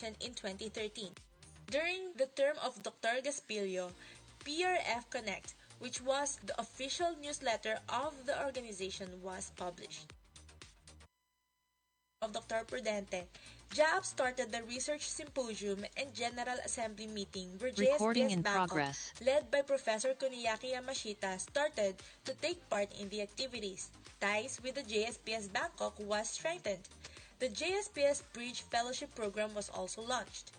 in 2013. During the term of Dr. Gaspilio, PRF Connect, which was the official newsletter of the organization, was published. Of Dr. Prudente, JAAP started the Research Symposium and General Assembly meeting where Recording JSPS in Bangkok, progress. led by Professor Kuniaki Yamashita, started to take part in the activities. Ties with the JSPS Bangkok was strengthened. The JSPS Bridge Fellowship Program was also launched.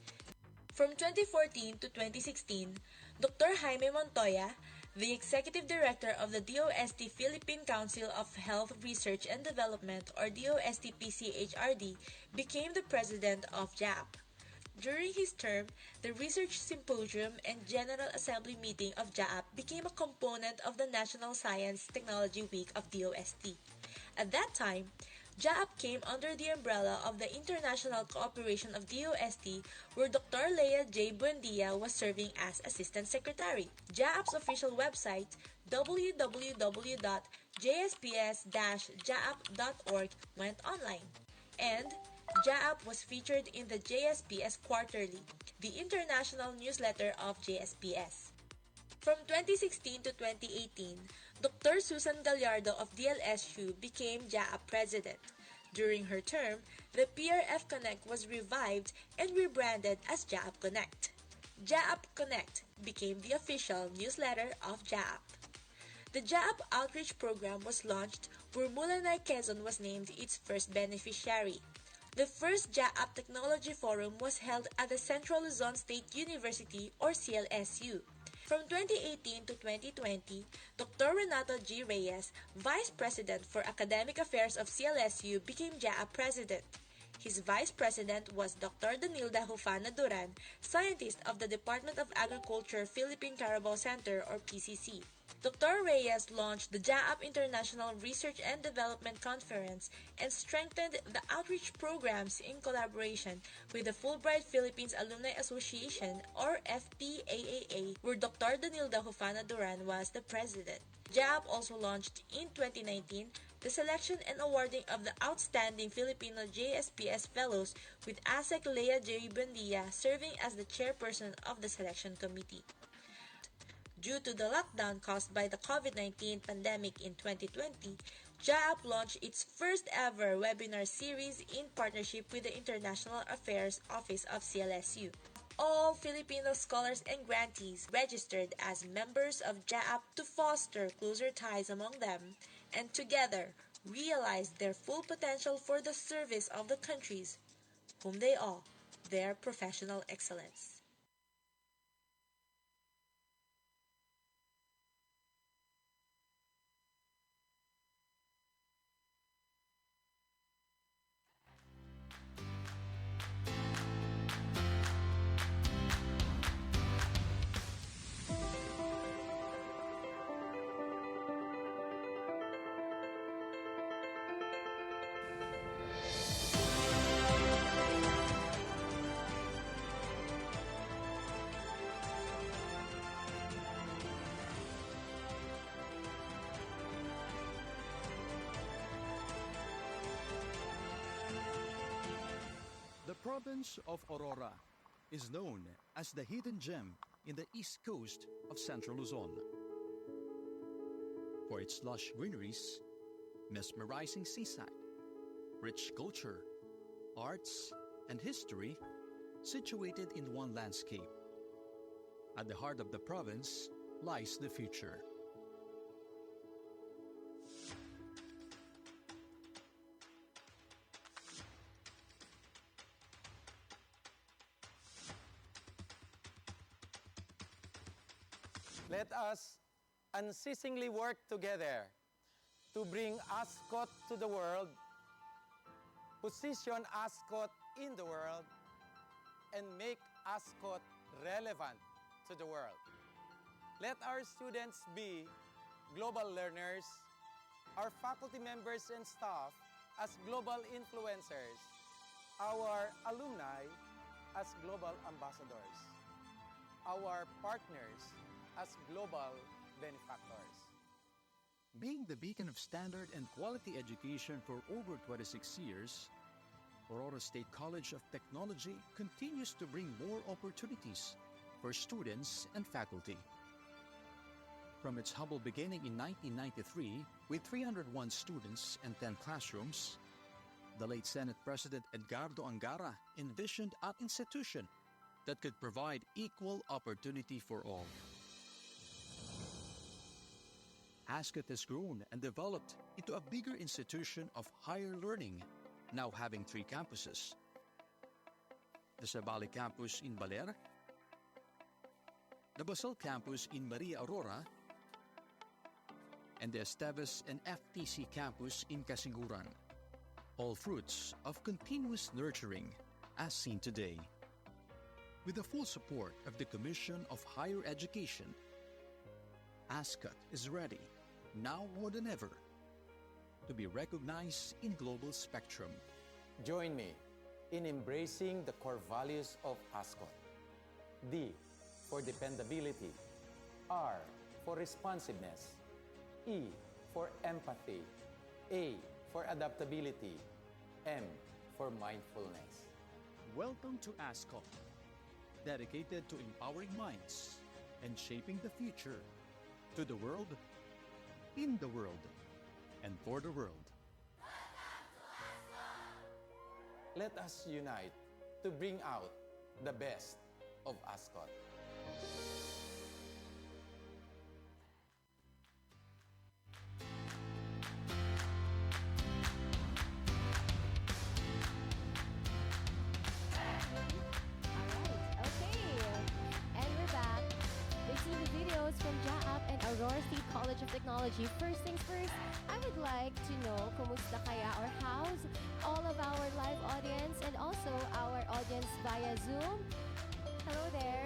From 2014 to 2016, Dr. Jaime Montoya, the Executive Director of the DOST Philippine Council of Health Research and Development, or DOST-PCHRD, became the President of JAAP. During his term, the Research Symposium and General Assembly Meeting of JAAP became a component of the National Science Technology Week of DOST. At that time, JAAP came under the umbrella of the International Cooperation of DOST, where Dr. Leah J. Buendia was serving as Assistant Secretary. JAAP's official website, www.jsps-jaap.org, went online, and JAAP was featured in the JSPS Quarterly, the international newsletter of JSPS. From 2016 to 2018, Dr. Susan Gallardo of DLSU became JAAP President. During her term, the PRF Connect was revived and rebranded as JAAP Connect. JAAP Connect became the official newsletter of JAAP. The JAAP Outreach Program was launched where Mulanay Quezon was named its first beneficiary. The first JAAP Technology Forum was held at the Central Luzon State University, or CLSU. From 2018 to 2020, Dr. Renato G. Reyes, Vice President for Academic Affairs of CLSU, became JAAP President. His Vice President was Dr. Danilda Hufana Duran, Scientist of the Department of Agriculture Philippine Carabao Center, or PCC. Dr. Reyes launched the JAAP International Research and Development Conference and strengthened the outreach programs in collaboration with the Fulbright Philippines Alumni Association, or FPAAA, where Dr. Danilda Hufana Duran was the president. JAAP also launched in 2019 the selection and awarding of the Outstanding Filipino JSPS Fellows, with ASEC Leah J. Buendia serving as the chairperson of the selection committee. Due to the lockdown caused by the COVID-19 pandemic in 2020, JAAP launched its first ever webinar series in partnership with the International Affairs Office of CLSU. All Filipino scholars and grantees registered as members of JAAP to foster closer ties among them and together realize their full potential for the service of the countries whom they owe their professional excellence. The province of Aurora is known as the hidden gem in the east coast of central Luzon. For its lush greeneries, mesmerizing seaside, rich culture, arts, and history situated in one landscape. At the heart of the province lies the future. Let us unceasingly work together to bring ASCOT to the world, position ASCOT in the world, and make ASCOT relevant to the world. Let our students be global learners, our faculty members and staff as global influencers, our alumni as global ambassadors, our partners as global benefactors. Being the beacon of standard and quality education for over 26 years, Aurora State College of Technology continues to bring more opportunities for students and faculty. From its humble beginning in 1993 with 301 students and 10 classrooms, the late Senate President Edgardo Angara envisioned an institution that could provide equal opportunity for all. ASCOT has grown and developed into a bigger institution of higher learning, now having 3 campuses. The Zabali campus in Baler, the Basel campus in Maria Aurora, and the Esteves and FTC campus in Casiguran. All fruits of continuous nurturing as seen today. With the full support of the Commission of Higher Education, ASCOT is ready, now more than ever, to be recognized in global spectrum. Join me in embracing the core values of ASCOT. D for dependability, R for responsiveness, E for empathy, A for adaptability, M for mindfulness. Welcome to ASCOT, dedicated to empowering minds and shaping the future to the world, in the world, and for the world. Let us unite to bring out the best of ASCOT. From JAAP and Aurora State College of Technology. First things first, I would like to know kumusta kaya or how's all of our live audience and also our audience via Zoom. Hello there.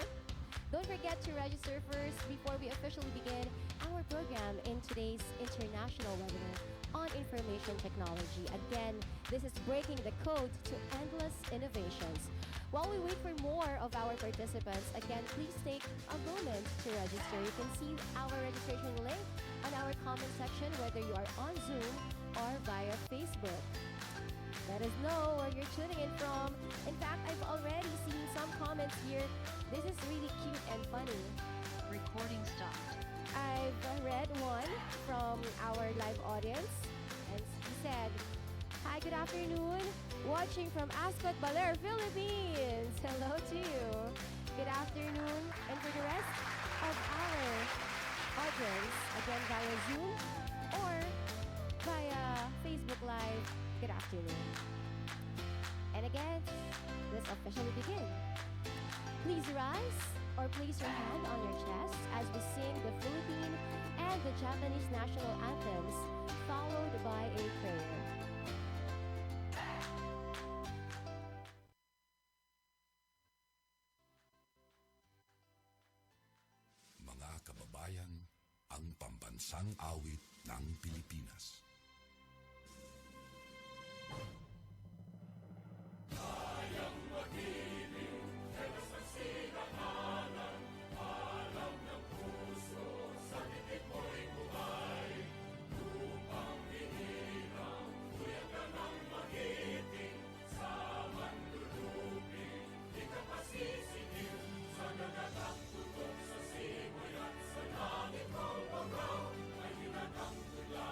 Don't forget to register first before we officially begin our program in today's international webinar on information technology. Again, this is breaking the code to endless innovations. While we wait for more of our participants, again, please take a moment to register. You can see our registration link on our comment section, whether you are on Zoom or via Facebook. Let us know where you're tuning in from. In fact, I've already seen some comments here. This is really cute and funny. Recording stopped. I've read one from our live audience, and he said, "Hi, good afternoon. Watching from ASCOT, Baler, Philippines. Hello to you. Good afternoon." And for the rest of our audience, again via Zoom or via Facebook Live, good afternoon. And again, let's officially begin. Please rise or place your hand on your chest as we sing the Philippine and the Japanese national anthems, followed by a prayer. Mga kababayan, ang pambansang awit ng Pilipinas. Ay hinatang tula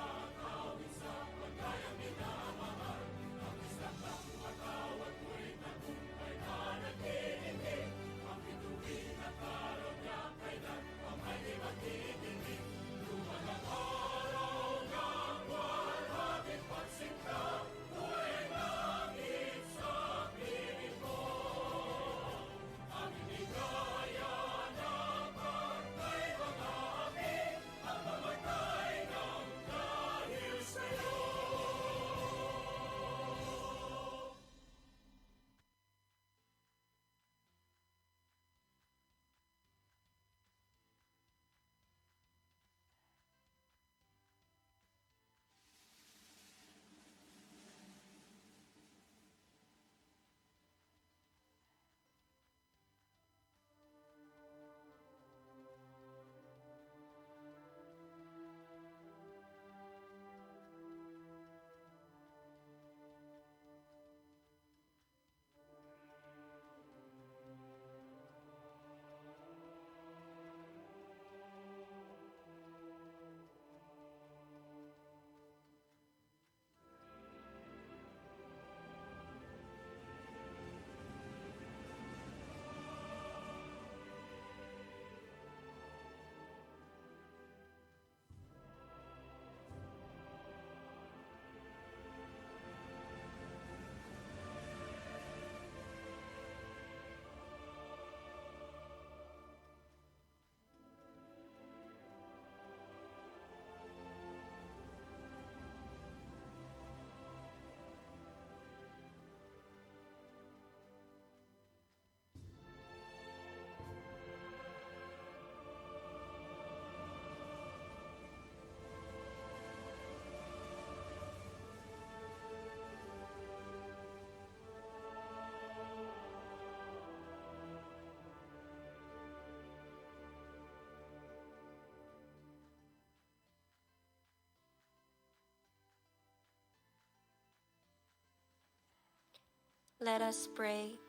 Let us pray.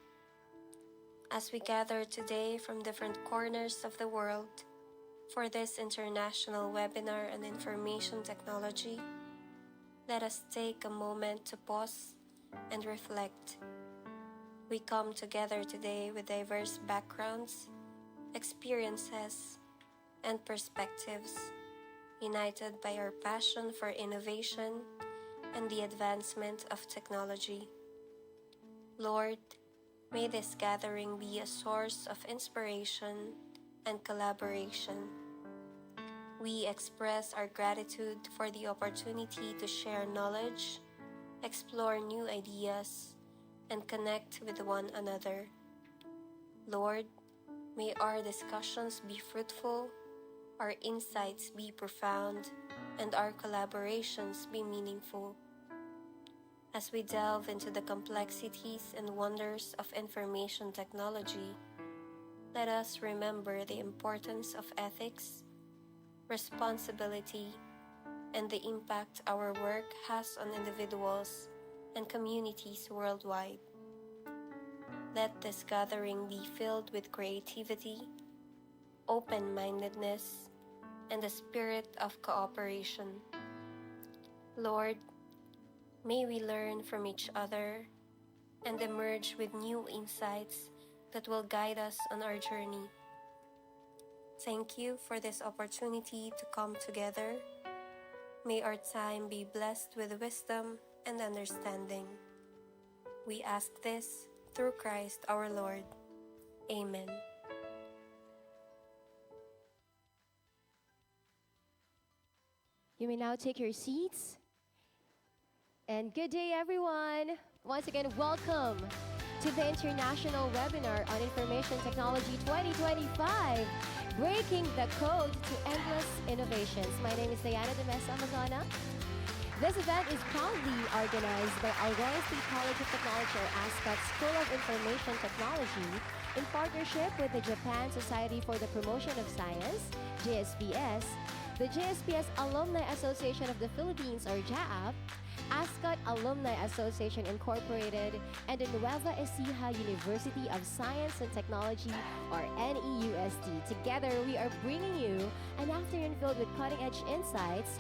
As we gather today from different corners of the world for this international webinar on information technology, let us take a moment to pause and reflect. We come together today with diverse backgrounds, experiences, and perspectives, united by our passion for innovation and the advancement of technology. Lord, may this gathering be a source of inspiration and collaboration. We express our gratitude for the opportunity to share knowledge, explore new ideas, and connect with one another. Lord, may our discussions be fruitful, our insights be profound, and our collaborations be meaningful. As we delve into the complexities and wonders of information technology, let us remember the importance of ethics, responsibility, and the impact our work has on individuals and communities worldwide. Let this gathering be filled with creativity, open-mindedness, and the spirit of cooperation. Lord, may we learn from each other and emerge with new insights that will guide us on our journey. Thank you for this opportunity to come together. May our time be blessed with wisdom and understanding. We ask this through Christ our Lord. Amen. You may now take your seats. And good day, everyone. Once again, welcome to the International Webinar on Information Technology 2025, Breaking the Code to Endless Innovations. My name is Diana de Mesa Amazona. This event is proudly organized by Aurora State College of Technology, or ASCOT School of Information Technology, in partnership with the Japan Society for the Promotion of Science, JSPS, the JSPS Alumni Association of the Philippines, or JAAP, ASCOT Alumni Association Incorporated, and the Nueva Ecija University of Science and Technology, or NEUST. Together, we are bringing you an afternoon filled with cutting-edge insights,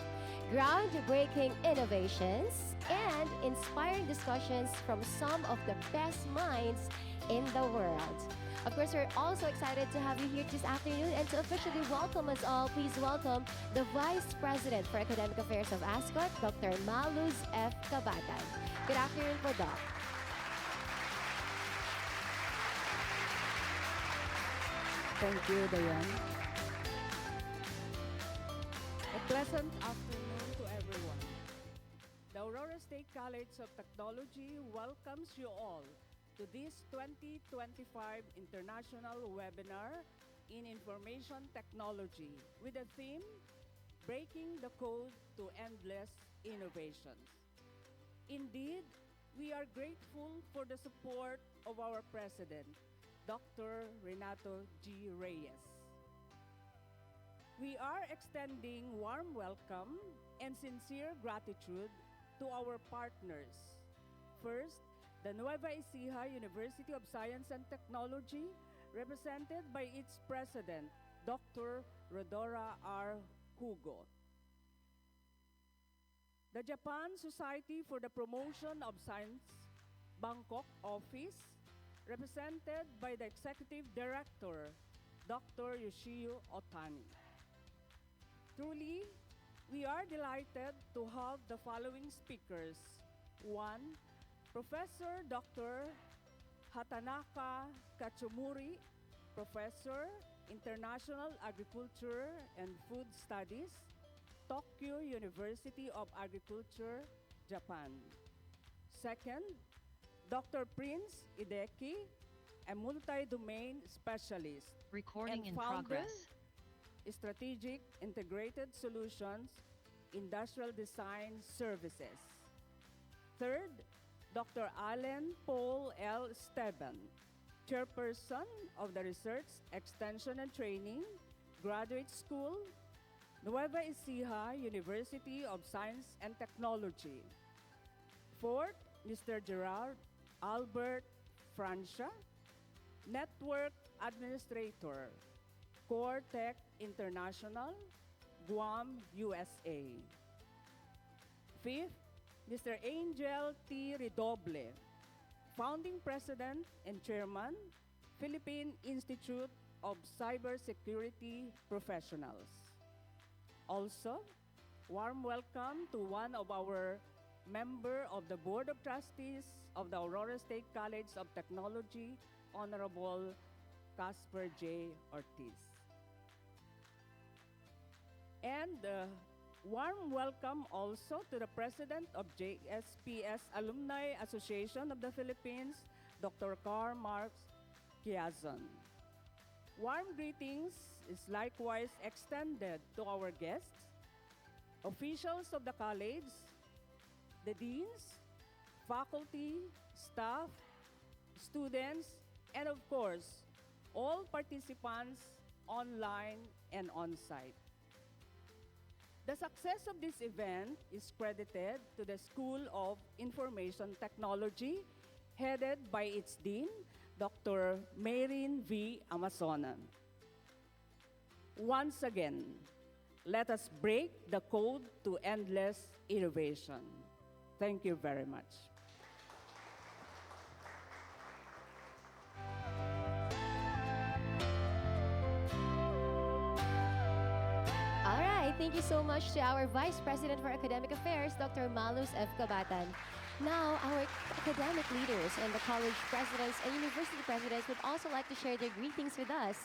groundbreaking innovations, and inspiring discussions from some of the best minds in the world. Of course, we're also excited to have you here this afternoon, and to officially welcome us all, please welcome the Vice President for Academic Affairs of ASCOT, Dr. Maluz F. Cabatan. Good afternoon po, Doc. Thank you, Diane. A pleasant afternoon to everyone. The Aurora State College of Technology welcomes you all to this 2025 International Webinar in Information Technology with the theme, Breaking the Code to Endless Innovations. Indeed, we are grateful for the support of our President, Dr. Renato G. Reyes. We are extending warm welcome and sincere gratitude to our partners. First, the Nueva Ecija University of Science and Technology, represented by its president, Dr. Rodora R. Hugo. The Japan Society for the Promotion of Science, Bangkok office, represented by the Executive Director, Dr. Yoshio Otani. Truly, we are delighted to have the following speakers. 1. Professor Dr. Hatanaka Kachumuri, Professor, International Agriculture and Food Studies, Tokyo University of Agriculture, Japan. Second, Dr. Prince Hideki, a multi-domain specialist Recording in and founder, progress. Strategic Integrated Solutions, Industrial Design Services. Third, Dr. Allen Paul L. Steban, Chairperson of the Research, Extension and Training, Graduate School, Nueva Ecija University of Science and Technology. Fourth, Mr. Gerard Albert Francia, Network Administrator, Core Tech International, Guam, USA. Fifth, Mr. Angel T. Redoble, Founding President and Chairman, Philippine Institute of Cybersecurity Professionals. Also, warm welcome to one of our member of the Board of Trustees of the Aurora State College of Technology, Honorable Casper J. Ortiz. And warm welcome also to the President of JSPS Alumni Association of the Philippines, Dr. Karl Marx Quiazon. Warm greetings is likewise extended to our guests, officials of the college, the deans, faculty, staff, students, and of course, all participants online and on-site. The success of this event is credited to the School of Information Technology, headed by its dean, Dr. Mayreen V. Amazonan. Once again, let us break the code to endless innovation. Thank you very much. All right, thank you so much to our Vice President for Academic Affairs, Dr. Malus F. Cabatan. Now, our academic leaders and the college presidents and university presidents would also like to share their greetings with us.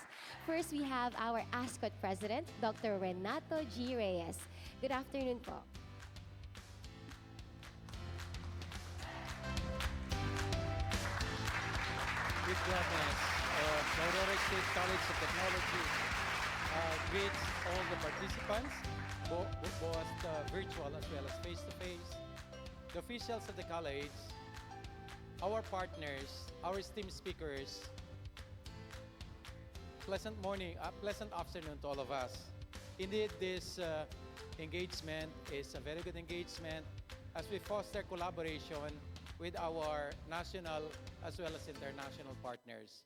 First, we have our ASCOT President, Dr. Renato G. Reyes. Good afternoon po. With gladness, the Aurora State College of Technology greets all the participants, both virtual as well as face-to-face, the officials of the college, our partners, our esteemed speakers. Pleasant morning, pleasant afternoon to all of us. Indeed, this engagement is a very good engagement as we foster collaboration with our national as well as international partners.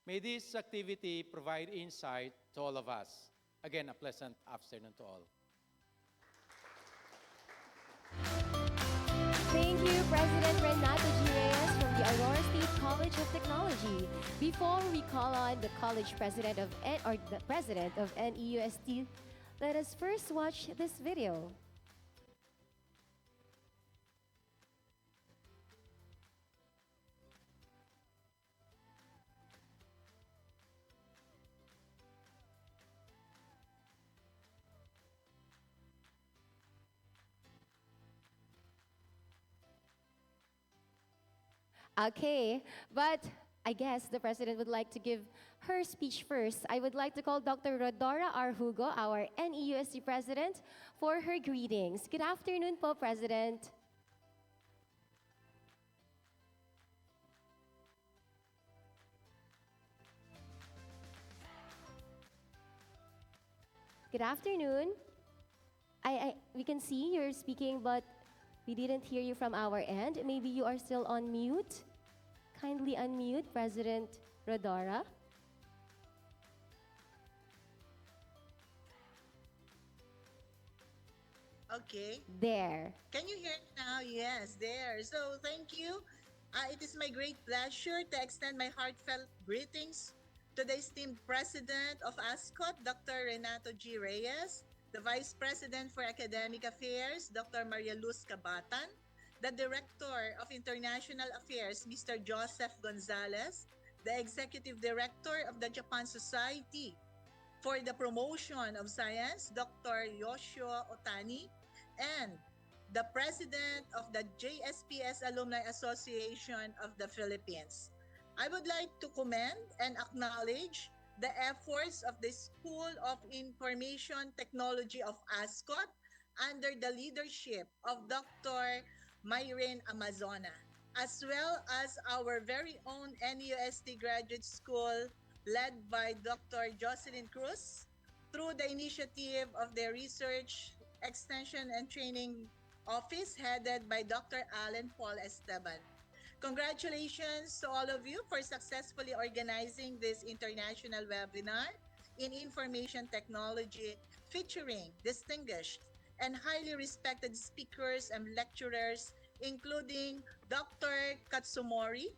May this activity provide insight to all of us. Again, a pleasant afternoon to all. Thank you, President Renato G. Reyes from the Aurora State College of Technology. Before we call on the college president of the president of NEUST, let us first watch this video. Okay, but I guess the president would like to give her speech first. I would like to call Dr. Rodora R. Hugo, our NEUST president, for her greetings. Good afternoon po, President. Good afternoon. We can see you're speaking, but we didn't hear you from our end. Maybe you are still on mute. Kindly unmute, President Rodora. Okay. There. Can you hear me now? Yes, there. So thank you. It is my great pleasure to extend my heartfelt greetings to the esteemed President of ASCOT, Dr. Renato G. Reyes, the Vice President for Academic Affairs, Dr. Maria Luz Cabatan, the Director of International Affairs, Mr. Joseph Gonzalez, the Executive Director of the Japan Society for the Promotion of Science, Dr. Yoshio Otani, and the President of the JSPS Alumni Association of the Philippines. I would like to commend and acknowledge the efforts of the School of Information Technology of ASCOT under the leadership of Dr. Mayreen Amazona, as well as our very own NEUST Graduate School led by Dr. Jocelyn Cruz through the initiative of the Research, Extension and Training Office headed by Dr. Alan Paul Esteban. Congratulations to all of you for successfully organizing this international webinar in information technology featuring distinguished and highly respected speakers and lecturers, including Dr. Katsumori,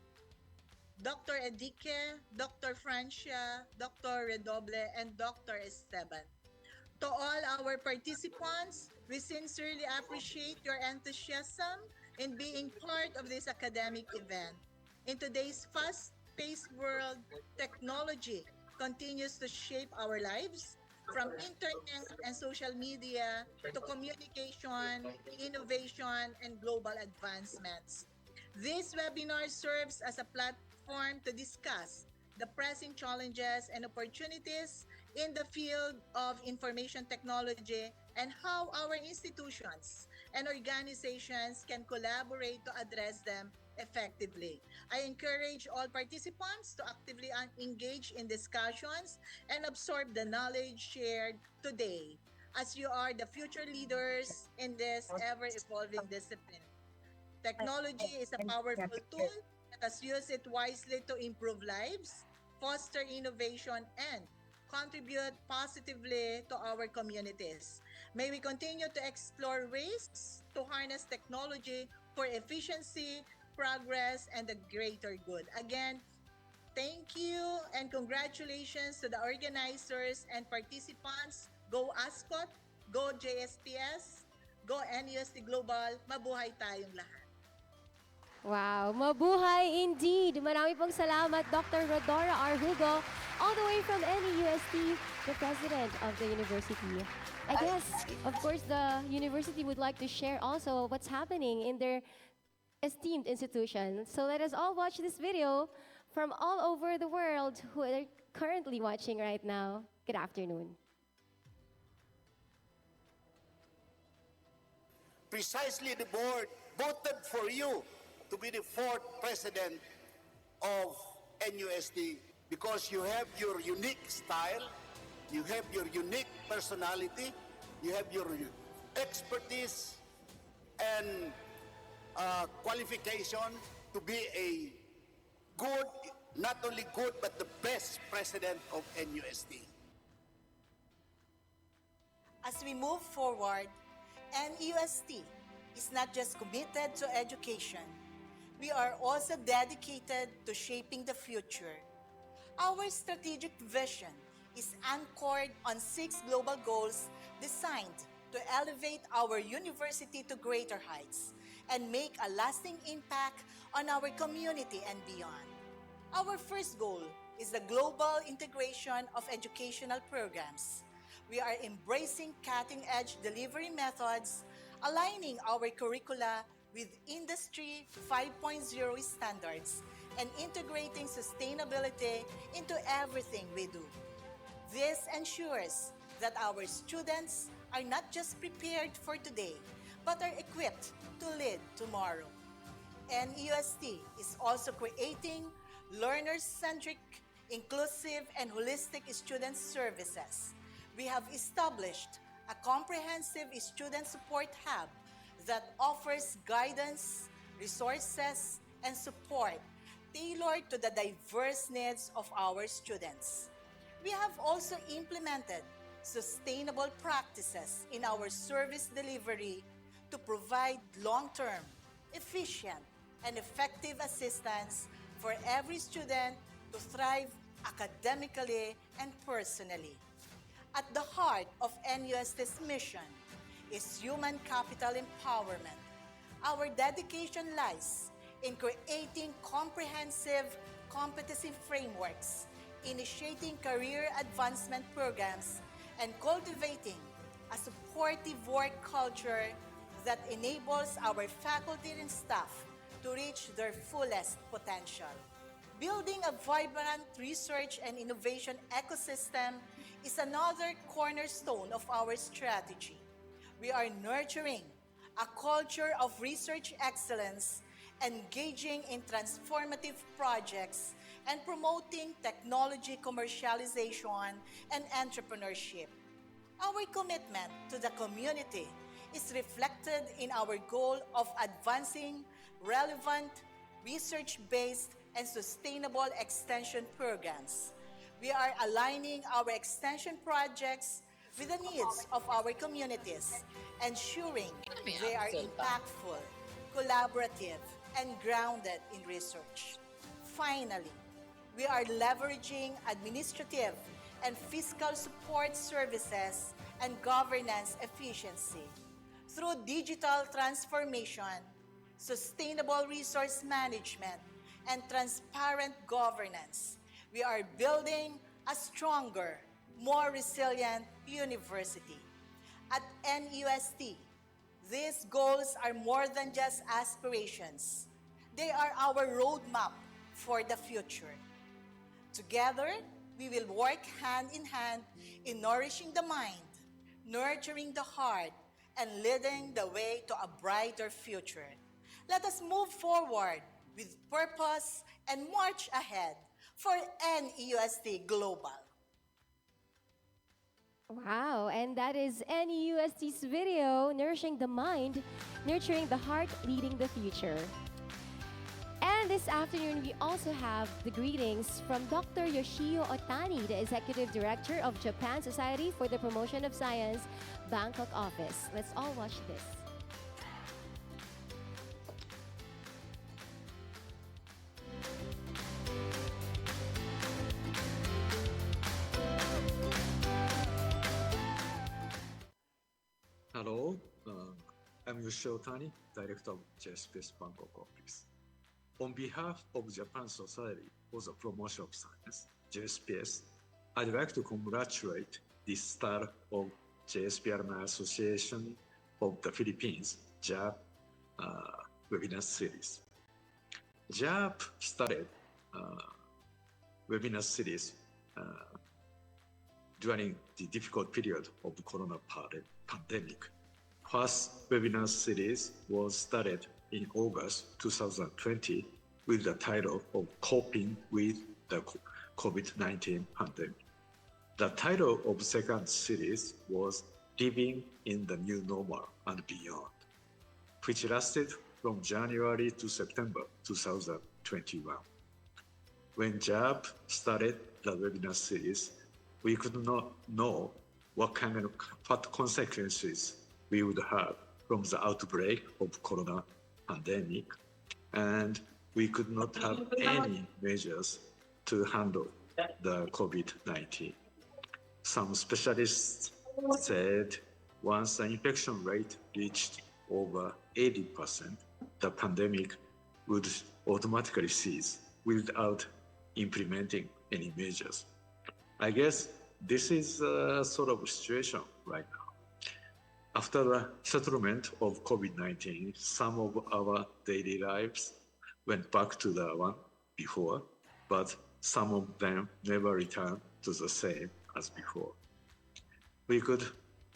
Dr. Edike, Dr. Francia, Dr. Redoble, and Dr. Esteban. To all our participants, we sincerely appreciate your enthusiasm in being part of this academic event. In today's fast-paced world, technology continues to shape our lives, from internet and social media to communication, innovation, and global advancements. This webinar serves as a platform to discuss the pressing challenges and opportunities in the field of information technology and how our institutions and organizations can collaborate to address them effectively. I encourage all participants to actively engage in discussions and absorb the knowledge shared today, as you are the future leaders in this ever evolving discipline. Technology is a powerful tool. Let us use it wisely to improve lives, foster innovation, and contribute positively to our communities. May we continue to explore ways to harness technology for efficiency, progress, and the greater good. Again, thank you and congratulations to the organizers and participants. Go ASCOT, go JSPS, go NUST Global, mabuhay tayong lahat. Wow, mabuhay indeed. Marami pong salamat, Dr. Rodora R. Hugo, all the way from NEUST, the president of the university. I guess, of course, the university would like to share also what's happening in their esteemed institution. So let us all watch this video from all over the world who are currently watching right now. Good afternoon. Precisely the board voted for you to be the fourth president of NUST because you have your unique style, you have your unique personality, you have your expertise and qualification to be a good, not only good, but the best president of NUST. As we move forward, NUST is not just committed to education, we are also dedicated to shaping the future. Our strategic vision is anchored on 6 global goals designed to elevate our university to greater heights and make a lasting impact on our community and beyond. Our first goal is the global integration of educational programs. We are embracing cutting-edge delivery methods, aligning our curricula with Industry 5.0 standards, and integrating sustainability into everything we do. This ensures that our students are not just prepared for today, but are equipped to lead tomorrow. NUST is also creating learner-centric, inclusive, and holistic student services. We have established a comprehensive student support hub that offers guidance, resources, and support tailored to the diverse needs of our students. We have also implemented sustainable practices in our service delivery to provide long-term, efficient, and effective assistance for every student to thrive academically and personally. At the heart of NUST's mission is human capital empowerment. Our dedication lies in creating comprehensive competency frameworks, initiating career advancement programs, and cultivating a supportive work culture that enables our faculty and staff to reach their fullest potential. Building a vibrant research and innovation ecosystem is another cornerstone of our strategy. We are nurturing a culture of research excellence, engaging in transformative projects, and promoting technology commercialization and entrepreneurship. Our commitment to the community is reflected in our goal of advancing relevant, research-based, and sustainable extension programs. We are aligning our extension projects with the needs of our communities, ensuring they are impactful, collaborative, and grounded in research. Finally, we are leveraging administrative and fiscal support services and governance efficiency. Through digital transformation, sustainable resource management, and transparent governance, we are building a stronger, more resilient university. At NUST, these goals are more than just aspirations. They are our roadmap for the future. Together, we will work hand in hand in nourishing the mind, nurturing the heart, and leading the way to a brighter future. Let us move forward with purpose and march ahead for NEUST Global. Wow, and that is NEUST's video, Nourishing the Mind, Nurturing the Heart, Leading the Future. And this afternoon, we also have the greetings from Dr. Yoshio Otani, the Executive Director of Japan Society for the Promotion of Science, Bangkok office. Let's all watch this. Hello, I'm Yoshio Otani, Director of JSPS Bangkok office. On behalf of Japan Society for the Promotion of Science, JSPS, I'd like to congratulate the start of JSP Alumni Association of the Philippines, JAAP, webinar series. JAAP started webinar series during the difficult period of the corona pandemic. First webinar series was started in August 2020 with the title of Coping with the COVID-19 Pandemic. The title of the second series was Living in the New Normal and Beyond, which lasted from January to September 2021. When JAAP started the webinar series, we could not know what consequences we would have from the outbreak of corona pandemic, and we could not have any measures to handle the COVID-19. Some specialists said once the infection rate reached over 80%, the pandemic would automatically cease without implementing any measures. I guess this is a sort of situation right now. After the settlement of COVID-19, some of our daily lives went back to the one before, but some of them never returned to the same as before. We could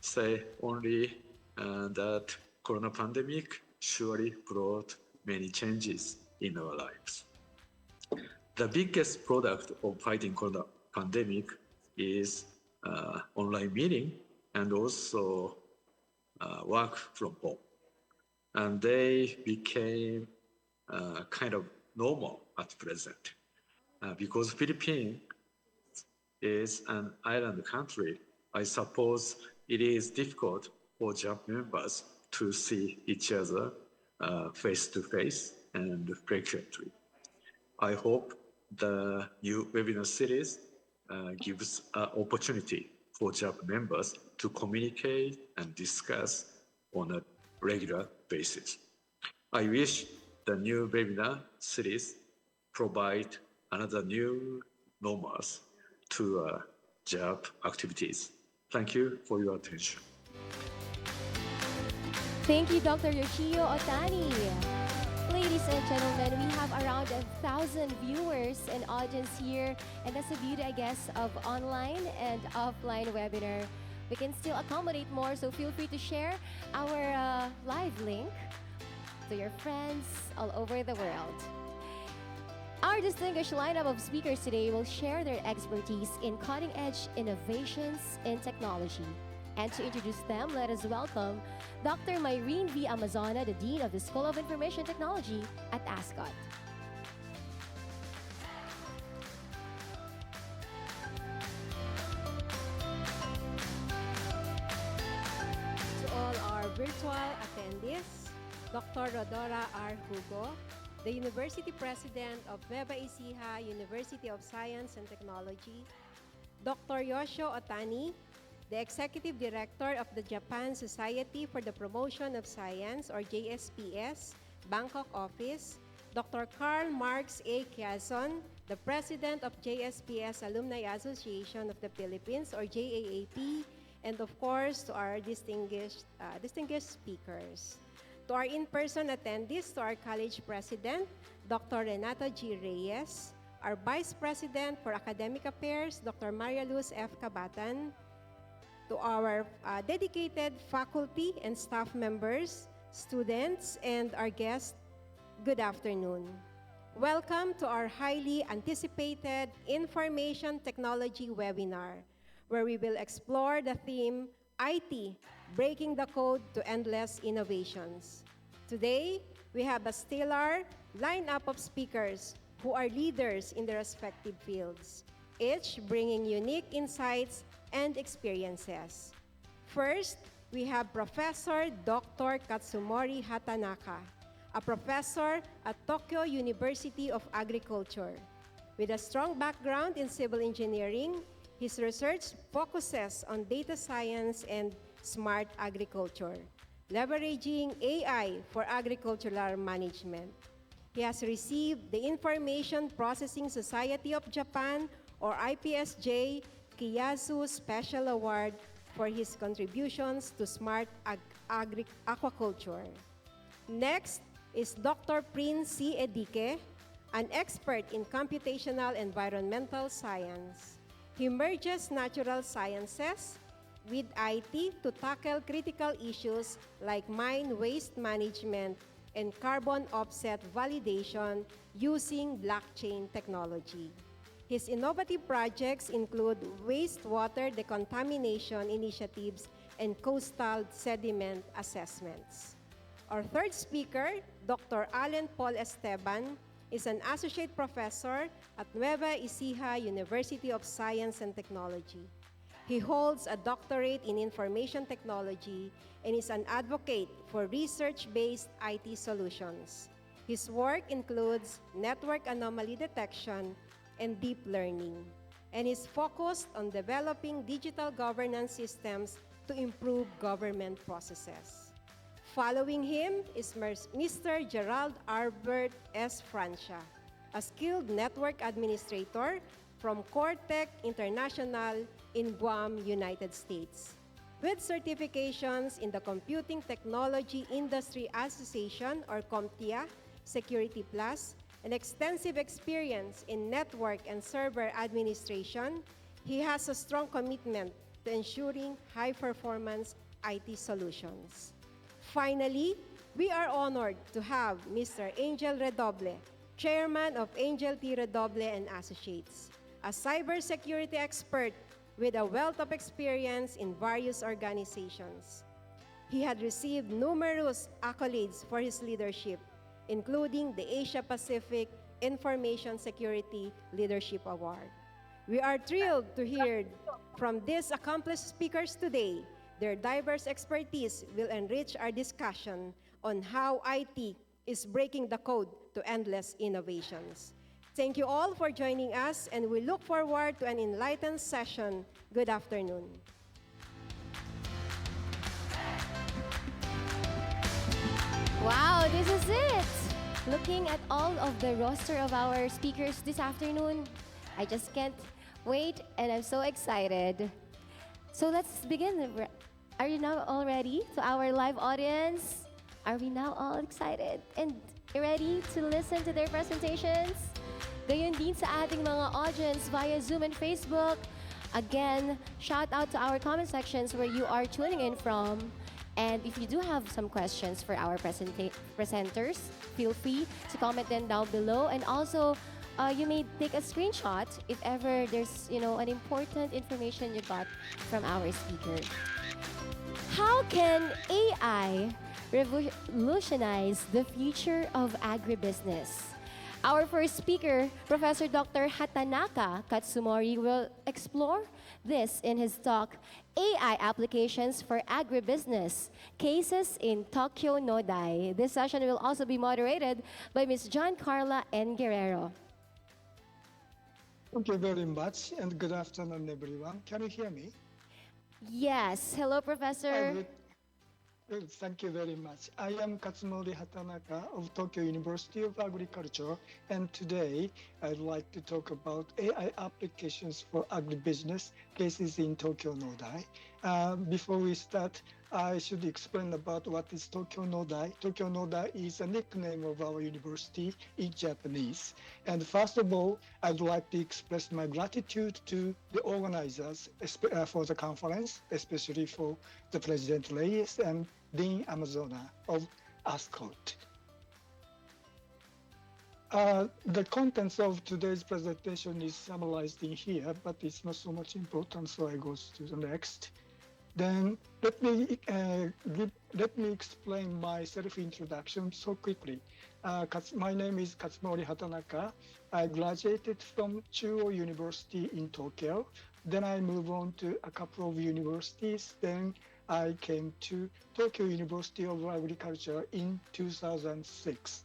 say only that corona pandemic surely brought many changes in our lives. The biggest product of fighting corona pandemic is online meeting and also work from home. And they became kind of normal at present. Because Philippines is an island country, I suppose it is difficult for JAAP members to see each other face to face and frequently. I hope the new webinar series gives an opportunity for JAAP members to communicate and discuss on a regular basis. I wish the new webinar series provide another new normals to JAAP activities. Thank you for your attention. Thank you, Dr. Yoshio Otani. Ladies and gentlemen, we have around 1,000 viewers and audience here, and that's the beauty, I guess, of online and offline webinar. We can still accommodate more, so feel free to share our live link to your friends all over the world. Our distinguished lineup of speakers today will share their expertise in cutting-edge innovations in technology. And to introduce them, let us welcome Dr. Myrene V. Amazona, the Dean of the School of Information Technology at ASCOT. virtual attendees, Dr. Rodora R. Hugo, the University President of Nueva Ecija University of Science and Technology, Dr. Yoshio Otani, the Executive Director of the Japan Society for the Promotion of Science, or JSPS, Bangkok Office, Dr. Karl Marx A. Quezon, the President of JSPS Alumni Association of the Philippines, or JAAP, and of course, to our distinguished speakers. To our in-person attendees, to our college president, Dr. Renato G. Reyes, our Vice President for Academic Affairs, Dr. Maria Luz F. Cabatan, to our dedicated faculty and staff members, students, and our guests, good afternoon. Welcome to our highly anticipated Information Technology webinar, where we will explore the theme, IT, Breaking the Code to Endless Innovations. Today, we have a stellar lineup of speakers who are leaders in their respective fields, each bringing unique insights and experiences. First, we have Professor Dr. Katsumori Hatanaka, a professor at Tokyo University of Agriculture. With a strong background in civil engineering, his research focuses on data science and smart agriculture, leveraging AI for agricultural management. He has received the Information Processing Society of Japan, or IPSJ, Kiyasu Special Award for his contributions to smart aquaculture. Next is Dr. Prince C. Edike, an expert in computational environmental science. He merges natural sciences with IT to tackle critical issues like mine waste management and carbon offset validation using blockchain technology. His innovative projects include wastewater decontamination initiatives and coastal sediment assessments. Our third speaker, Dr. Allen Paul Esteban, is an associate professor at Nueva Ecija University of Science and Technology. He holds a doctorate in information technology and is an advocate for research-based IT solutions. His work includes network anomaly detection and deep learning, and is focused on developing digital governance systems to improve government processes. Following him is Mr. Gerald Albert S. Francia, a skilled network administrator from Cortec International in Guam, United States. With certifications in the Computing Technology Industry Association, or CompTIA, Security Plus, and extensive experience in network and server administration, he has a strong commitment to ensuring high-performance IT solutions. Finally, we are honored to have Mr. Angel Redoble, Chairman of Angel T. Redoble and Associates, a cybersecurity expert with a wealth of experience in various organizations. He had received numerous accolades for his leadership, including the Asia Pacific Information Security Leadership Award. We are thrilled to hear from these accomplished speakers today. Their diverse expertise will enrich our discussion on how IT is breaking the code to endless innovations. Thank you all for joining us, and we look forward to an enlightened session. Good afternoon. Wow, this is it! Looking at all of the roster of our speakers this afternoon, I just can't wait, and I'm so excited. So let's begin. Are you now all ready? To our live audience, are we now all excited and ready to listen to their presentations? Gayon din sa ating mga audience via Zoom and Facebook. Again, shout out to our comment sections where you are tuning in from. And if you do have some questions for our presenters, feel free to comment them down below. And also, you may take a screenshot if ever there's, an important information you got from our speaker. How can AI revolutionize the future of agribusiness? Our first speaker, Professor Dr. Hatanaka Katsumori, will explore this in his talk, AI Applications for Agribusiness, Cases in Tokyo Nodai. This session will also be moderated by Ms. John Carla N. Guerrero. Thank you very much, and good afternoon, everyone. Can you hear me? Yes. Hello, Professor. Good. Thank you very much. I am Katsumori Hatanaka of Tokyo University of Agriculture, and today I'd like to talk about AI applications for agribusiness cases in Tokyo Nodai. Before we start, I should explain about what is Tokyo Nodai. Tokyo Nodai is a nickname of our university in Japanese. And first of all, I'd like to express my gratitude to the organizers for the conference, especially for the President Reyes and Dean Amazona of ASCOT. The contents of today's presentation is summarized in here, but it's not so much important, so I go to the next. Then let me explain my self-introduction so quickly. My name is Katsumori Hatanaka. I graduated from Chuo University in Tokyo. Then I moved on to a couple of universities. Then I came to Tokyo University of Agriculture in 2006.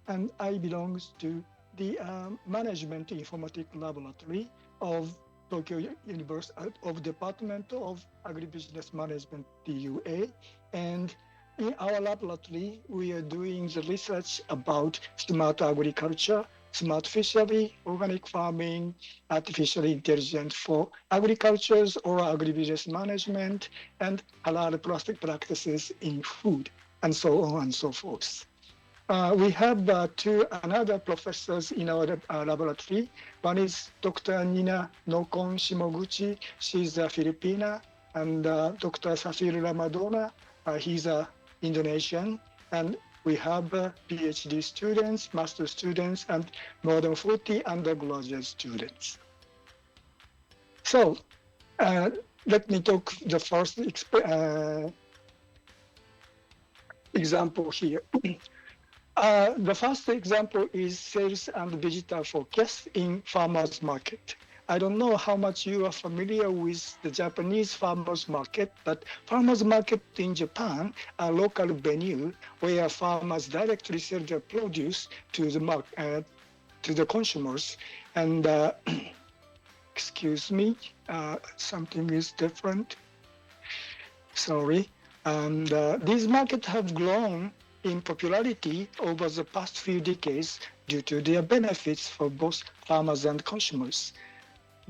And I belong to the Management Informatics Laboratory of Tokyo University of Department of Agribusiness Management, DUA. And in our laboratory, we are doing the research about smart agriculture, smart fishery, organic farming, artificial intelligence for agricultures or agribusiness management, and halal practices in food, and so on and so forth. We have two another professors in our laboratory. One is Dr. Nina Nokon Shimoguchi. She's a Filipina, and Dr. Safir Ramadona. He's a Indonesian, and we have PhD students, master students, and more than 40 undergraduate students. So let me talk the first example here. The first example is sales and digital forecast in farmers market. I don't know how much you are familiar with the Japanese farmers market, but farmers market in Japan are local venue where farmers directly sell their produce to the consumers. And excuse me, something is different. Sorry. And these markets have grown in popularity over the past few decades due to their benefits for both farmers and consumers.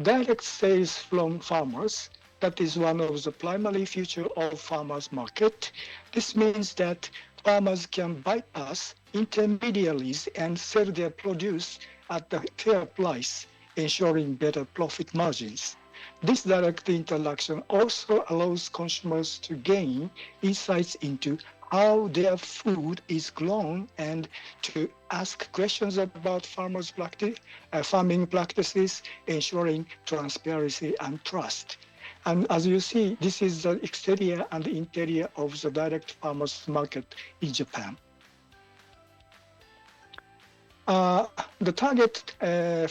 Direct sales from farmers, that is one of the primary features of farmers market. This means that farmers can bypass intermediaries and sell their produce at a fair price, ensuring better profit margins. This direct interaction also allows consumers to gain insights into how their food is grown and to ask questions about farming practices, ensuring transparency and trust. And as you see, this is the exterior and interior of the direct farmers market in Japan. The target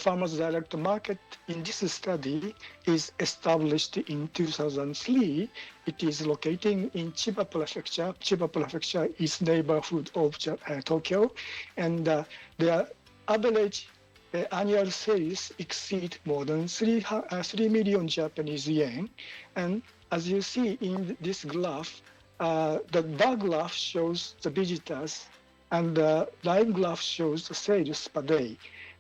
farmers direct market in this study is established in 2003. It is located in Chiba Prefecture. Chiba Prefecture is neighborhood of Tokyo, and their average annual sales exceed more than 3 million Japanese yen. And as you see in this graph, the bar graph shows the visitors, and the line graph shows the sales per day.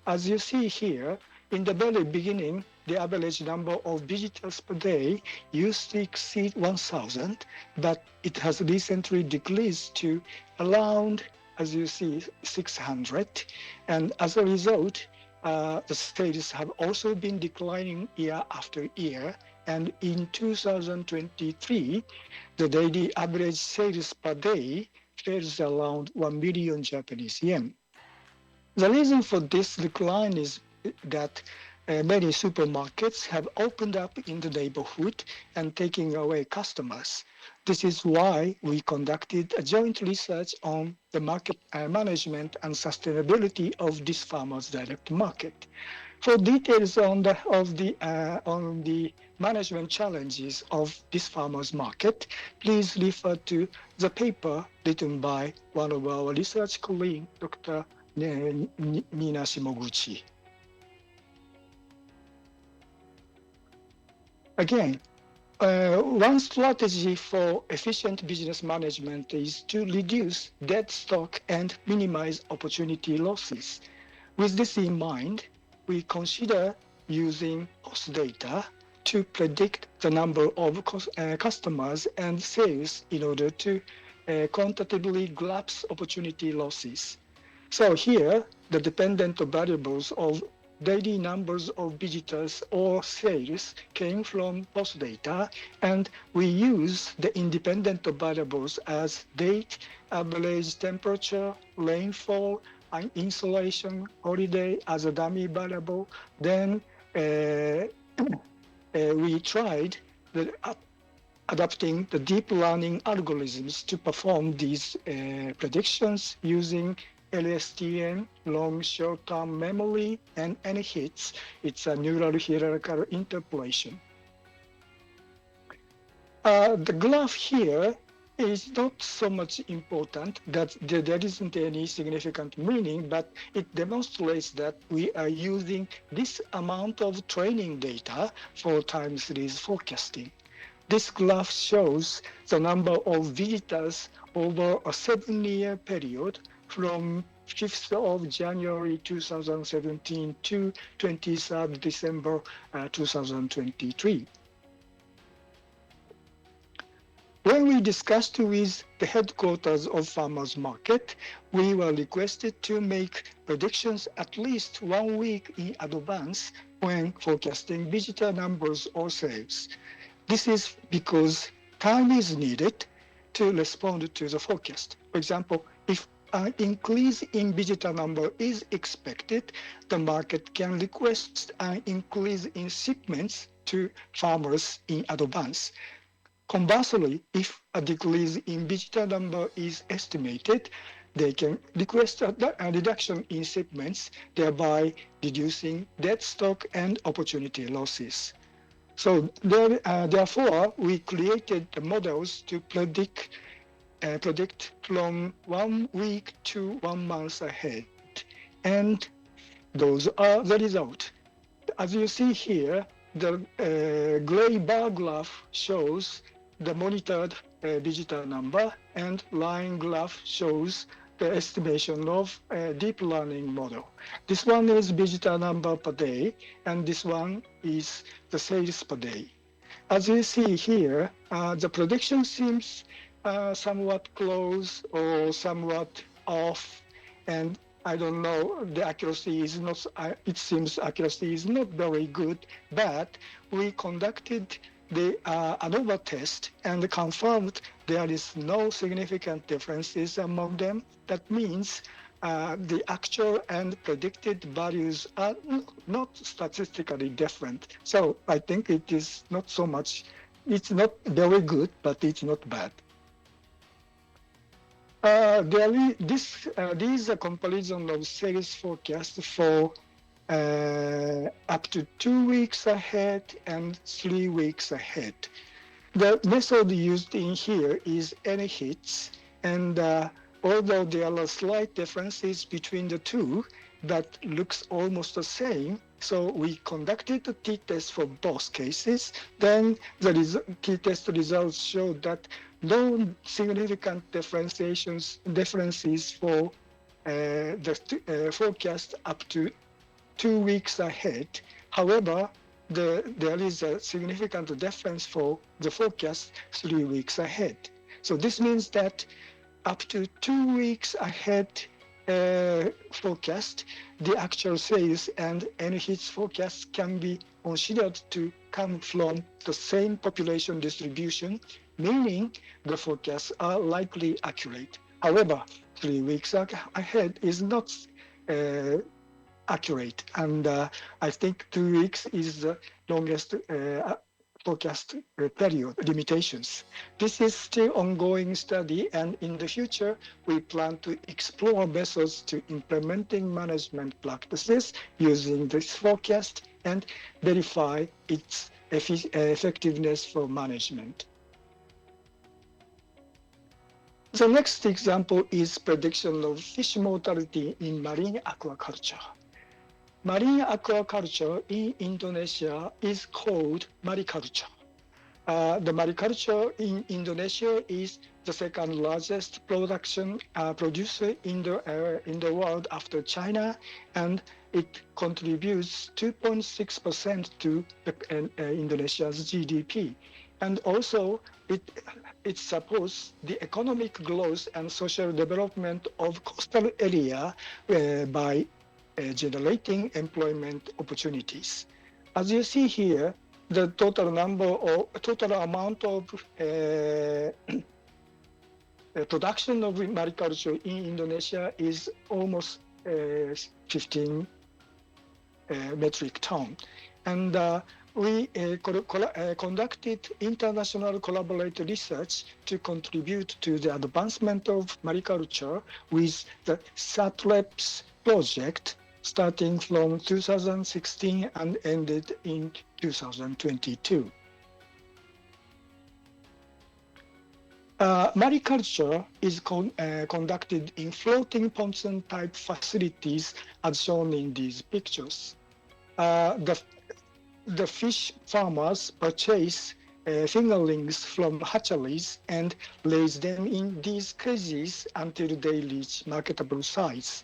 As you see here, in the very beginning, the average number of visitors per day used to exceed 1,000, but it has recently decreased to around, as you see, 600. And as a result, the sales have also been declining year after year. And in 2023, the daily average sales per day fares around 1 million Japanese yen. The reason for this decline is that many supermarkets have opened up in the neighborhood and taking away customers. This is why we conducted a joint research on the market management and sustainability of this farmers direct market. For details on the management challenges of this farmers market, please refer to the paper written by one of our research colleagues, Dr. Nina Shimoguchi. Again, one strategy for efficient business management is to reduce dead stock and minimize opportunity losses. With this in mind, we consider using cost data to predict the number of customers and sales in order to quantitatively grasp opportunity losses. So here, the dependent variables of daily numbers of visitors or sales came from post data, and we use the independent variables as date, average temperature, rainfall, and insolation, holiday as a dummy variable. Then we tried adapting the deep learning algorithms to perform these predictions using LSTM, long short-term memory, and NHITS. It's a neural hierarchical interpolation. The graph here is not so much important that there isn't any significant meaning, but it demonstrates that we are using this amount of training data for time series forecasting. This graph shows the number of visitors over a 7-year period from 5th of January 2017 to 23rd December 2023. When we discussed with the headquarters of Farmers Market, we were requested to make predictions at least 1 week in advance when forecasting visitor numbers or sales. This is because time is needed to respond to the forecast. For example, if an increase in visitor number is expected, the market can request an increase in shipments to farmers in advance. Conversely, if a decrease in visitor number is estimated, they can request a reduction in shipments, thereby reducing dead stock and opportunity losses. So therefore, we created the models to predict from 1 week to 1 month ahead. And those are the result. As you see here, the gray bar graph shows the monitored visitor number, and line graph shows the estimation of a deep learning model. This one is visitor number per day, and this one is the sales per day. As you see here, the prediction seems somewhat close or somewhat off, and I don't know, the accuracy is not, it seems accuracy is not very good, but we conducted the ANOVA test and confirmed there is no significant differences among them. That means the actual and predicted values are not statistically different. So I think it is not so much, it's not very good, but it's not bad. These are comparison of sales forecast for up to 2 weeks ahead and 3 weeks ahead. The method used in here is NHITS, and although there are slight differences between the two, that looks almost the same. So we conducted the t-test for both cases. Then the t-test results showed that no significant differences for the forecast up to 2 weeks ahead. However, there is a significant difference for the forecast 3 weeks ahead. So this means that up to 2 weeks ahead forecast, the actual sales and NHITS forecast can be considered to come from the same population distribution, meaning the forecasts are likely accurate. However, 3 weeks ahead is not accurate. And I think 2 weeks is the longest forecast period limitations. This is still ongoing study, and in the future, we plan to explore methods to implementing management practices using this forecast and verify its effectiveness for management. The next example is prediction of fish mortality in marine aquaculture. Marine aquaculture in Indonesia is called mariculture. The mariculture in Indonesia is the second largest producer in the world after China, and it contributes 2.6% to Indonesia's GDP. And also, it supports the economic growth and social development of coastal area by generating employment opportunities. As you see here, the total amount of production of mariculture in Indonesia is almost 15 metric ton. And we conducted international collaborative research to contribute to the advancement of mariculture with the SATLEPS project starting from 2016 and ended in 2022. Mariculture is conducted in floating pontoon type facilities as shown in these pictures. The fish farmers purchase fingerlings from hatcheries and raise them in these cages until they reach marketable size.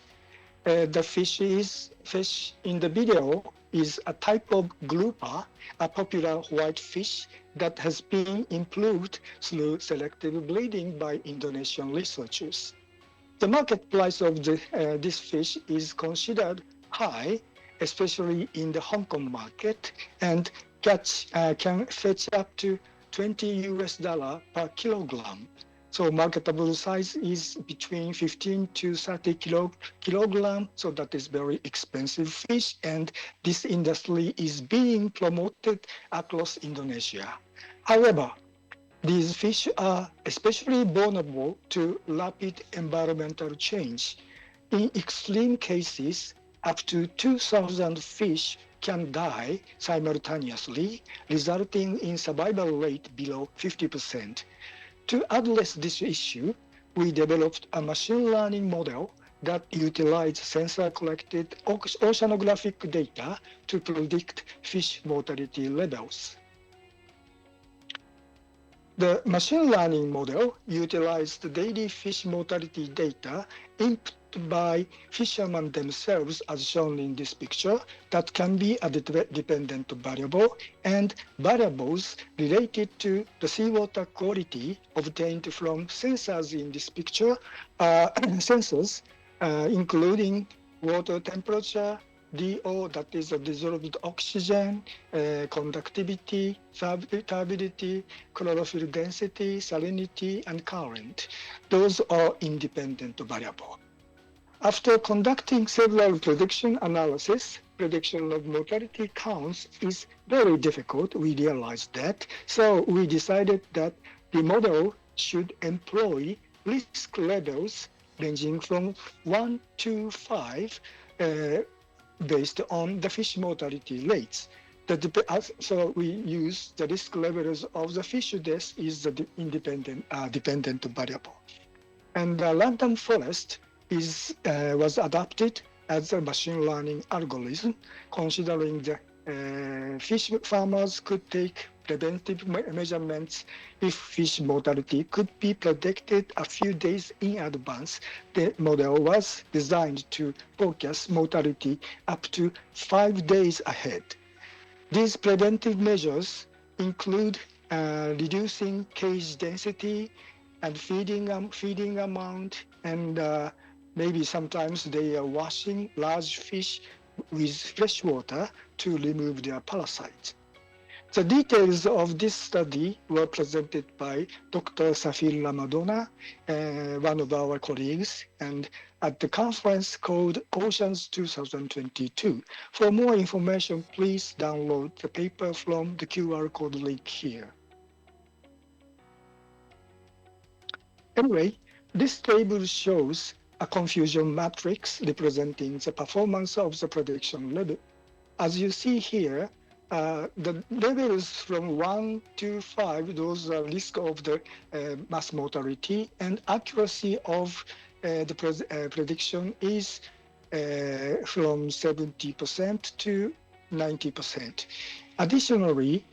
The fish in the video is a type of grouper, a popular white fish that has been improved through selective breeding by Indonesian researchers. The market price of this fish is considered high, especially in the Hong Kong market, and can fetch up to $20 per kilogram. So marketable size is between 15 to 30 kilogram. So that is very expensive fish, and this industry is being promoted across Indonesia. However, these fish are especially vulnerable to rapid environmental change. In extreme cases, up to 2,000 fish can die simultaneously, resulting in survival rate below 50%. To address this issue, we developed a machine learning model that utilized sensor-collected oceanographic data to predict fish mortality levels. The machine learning model utilized daily fish mortality data input by fishermen themselves, as shown in this picture, that can be a dependent variable, and variables related to the seawater quality obtained from sensors in this picture are sensors including water temperature, DO, that is the dissolved oxygen, conductivity, turbidity, chlorophyll density, salinity, and current. Those are independent variables. After conducting several prediction analysis, prediction of mortality counts is very difficult. We realized that. So we decided that the model should employ risk levels ranging from 1 to 5 based on the fish mortality rates. So we use the risk levels of the fish death is the dependent variable. And the random forest was adopted as a machine learning algorithm, considering the fish farmers could take preventive measurements if fish mortality could be predicted a few days in advance. The model was designed to forecast mortality up to 5 days ahead. These preventive measures include reducing cage density and feeding amount, and maybe sometimes they are washing large fish with fresh water to remove their parasites. The details of this study were presented by Dr. Safir Ramadona, one of our colleagues, and at the conference called Oceans 2022. For more information, please download the paper from the QR code link here. Anyway, this table shows a confusion matrix representing the performance of the prediction level. As you see here, the levels from 1 to 5, those are risk of the mass mortality, and accuracy of the prediction is from 70% to 90%. Additionally,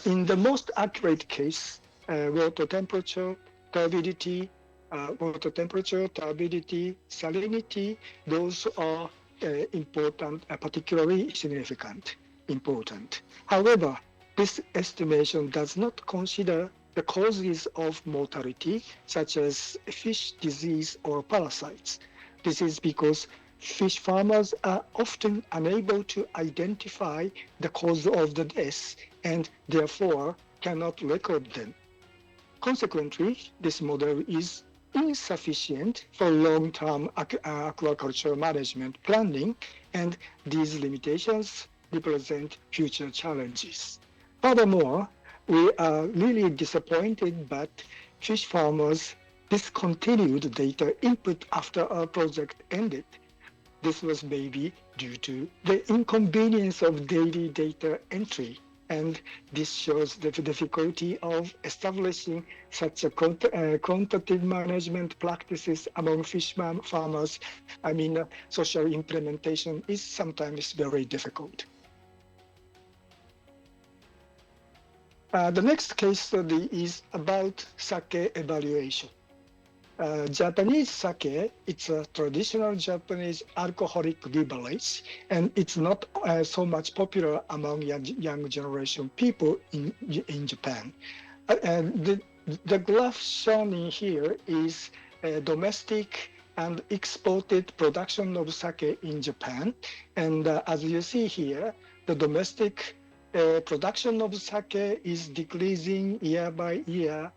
in the most accurate case, water temperature, turbidity, salinity, those are important, particularly significant, important. However, this estimation does not consider the causes of mortality, such as fish disease or parasites. This is because fish farmers are often unable to identify the cause of the death and therefore cannot record them. Consequently, this model is insufficient for long-term aquaculture management planning, and these limitations represent future challenges. Furthermore, we are really disappointed that fish farmers discontinued data input after our project ended. This was maybe due to the inconvenience of daily data entry, and this shows the difficulty of establishing such a quantitative management practices among fish farmers. I mean, social implementation is sometimes very difficult. The next case study is about sake evaluation. Japanese sake, it's a traditional Japanese alcoholic beverage, and it's not so much popular among young generation people in Japan. The graph shown in here is domestic and exported production of sake in Japan. And as you see here, the domestic production of sake is decreasing year by year.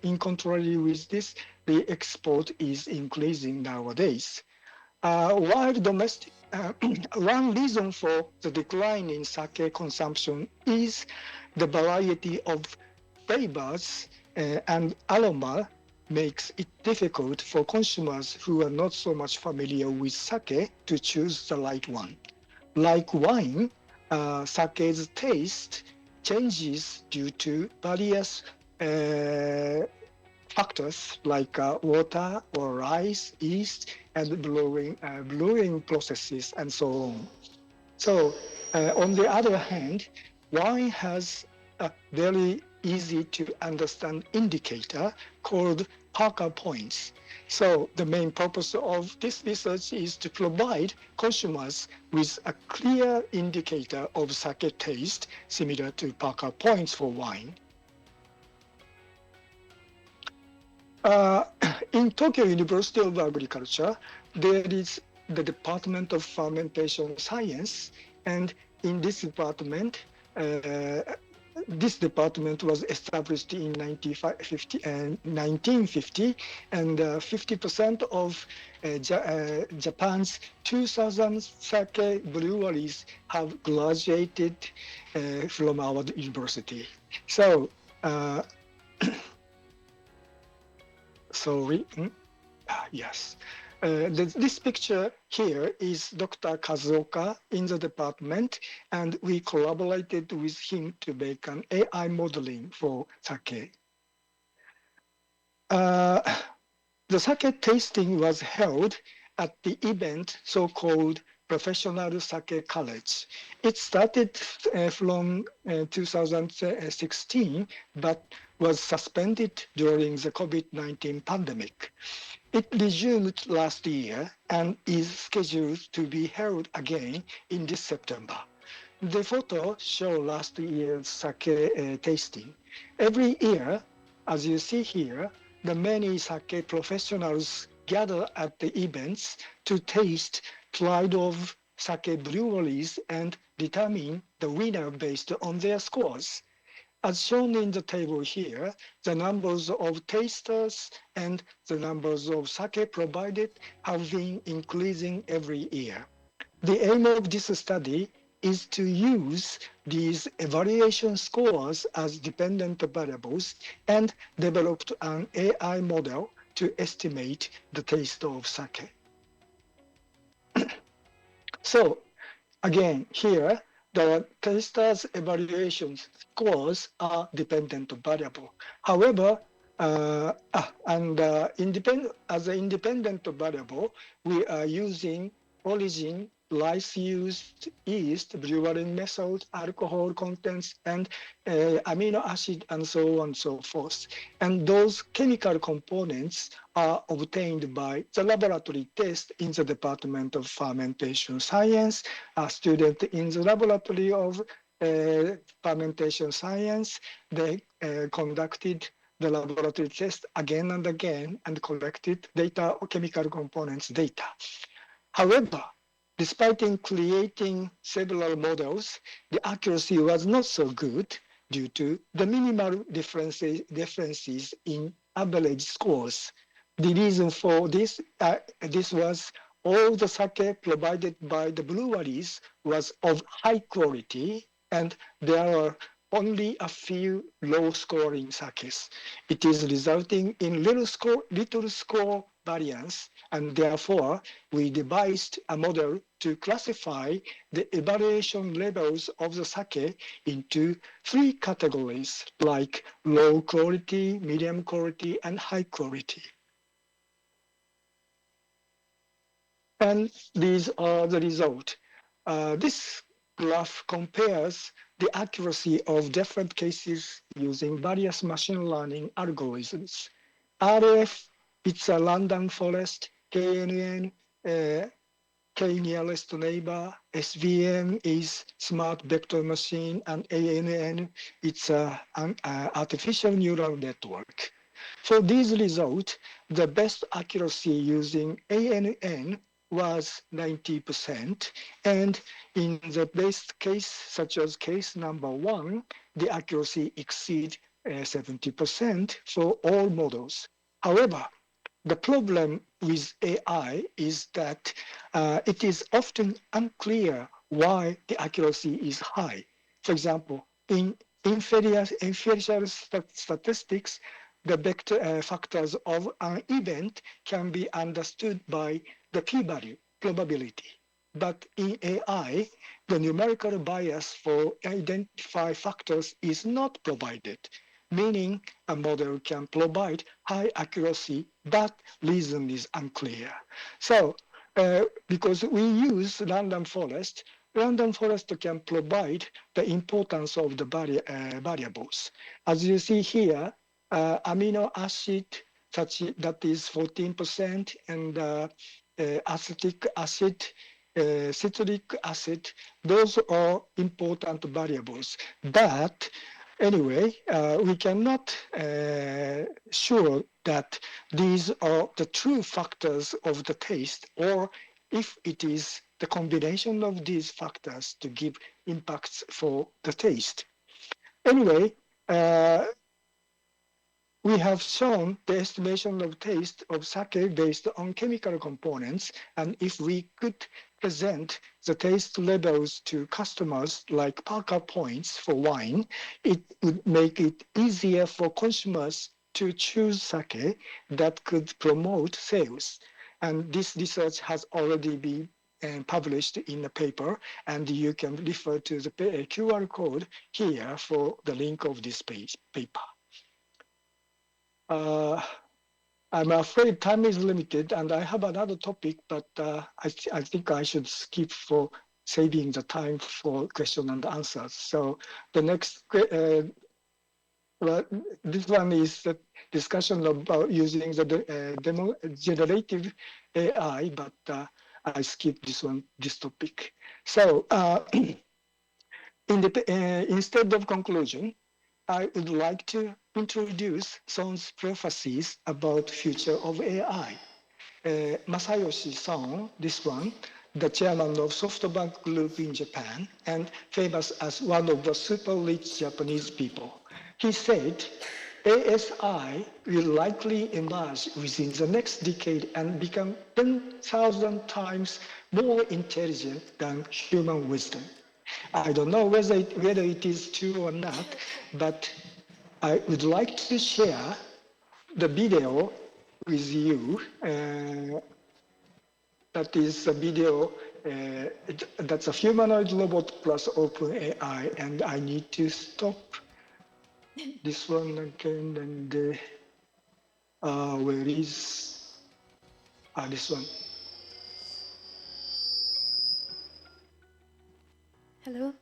In contrary with this, the export is increasing nowadays. While domestic, one reason for the decline in sake consumption is the variety of flavors and aroma makes it difficult for consumers who are not so much familiar with sake to choose the right one. Like wine, sake's taste changes due to various factors like water or rice, yeast, and brewing processes, and so on. So, on the other hand, wine has a very easy to understand indicator called Parker points. So the main purpose of this research is to provide consumers with a clear indicator of sake taste similar to Parker points for wine. In Tokyo University of Agriculture, there is the Department of Fermentation Science, and in this department was established in 1950, and 50% of Japan's 2,000 sake breweries have graduated from our university. So, sorry. Yes. This picture here is Dr. Kazuoka in the department, and we collaborated with him to make an AI modeling for sake. The sake tasting was held at the event so-called Professional Sake College. It started from 2016, but was suspended during the COVID-19 pandemic. It resumed last year and is scheduled to be held again in this September. The photo shows last year's sake tasting. Every year, as you see here, the many sake professionals gather at the events to taste pride of sake breweries and determine the winner based on their scores. As shown in the table here, the numbers of tasters and the numbers of sake provided have been increasing every year. The aim of this study is to use these evaluation scores as dependent variables and developed an AI model to estimate the taste of sake. So again, here, the testers' evaluation scores are dependent variable. However, as an independent variable, we are using origin, rice used, yeast, brewing method, alcohol contents, and amino acid, and so on and so forth. And those chemical components are obtained by the laboratory test in the Department of Fermentation Science. A student in the laboratory of fermentation science, they conducted the laboratory test again and again and collected data, chemical components data. However, despite in creating several models, the accuracy was not so good due to the minimal differences in average scores. The reason for this, this was all the sake provided by the breweries was of high quality, and there are only a few low-scoring sakes. It is resulting in little score variance, and therefore we devised a model to classify the evaluation levels of the sake into three categories, like low quality, medium quality, and high quality. And these are the results. This graph compares the accuracy of different cases using various machine learning algorithms. RF, it's a random forest, KNN, K nearest neighbor, SVM is smart vector machine, and ANN, it's an artificial neural network. For these results, the best accuracy using ANN was 90%, and in the best case, such as case number 1, the accuracy exceeds 70% for all models. However, the problem with AI is that it is often unclear why the accuracy is high. For example, in inferior statistics, the vector factors of an event can be understood by the p-value, probability. But in AI, the numerical bias for identify factors is not provided, meaning a model can provide high accuracy, but reason is unclear. So because we use random forest can provide the importance of the variables. As you see here, amino acid that is 14%, and acetic acid, citric acid, those are important variables. But anyway, we cannot sure that these are the true factors of the taste, or if it is the combination of these factors to give impacts for the taste. Anyway, we have shown the estimation of taste of sake based on chemical components, and if we could present the taste levels to customers like Parker points for wine, it would make it easier for consumers to choose sake that could promote sales. And this research has already been published in a paper, and you can refer to the QR code here for the link of this paper. I'm afraid time is limited, and I have another topic, but I think I should skip for saving the time for question and answers. So the next, this one is the discussion about using the generative AI, but I skipped this topic. So instead of conclusion, I would like to introduce Son's prophecies about future of AI. Masayoshi Son, this one, the chairman of SoftBank Group in Japan, and famous as one of the super rich Japanese people. He said, ASI will likely emerge within the next decade and become 10,000 times more intelligent than human wisdom. I don't know whether it is true or not, but I would like to share the video with you. That is a video that's a humanoid robot plus OpenAI, and I need to stop this one again, and where is this one? Hello?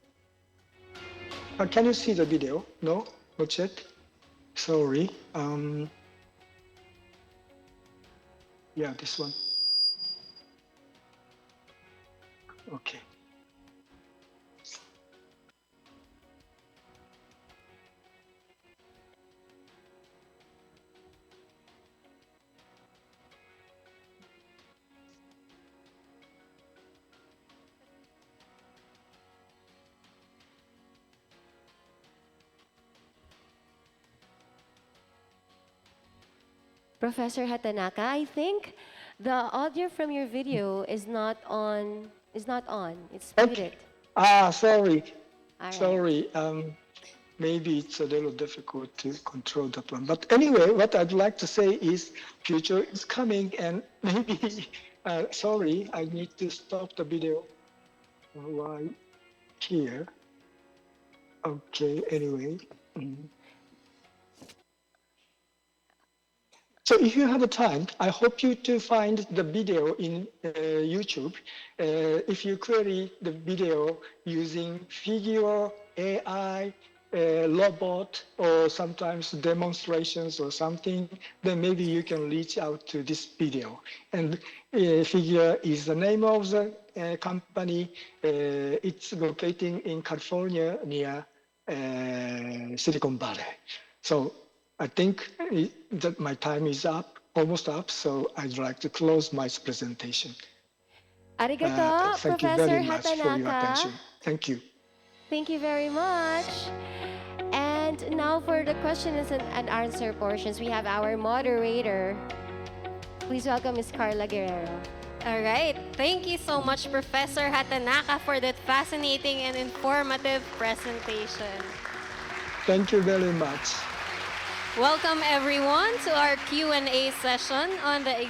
Can you see the video? No, not yet. Sorry. Yeah, this one. Okay. Professor Hatanaka, I think the audio from your video is not on. It's muted. Sorry. All right. Sorry. Maybe it's a little difficult to control that one. But anyway, what I'd like to say is future is coming, and maybe, sorry, I need to stop the video right here. Okay, anyway. So if you have a time, I hope you to find the video in YouTube. If you query the video using figure, AI, robot, or sometimes demonstrations or something, then maybe you can reach out to this video. And figure is the name of the company. It's located in California near Silicon Valley. So I think that my time is up, almost up, so I'd like to close my presentation. Arigato, Thank you Professor very much for your Hatanaka. attention. Thank you. Thank you very much. And now for the questions and answer portions, we have our moderator. Please welcome Ms. Carla Guerrero. All right. Thank you so much, Professor Hatanaka, for that fascinating and informative presentation. Thank you very much. Welcome, everyone, to our Q&A session on the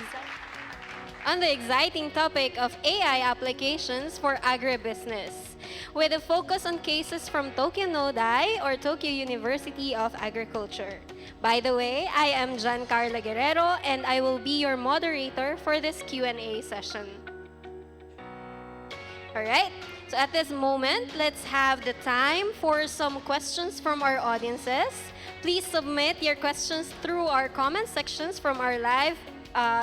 exciting topic of AI applications for agribusiness, with a focus on cases from Tokyo Nodai or Tokyo University of Agriculture. By the way, I am Giancarla Guerrero, and I will be your moderator for this Q&A session. All right. So at this moment, let's have the time for some questions from our audiences. Please submit your questions through our comment sections from our live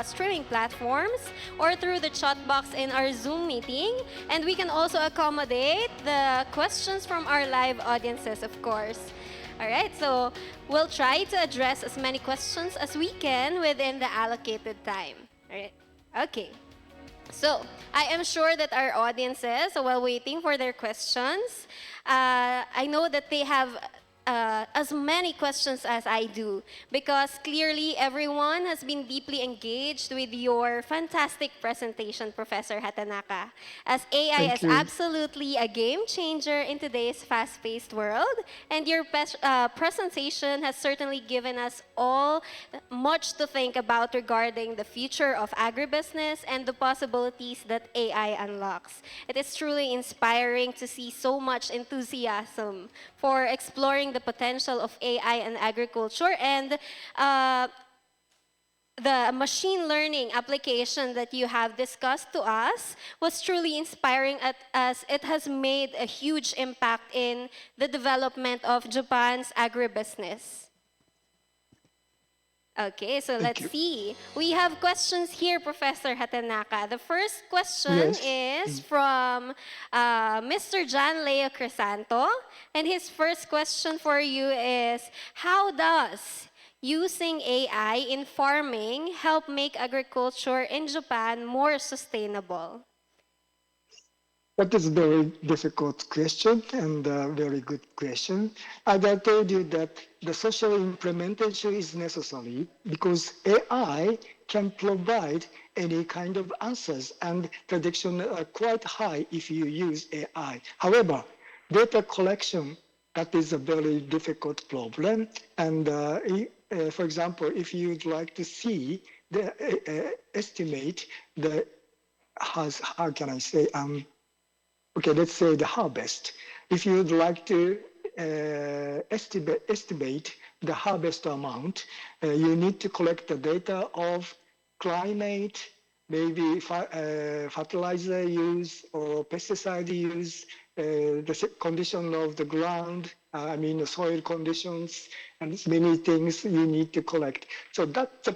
streaming platforms or through the chat box in our Zoom meeting. And we can also accommodate the questions from our live audiences, of course. All right, so we'll try to address as many questions as we can within the allocated time. All right, okay. So, I am sure that our audiences, while waiting for their questions, I know that they have as many questions as I do, because clearly everyone has been deeply engaged with your fantastic presentation, Professor Hatanaka, as AI is absolutely a game changer in today's fast-paced world, and your presentation has certainly given us all much to think about regarding the future of agribusiness and the possibilities that AI unlocks. It is truly inspiring to see so much enthusiasm for exploring the potential of AI in agriculture, and the machine learning application that you have discussed to us was truly inspiring as it has made a huge impact in the development of Japan's agribusiness. Okay, so let's see. We have questions here, Professor Hatanaka. The first question is from Mr. John Leo Crisanto. And his first question for you is, how does using AI in farming help make agriculture in Japan more sustainable? That is a very difficult question and a very good question. As I told you that the social implementation is necessary because AI can provide any kind of answers and prediction are quite high if you use AI. However, data collection, that is a very difficult problem. And for example, if you'd like to see the estimate the how can I say okay, let's say the harvest. If you'd like to estimate the harvest amount, you need to collect the data of climate, maybe fertilizer use or pesticide use, the condition of the ground, the soil conditions, and many things you need to collect. So that the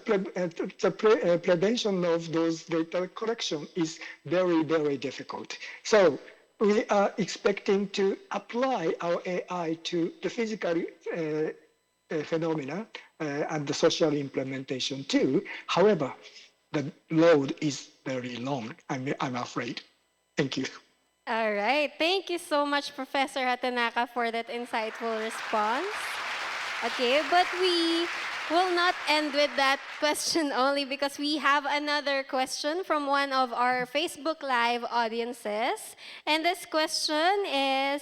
prevention of those data collection is very, very difficult. So we are expecting to apply our AI to the physical phenomena and the social implementation too. However, the load is very long, I'm afraid. Thank you. All right. Thank you so much, Professor Hatanaka, for that insightful response. Okay, but we will not end with that question only because we have another question from one of our Facebook Live audiences. And this question is,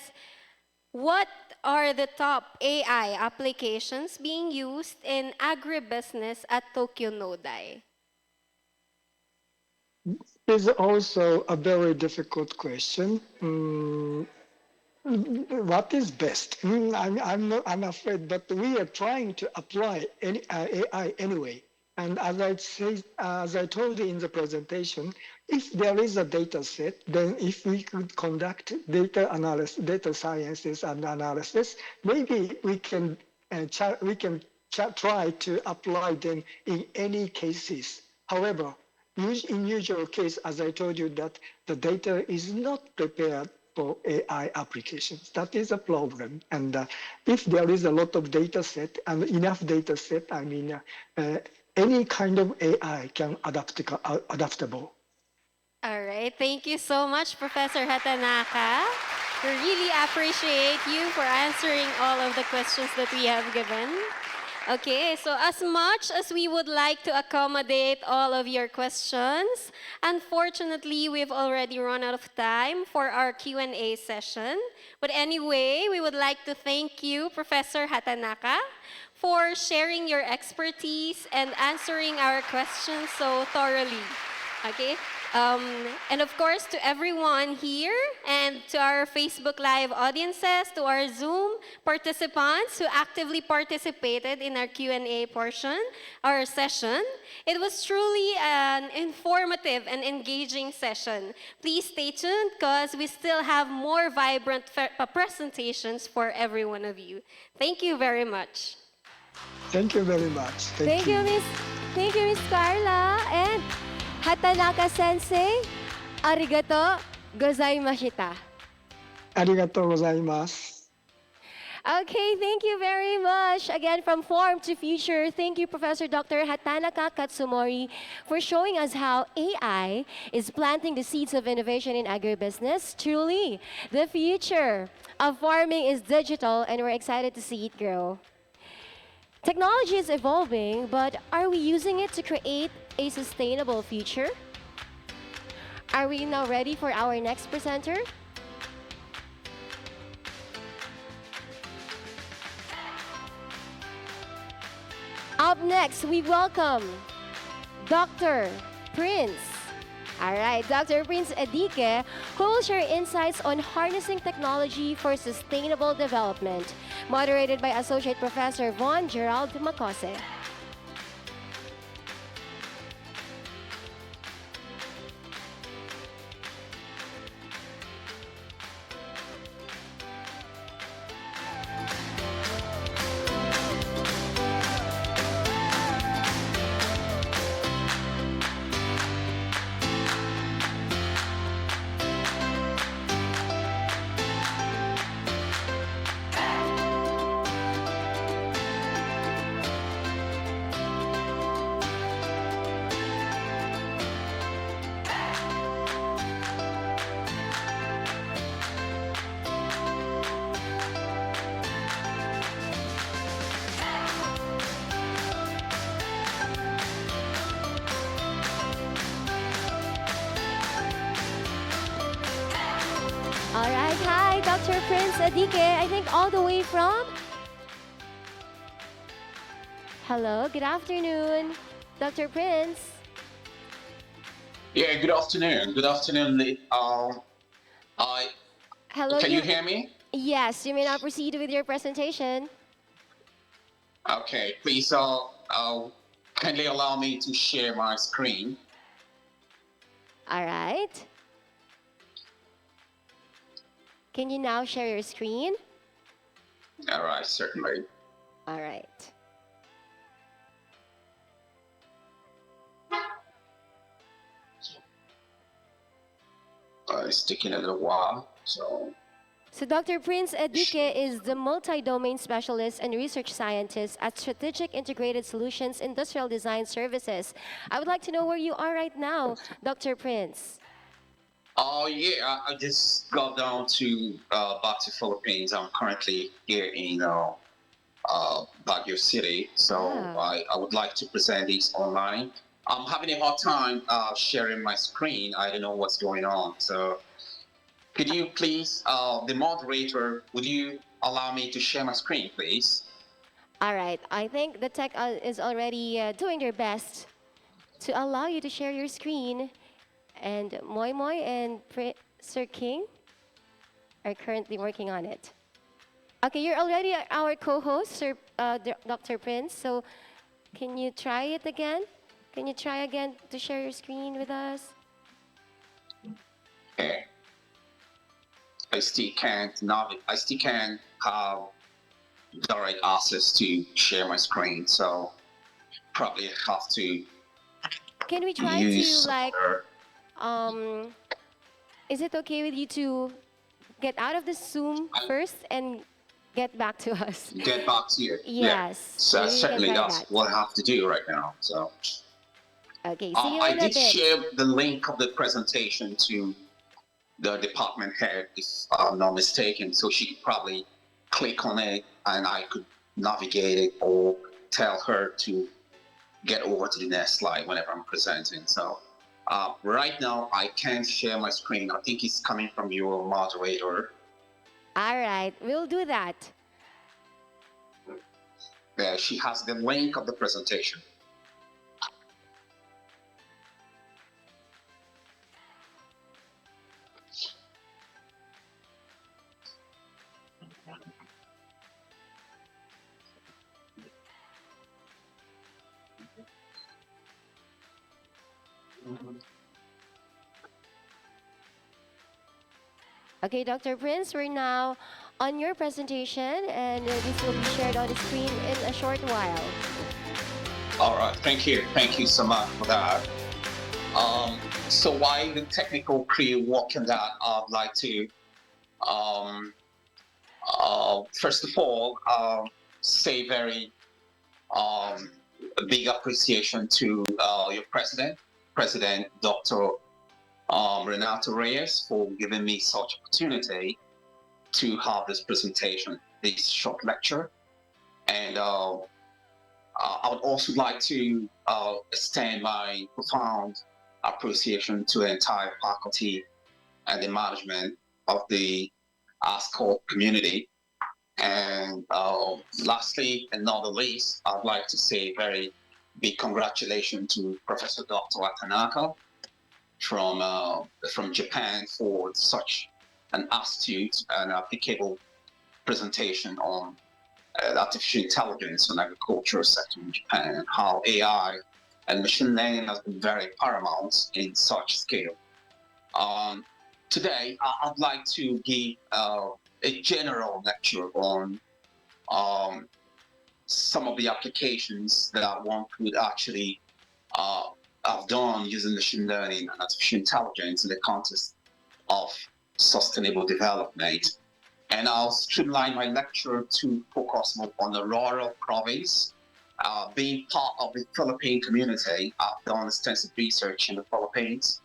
what are the top AI applications being used in agribusiness at Tokyo Nodai? Is also a very difficult question. What is best? I'm afraid, but we are trying to apply AI anyway. And as I told you in the presentation, if there is a data set, then if we could conduct data analysis, data sciences and analysis, maybe we can try to apply them in any cases. However, in usual case, as I told you, that the data is not prepared for AI applications. That is a problem. And if there is a lot of data set and enough data set, any kind of AI can adaptable. All right. Thank you so much, Professor Hatanaka. We really appreciate you for answering all of the questions that we have given. Okay, so as much as we would like to accommodate all of your questions, unfortunately, we've already run out of time for our Q&A session. But anyway, we would like to thank you, Professor Hatanaka, for sharing your expertise and answering our questions so thoroughly. Okay? And of course, to everyone here and to our Facebook Live audiences, to our Zoom participants who actively participated in our Q&A portion, our session, it was truly an informative and engaging session. Please stay tuned because we still have more vibrant presentations for every one of you. Thank you very much. Thank you very much. Thank you, Miss Carla. And Hatanaka Sensei, arigato gozaimashita. Arigato gozaimasu. Okay, thank you very much. Again, from Form to Future, thank you, Professor Dr. Hatanaka Katsumori, for showing us how AI is planting the seeds of innovation in agribusiness. Truly, the future of farming is digital, and we're excited to see it grow. Technology is evolving, but are we using it to create a sustainable future? Are we now ready for our next presenter? Up next, we welcome Dr. Prince. All right, Dr. Prince Edike, who will share insights on harnessing technology for sustainable development, moderated by Associate Professor Von Gerald Macose. All right. Hi, Dr. Prince Adike. I think all the way from... Hello, good afternoon, Dr. Prince. Yeah, good afternoon. Good afternoon. Hello, Can you hear me? Yes, you may now proceed with your presentation. Okay, please kindly allow me to share my screen. All right. Can you now share your screen? All right, certainly. All right. It's taking a little while, so. So Dr. Prince Adike is the multi-domain specialist and research scientist at Strategic Integrated Solutions Industrial Design Services. I would like to know where you are right now, Dr. Prince. Oh yeah, I just got down to back to Philippines. I'm currently here in Baguio City, so I would like to present this online. I'm having a hard time sharing my screen. I don't know what's going on. So could you please, the moderator, would you allow me to share my screen, please? All right. I think the tech is already doing their best to allow you to share your screen. And Moy Moy and Sir King are currently working on it. Okay, you're already our co-host, Sir Dr. Prince. So can you try it again? Can you try again to share your screen with us? Okay. I still can't have direct access to share my screen, so probably have to. Can we try to like? Is it okay with you to get out of the Zoom first and get back to us? Get back to you. Yes. Yeah. So certainly that's what I have to do right now. So. Okay. See you I in a did bit. share the link of the presentation to the department head, if I'm not mistaken, so she could probably click on it and I could navigate it or tell her to get over to the next slide whenever I'm presenting. So right now I can't share my screen. I think it's coming from your moderator. All right, we'll do that. She has the link of the presentation. Okay, Dr. Prince, we're now on your presentation, and this will be shared on the screen in a short while. All right, thank you. Thank you so much for that. So while the technical crew working that, I'd like to, first of all, say very big appreciation to your President Dr. Renato Reyes, for giving me such opportunity to have this presentation, this short lecture. And I would also like to extend my profound appreciation to the entire faculty and the management of the ASCOT community. And lastly, and not the least, I'd like to say very big congratulations to Professor Dr. Watanaka from Japan for such an astute and applicable presentation on artificial intelligence and agricultural sector in Japan, and how AI and machine learning has been very paramount in such scale. Today, I'd like to give a general lecture on some of the applications that one could actually have done using machine learning and artificial intelligence in the context of sustainable development. And I'll streamline my lecture to focus more on the rural province. Being part of the Philippine community, I've done extensive research in the Philippines,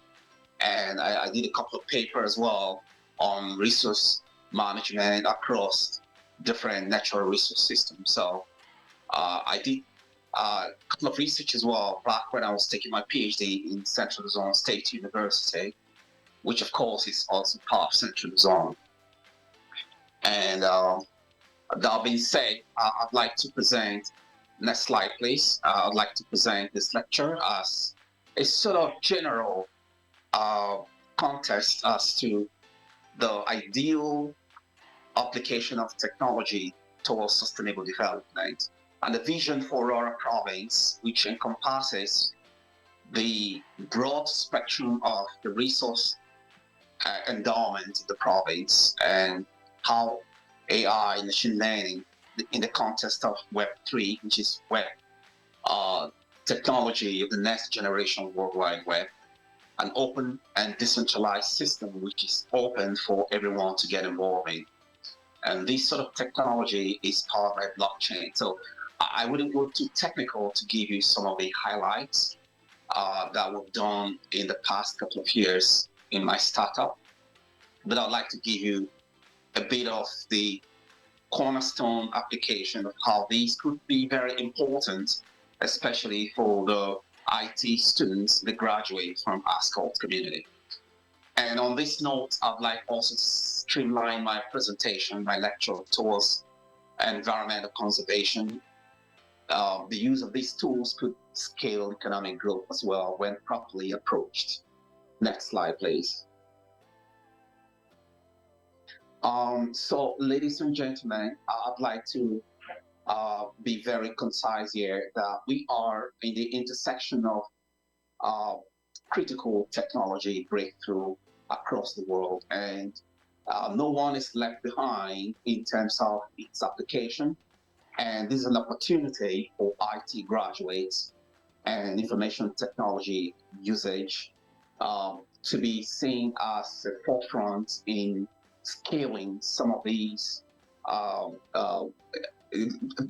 and I did a couple of papers as well on resource management across different natural resource systems. So I did a couple of research as well back when I was taking my PhD in Central Zone State University. which of course is also part of Central Zone. And that being said, I'd like to present, next slide please. I'd like to present this lecture as a sort of general context as to the ideal application of technology towards sustainable development and the vision for Aurora province, which encompasses the broad spectrum of the resource endowment of the province and how AI and machine learning in the context of Web3, which is web technology of the next generation World Wide Web, an open and decentralized system which is open for everyone to get involved in. And this sort of technology is powered by blockchain. So I wouldn't go too technical to give you some of the highlights that were done in the past couple of years in my startup, but I'd like to give you a bit of the cornerstone application of how these could be very important, especially for the IT students that graduate from ASCOT community. And on this note, I'd like also to streamline my presentation, my lecture towards environmental conservation. The use of these tools could scale economic growth as well when properly approached. Next slide, please. So, ladies and gentlemen, I'd like to be very concise here that we are in the intersection of critical technology breakthrough across the world, and no one is left behind in terms of its application. And this is an opportunity for IT graduates and information technology usage to be seen as the forefront in scaling some of these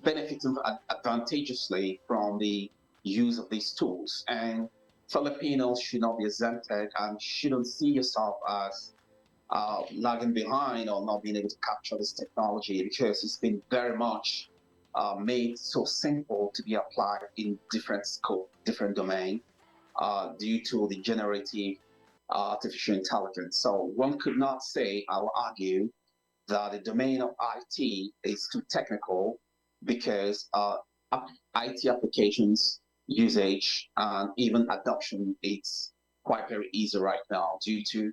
benefiting advantageously from the use of these tools. And Filipinos should not be exempted and shouldn't see yourself as lagging behind or not being able to capture this technology, because it's been very much made so simple to be applied in different scope, different domain, due to the generative artificial intelligence. So one could not say, I will argue, that the domain of IT is too technical, because IT applications usage and even adoption is quite very easy right now due to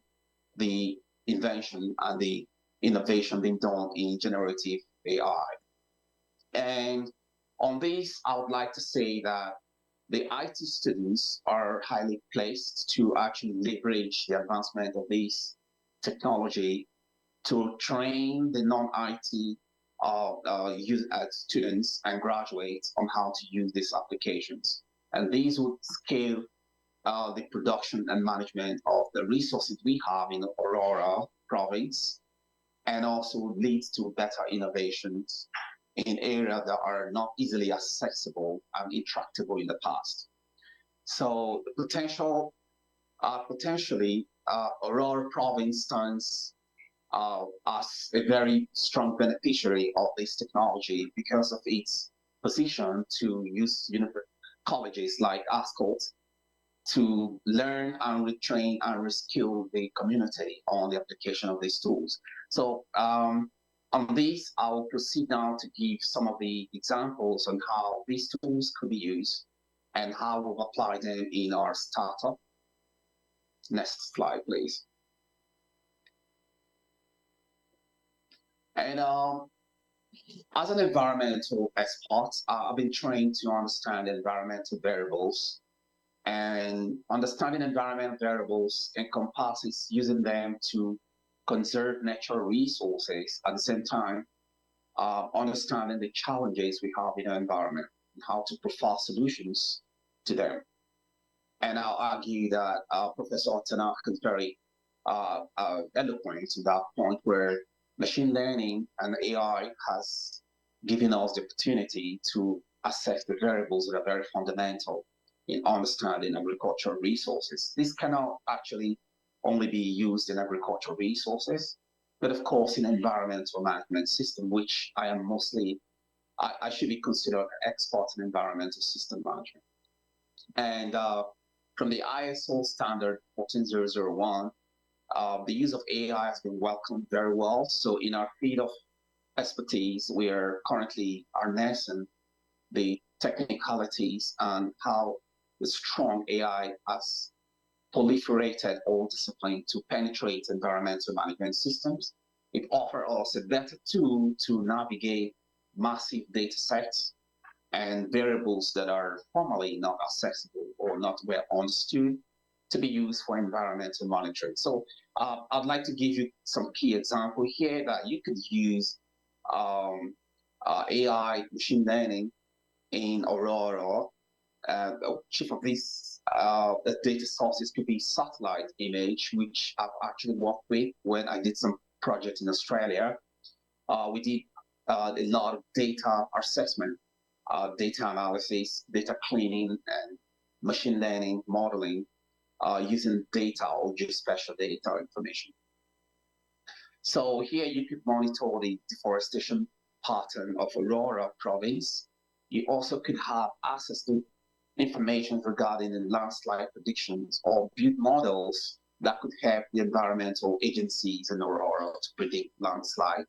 the invention and the innovation being done in generative AI. And on this, I would like to say that the IT students are highly placed to actually leverage the advancement of this technology to train the non-IT students and graduates on how to use these applications. And these would scale the production and management of the resources we have in Aurora province, and also leads to better innovations in areas that are not easily accessible and intractable in the past. So the potentially, Aurora province stands as a very strong beneficiary of this technology because of its position to use colleges like ASCOT to learn and retrain and reskill the community on the application of these tools. So on this, I will proceed now to give some of the examples on how these tools could be used and how we'll apply them in our startup. Next slide, please. And as an environmental expert, I've been trained to understand environmental variables. And understanding environmental variables encompasses using them to conserve natural resources, at the same time understanding the challenges we have in our environment and how to provide solutions to them. And I'll argue that Professor Tanaka is very eloquent to that point, where machine learning and AI has given us the opportunity to assess the variables that are very fundamental in understanding agricultural resources. This cannot actually only be used in agricultural resources, but of course in environmental management system, which I am mostly, I should be considered an expert in environmental system management. And from the ISO standard 14001, The use of AI has been welcomed very well. So in our field of expertise, we are currently harnessing the technicalities and how the strong AI has proliferated all discipline to penetrate environmental management systems. It offers us a better tool to navigate massive data sets and variables that are formerly not accessible or not well understood to be used for environmental monitoring. So I'd like to give you some key examples here that you could use AI, machine learning in Aurora. Chief of these data sources could be satellite image, which I've actually worked with when I did some project in Australia. We did a lot of data assessment, data analysis, data cleaning, and machine learning modeling using data or geospatial data information. So here you could monitor the deforestation pattern of Aurora province. You also could have access to information regarding the landslide predictions or build models that could help the environmental agencies in Aurora to predict landslide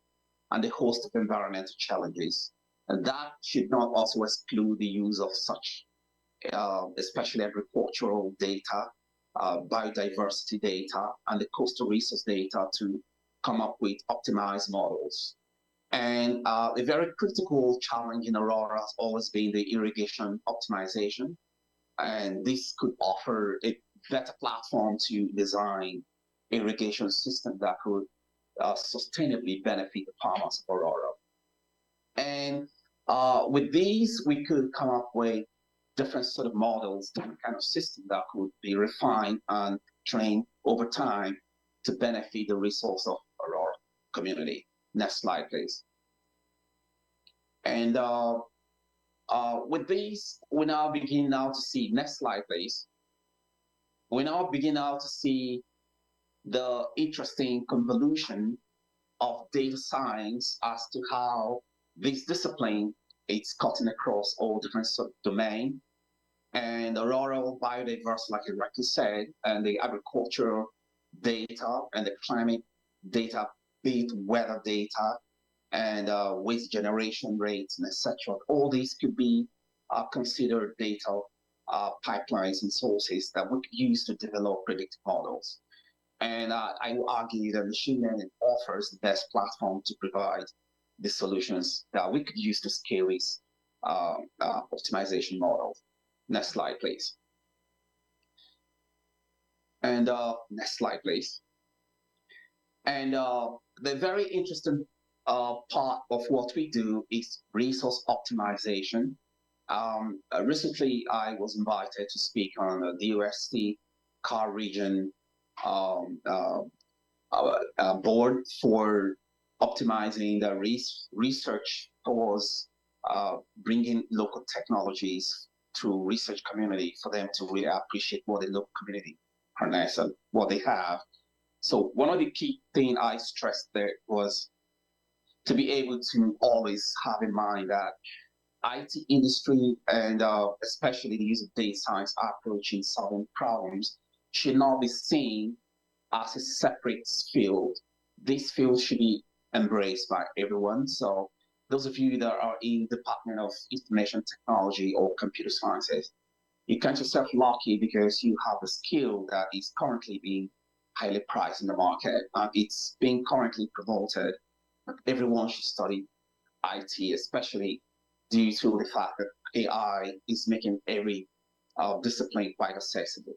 and a host of environmental challenges. And that should not also exclude the use of such, especially agricultural data, biodiversity data, and the coastal resource data to come up with optimized models. And a very critical challenge in Aurora has always been the irrigation optimization. And this could offer a better platform to design irrigation system that could sustainably benefit the farmers of Aurora. And with these, we could come up with different sort of models, different kind of system that could be refined and trained over time to benefit the resource of Aurora community. Next slide, please. And with these, we now begin now to see, next slide, please. We now begin now to see the interesting convolution of data science as to how this discipline is cutting across all different sort of domain. And the rural biodiversity, like I rightly said, and the agricultural data and the climate data, be it weather data and waste generation rates and etc. All these could be considered data pipelines and sources that we could use to develop predictive models. And I will argue that machine learning offers the best platform to provide the solutions that we could use to scale this optimization model. Next slide, please. And next slide, please. And the very interesting part of what we do is resource optimization. Recently, I was invited to speak on the DOST CAR region board for optimizing the research towards bringing local technologies to research community for them to really appreciate what the local community harness and what they have. So one of the key things I stressed there was to be able to always have in mind that IT industry and especially the use of data science approach in solving problems should not be seen as a separate field. This field should be embraced by everyone. So those of you that are in the Department of Information Technology or Computer Sciences, you count yourself lucky because you have a skill that is currently being highly priced in the market, and it's being currently promoted. Everyone should study IT, especially due to the fact that AI is making every discipline quite accessible.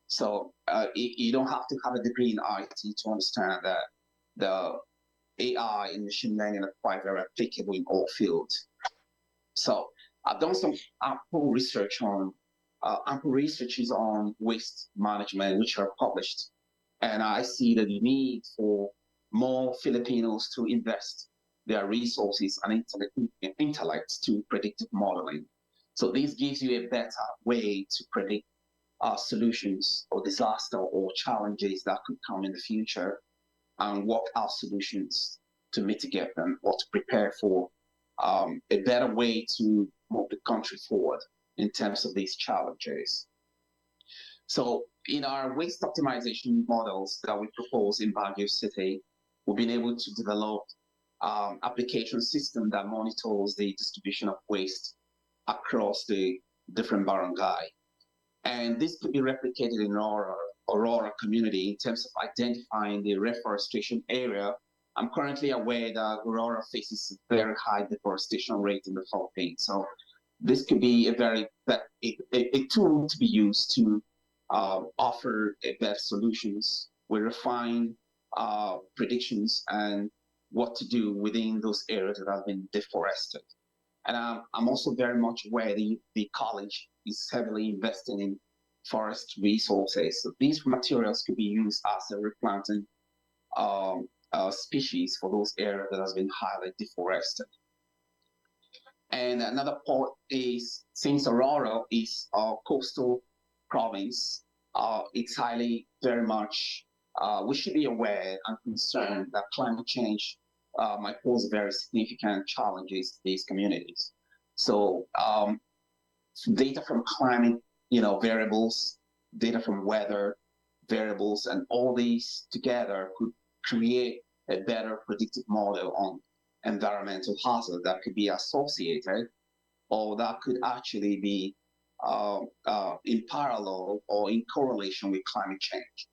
So you don't have to have a degree in IT to understand that the AI and machine learning are quite very applicable in all fields. So I've done some ample researches on waste management, which are published. And I see the need for more Filipinos to invest their resources and intellects to predictive modeling. So this gives you a better way to predict solutions or disaster or challenges that could come in the future and work out solutions to mitigate them or to prepare for a better way to move the country forward in terms of these challenges. So in our waste optimization models that we propose in Baguio City, we've been able to develop application system that monitors the distribution of waste across the different barangay. And this could be replicated in our Aurora community in terms of identifying the reforestation area. I'm currently aware that Aurora faces a very high deforestation rate in the Philippines. So this could be a tool to be used to offer better solutions with refined predictions and what to do within those areas that have been deforested. And I'm also very much aware the college is heavily investing in forest resources. So these materials could be used as a replanting species for those areas that has been highly deforested. And another part is, since Aurora is a coastal province, it's highly, very much, we should be aware and concerned that climate change might pose very significant challenges to these communities. So data from climate, variables, data from weather variables, and all these together could create a better predictive model on environmental hazard that could be associated or that could actually be in parallel or in correlation with climate change.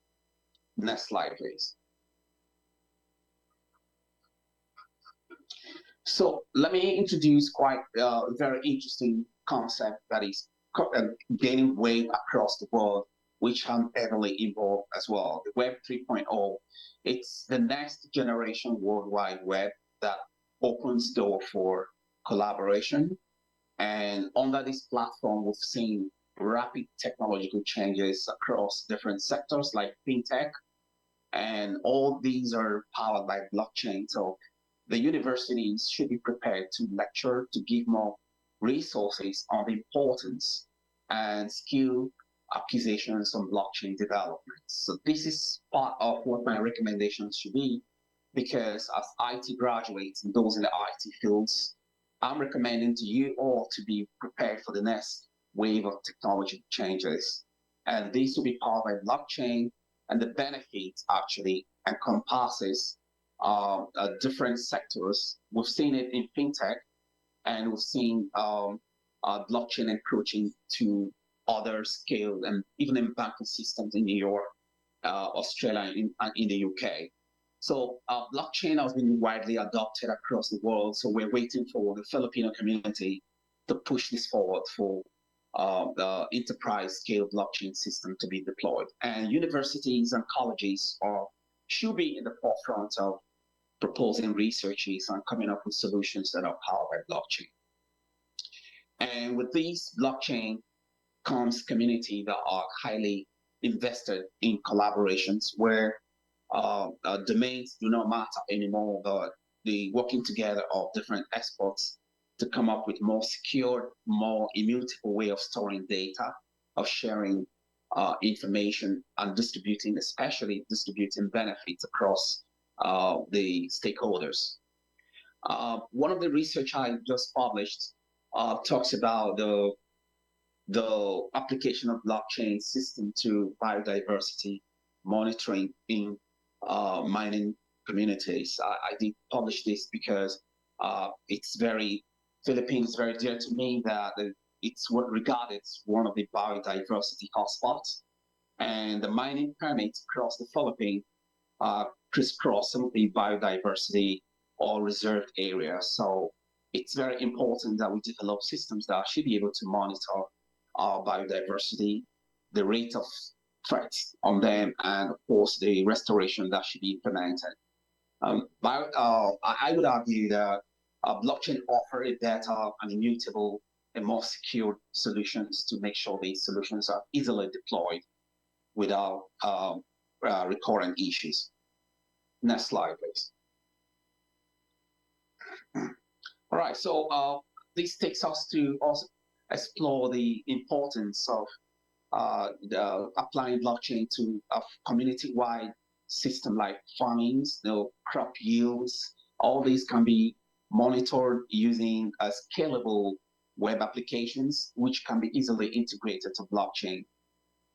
Next slide, please. So let me introduce quite a very interesting concept that is gaining weight across the world, which I'm heavily involved as well. The Web 3.0, it's the next generation World Wide Web that opens door for collaboration. And under this platform, we've seen rapid technological changes across different sectors like fintech, and all these are powered by blockchain. So the universities should be prepared to lecture, to give more resources on the importance and skill acquisitions on blockchain development. So this is part of what my recommendations should be, because as IT graduates and those in the IT fields, I'm recommending to you all to be prepared for the next wave of technology changes. And this will be powered by blockchain, and the benefits actually encompasses different sectors. We've seen it in fintech, and we've seen blockchain encroaching to other scale and even in banking systems in New York, Australia, and in the UK. So blockchain has been widely adopted across the world. So we're waiting for the Filipino community to push this forward for the enterprise scale blockchain system to be deployed. And universities and colleges should be in the forefront of proposing researches and coming up with solutions that are powered by blockchain. And with these blockchain comes community that are highly invested in collaborations where domains do not matter anymore, but the working together of different experts to come up with more secure, more immutable way of storing data, of sharing information and distributing, especially distributing benefits across the stakeholders. One of the research I just published talks about the application of blockchain system to biodiversity monitoring in mining communities. I did publish this because it's Philippines very dear to me, that it's regarded as one of the biodiversity hotspots. And the mining permits across the Philippines crisscross some of the biodiversity or reserved areas. So it's very important that we develop systems that should be able to monitor our biodiversity, the rate of threats on them, and of course the restoration that should be implemented. I would argue that blockchain offer a better and immutable and more secure solutions to make sure these solutions are easily deployed without recurrent issues. Next slide, please. All right, so this takes us to also explore the importance of applying blockchain to a community-wide system like farmings, crop yields. All these can be monitored using scalable web applications, which can be easily integrated to blockchain.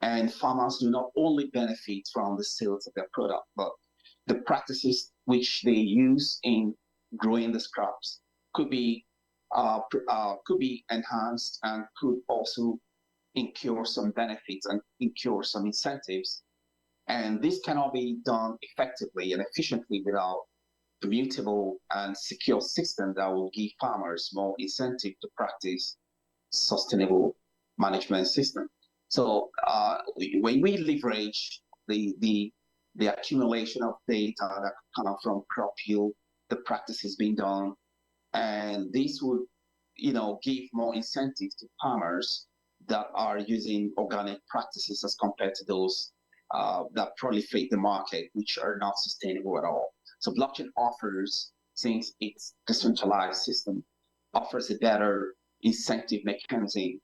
And farmers do not only benefit from the sales of their product, but the practices which they use in growing the crops could be enhanced and could also incur some benefits and incur some incentives. And this cannot be done effectively and efficiently without a mutable and secure system that will give farmers more incentive to practice sustainable management system. So when we leverage the accumulation of data that come from crop yield, the practices being done, and this would, give more incentive to farmers that are using organic practices as compared to those that proliferate the market, which are not sustainable at all. So blockchain offers, since it's decentralized system, offers a better incentive mechanism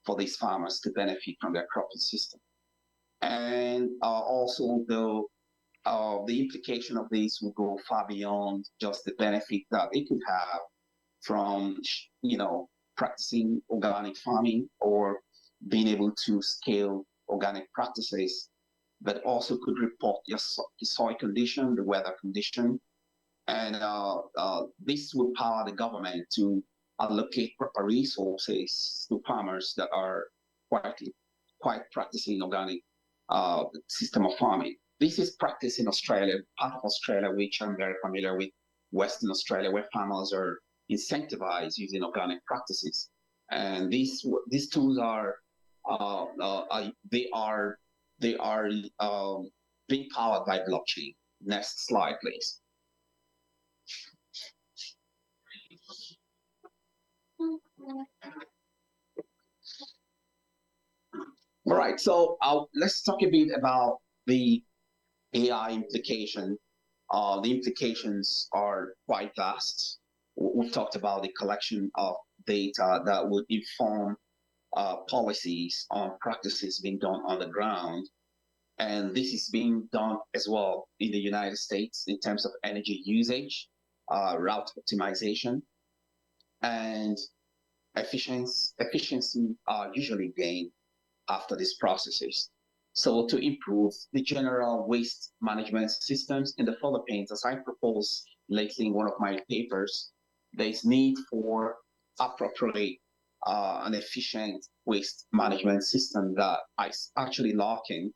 for these farmers to benefit from their cropping system. And also the implication of this will go far beyond just the benefit that it could have from, practicing organic farming or being able to scale organic practices, but also could report the soil condition, the weather condition, and this will power the government to allocate proper resources to farmers that are quite practicing organic system of farming. This is practiced in Australia, part of Australia, which I'm very familiar with, Western Australia, where farmers are incentivized using organic practices. And these tools are being powered by blockchain. Next slide, please. All right, so let's talk a bit about the AI implication. The implications are quite vast. We've talked about the collection of data that would inform policies on practices being done on the ground. And this is being done as well in the United States in terms of energy usage, route optimization, and efficiency are usually gained after these processes. So to improve the general waste management systems in the Philippines, as I proposed lately in one of my papers, there's need for appropriate and efficient waste management system that is actually lacking.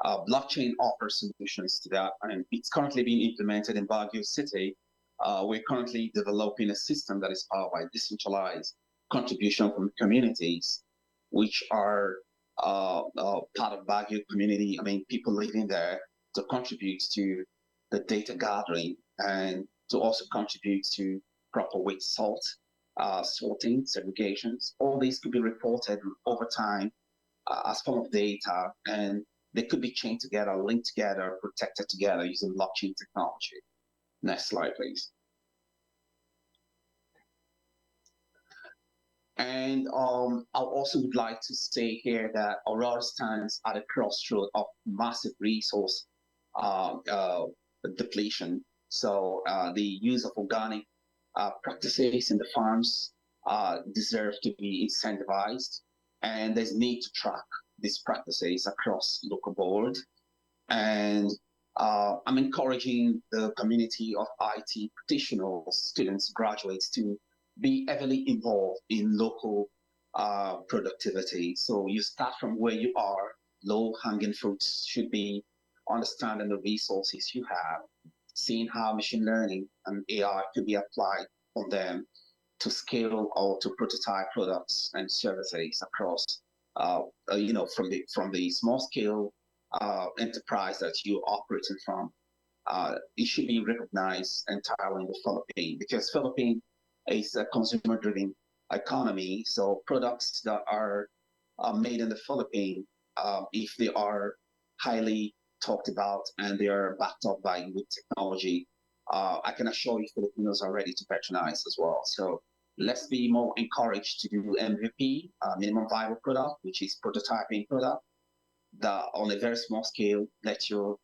Blockchain offers solutions to that, and it's currently being implemented in Baguio City. We're currently developing a system that is powered by decentralized contribution from communities, which are part of Baguio community. I mean, people living there to contribute to the data gathering and to also contribute to proper waste sorting, segregations. All these could be reported over time as form of data, and they could be chained together, linked together, protected together using blockchain technology. Next slide, please. And I also would like to say here that Aurora stands at a crossroad of massive resource depletion. So the use of organic practices in the farms deserve to be incentivized, and there's need to track these practices across local board. And I'm encouraging the community of IT practitioners, students, graduates to be heavily involved in local productivity. So you start from where you are. Low-hanging fruits should be understanding the resources you have, seeing how machine learning and AI could be applied on them to scale or to prototype products and services across, from the small scale enterprise that you're operating from. It should be recognized entirely in the Philippines, because Philippines is a consumer-driven economy. So products that are made in the Philippines, if they are highly talked about and they are backed up by good technology, I can assure you Filipinos are ready to patronize as well. So let's be more encouraged to do MVP, minimum viable product, which is prototyping product, that on a very small scale let you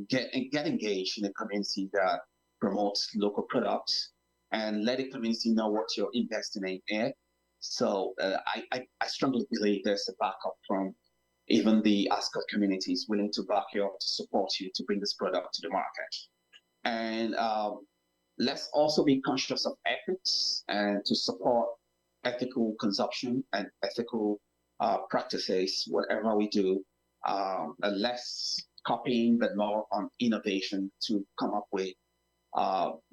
get engaged in a community that promotes local products, and let the community know what you're investing in. So I strongly believe there's a backup from even the ASCOT community is willing to back you up, to support you, to bring this product to the market. And let's also be conscious of ethics and to support ethical consumption and ethical practices, whatever we do, less copying, but more on innovation to come up with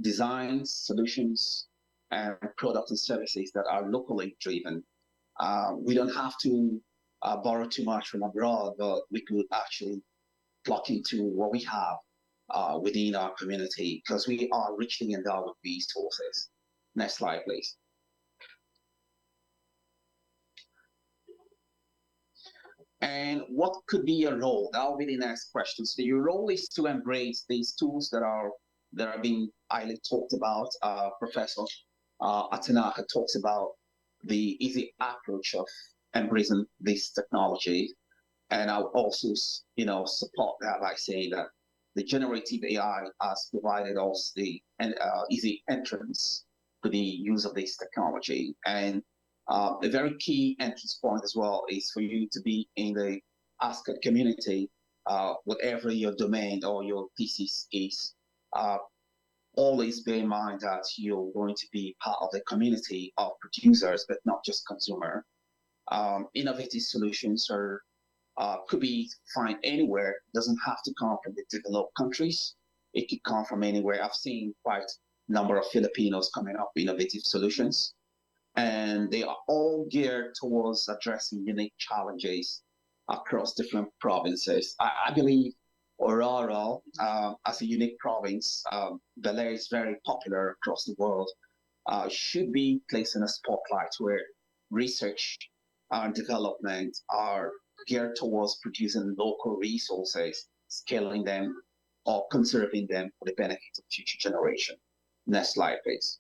designs, solutions, and products and services that are locally driven. We don't have to borrow too much from abroad, but we could actually plug into what we have within our community because we are richly endowed with resources. Next slide, please. And what could be your role? That will be the next question. So your role is to embrace these tools that are being highly talked about. Professor Atanaka talks about the easy approach of embracing this technology, and I'll also, support that by saying that the generative AI has provided us the easy entrance to the use of this technology. And a very key entrance point as well is for you to be in the ASCOT community, whatever your domain or your thesis is. Always bear in mind that you're going to be part of the community of producers, but not just consumer. Innovative solutions could be found anywhere. It doesn't have to come from the developed countries. It could come from anywhere. I've seen quite a number of Filipinos coming up with innovative solutions, and they are all geared towards addressing unique challenges across different provinces. I believe Aurora, as a unique province, Baler is very popular across the world, should be placed in a spotlight where research and development are geared towards producing local resources, scaling them, or conserving them for the benefit of future generation. Next slide, please.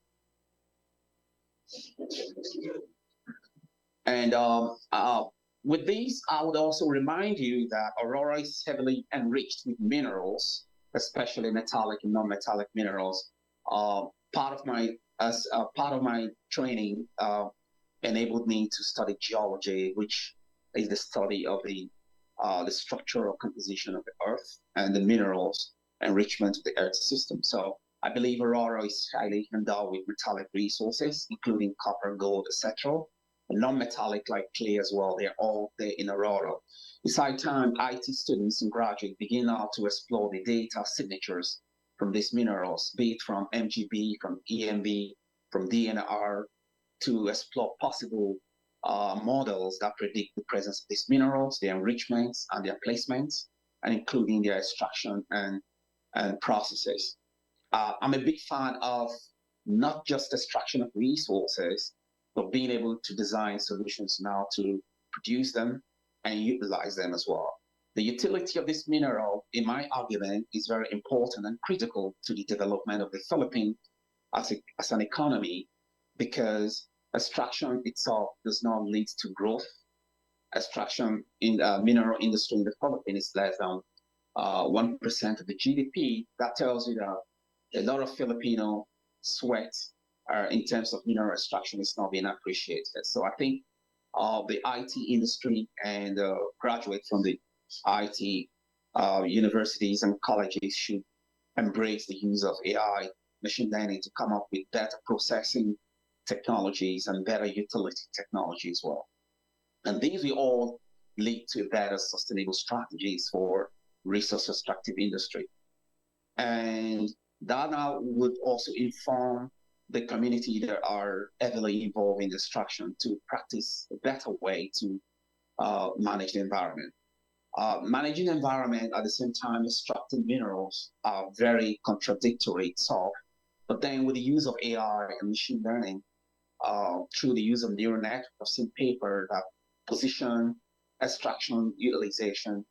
And with these, I would also remind you that Aurora is heavily enriched with minerals, especially metallic and non-metallic minerals. Part of my training enabled me to study geology, which is the study of the structural composition of the earth and the minerals enrichment of the earth system. So I believe Aurora is highly endowed with metallic resources, including copper, gold, etc. Non-metallic like clay as well, they're all there in Aurora. Besides time, IT students and graduates begin now to explore the data signatures from these minerals, be it from MGB, from EMB, from DNR, to explore possible models that predict the presence of these minerals, their enrichments and their placements, and including their extraction and processes. I'm a big fan of not just extraction of resources, but being able to design solutions now to produce them and utilize them as well. The utility of this mineral, in my argument, is very important and critical to the development of the Philippines as an economy, because extraction itself does not lead to growth. Extraction in the mineral industry in the Philippines is less than 1% of the GDP. That tells you that a lot of Filipino sweat in terms of mineral extraction is not being appreciated. So I think the IT industry and graduates from the IT universities and colleges should embrace the use of AI, machine learning to come up with better processing technologies and better utility technology as well. And these will all lead to better sustainable strategies for resource extractive industry. And that now would also inform the community that are heavily involved in extraction to practice a better way to manage the environment. Managing the environment at the same time extracting minerals are very contradictory itself. But then with the use of AI and machine learning, through the use of neural networks, I've seen paper that position extraction utilization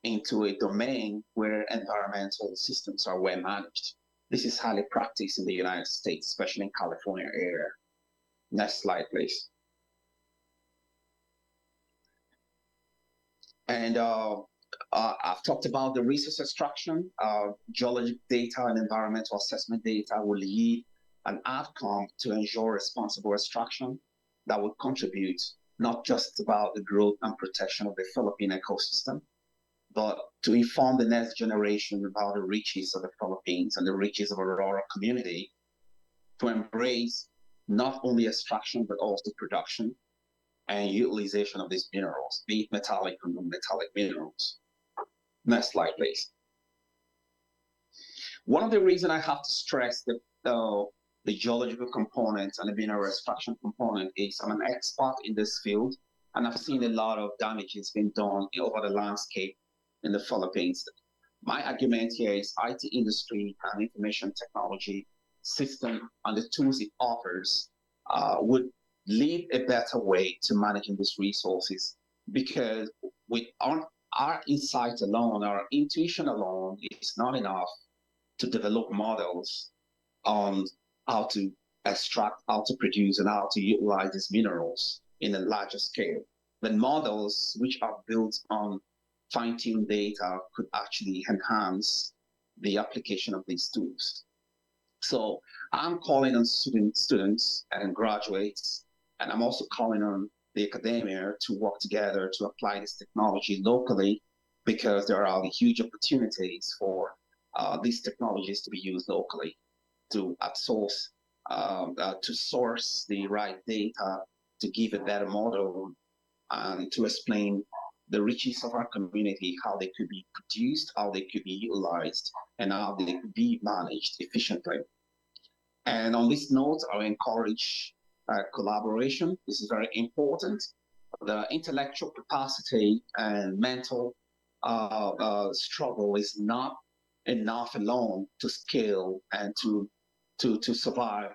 into a domain where environmental systems are well managed. This is highly practiced in the United States, especially in California area. Next slide, please. And I've talked about the resource extraction. Geologic data and environmental assessment data will lead an outcome to ensure responsible extraction that will contribute not just about the growth and protection of the Philippine ecosystem, but to inform the next generation about the riches of the Philippines and the riches of Aurora community, to embrace not only extraction, but also production and utilization of these minerals, be it metallic or non-metallic minerals. Next slide, please. One of the reasons I have to stress the geological component and the mineral extraction component is I'm an expert in this field, and I've seen a lot of damages being done over the landscape in the Philippines. My argument here is IT industry and information technology system and the tools it offers would lead a better way to managing these resources, because with our insight alone, our intuition alone is not enough to develop models on how to extract, how to produce, and how to utilize these minerals in a larger scale. The models which are built on fine-tuned data could actually enhance the application of these tools. So I'm calling on students and graduates, and I'm also calling on the academia to work together to apply this technology locally, because there are huge opportunities for these technologies to be used locally to source the right data, to give a better model, and to explain the riches of our community, how they could be produced, how they could be utilized, and how they could be managed efficiently. And on this note, I encourage collaboration. This is very important. The intellectual capacity and mental struggle is not enough alone to scale and to survive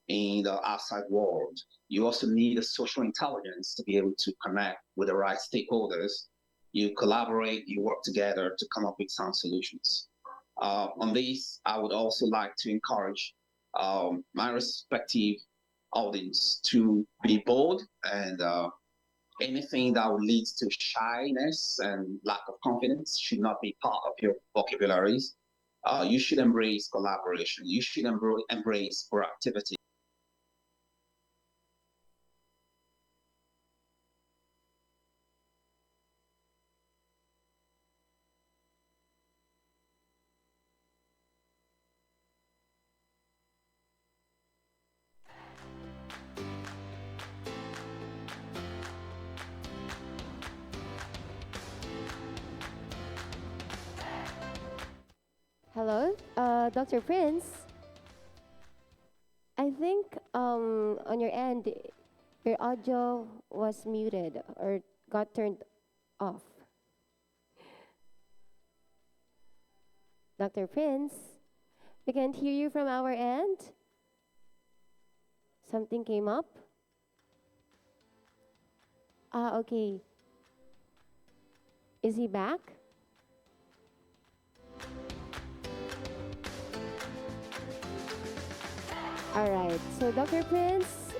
in the outside world. You also need a social intelligence to be able to connect with the right stakeholders. You collaborate, you work together to come up with sound solutions. On this, I would also like to encourage my respective audience to be bold, and anything that would lead to shyness and lack of confidence should not be part of your vocabularies. You should embrace collaboration. You should embrace proactivity. Hello, Dr. Prince. I think on your end, your audio was muted or got turned off. Dr. Prince, we can't hear you from our end. Something came up. Okay. Is he back? All right, so Dr. Prince,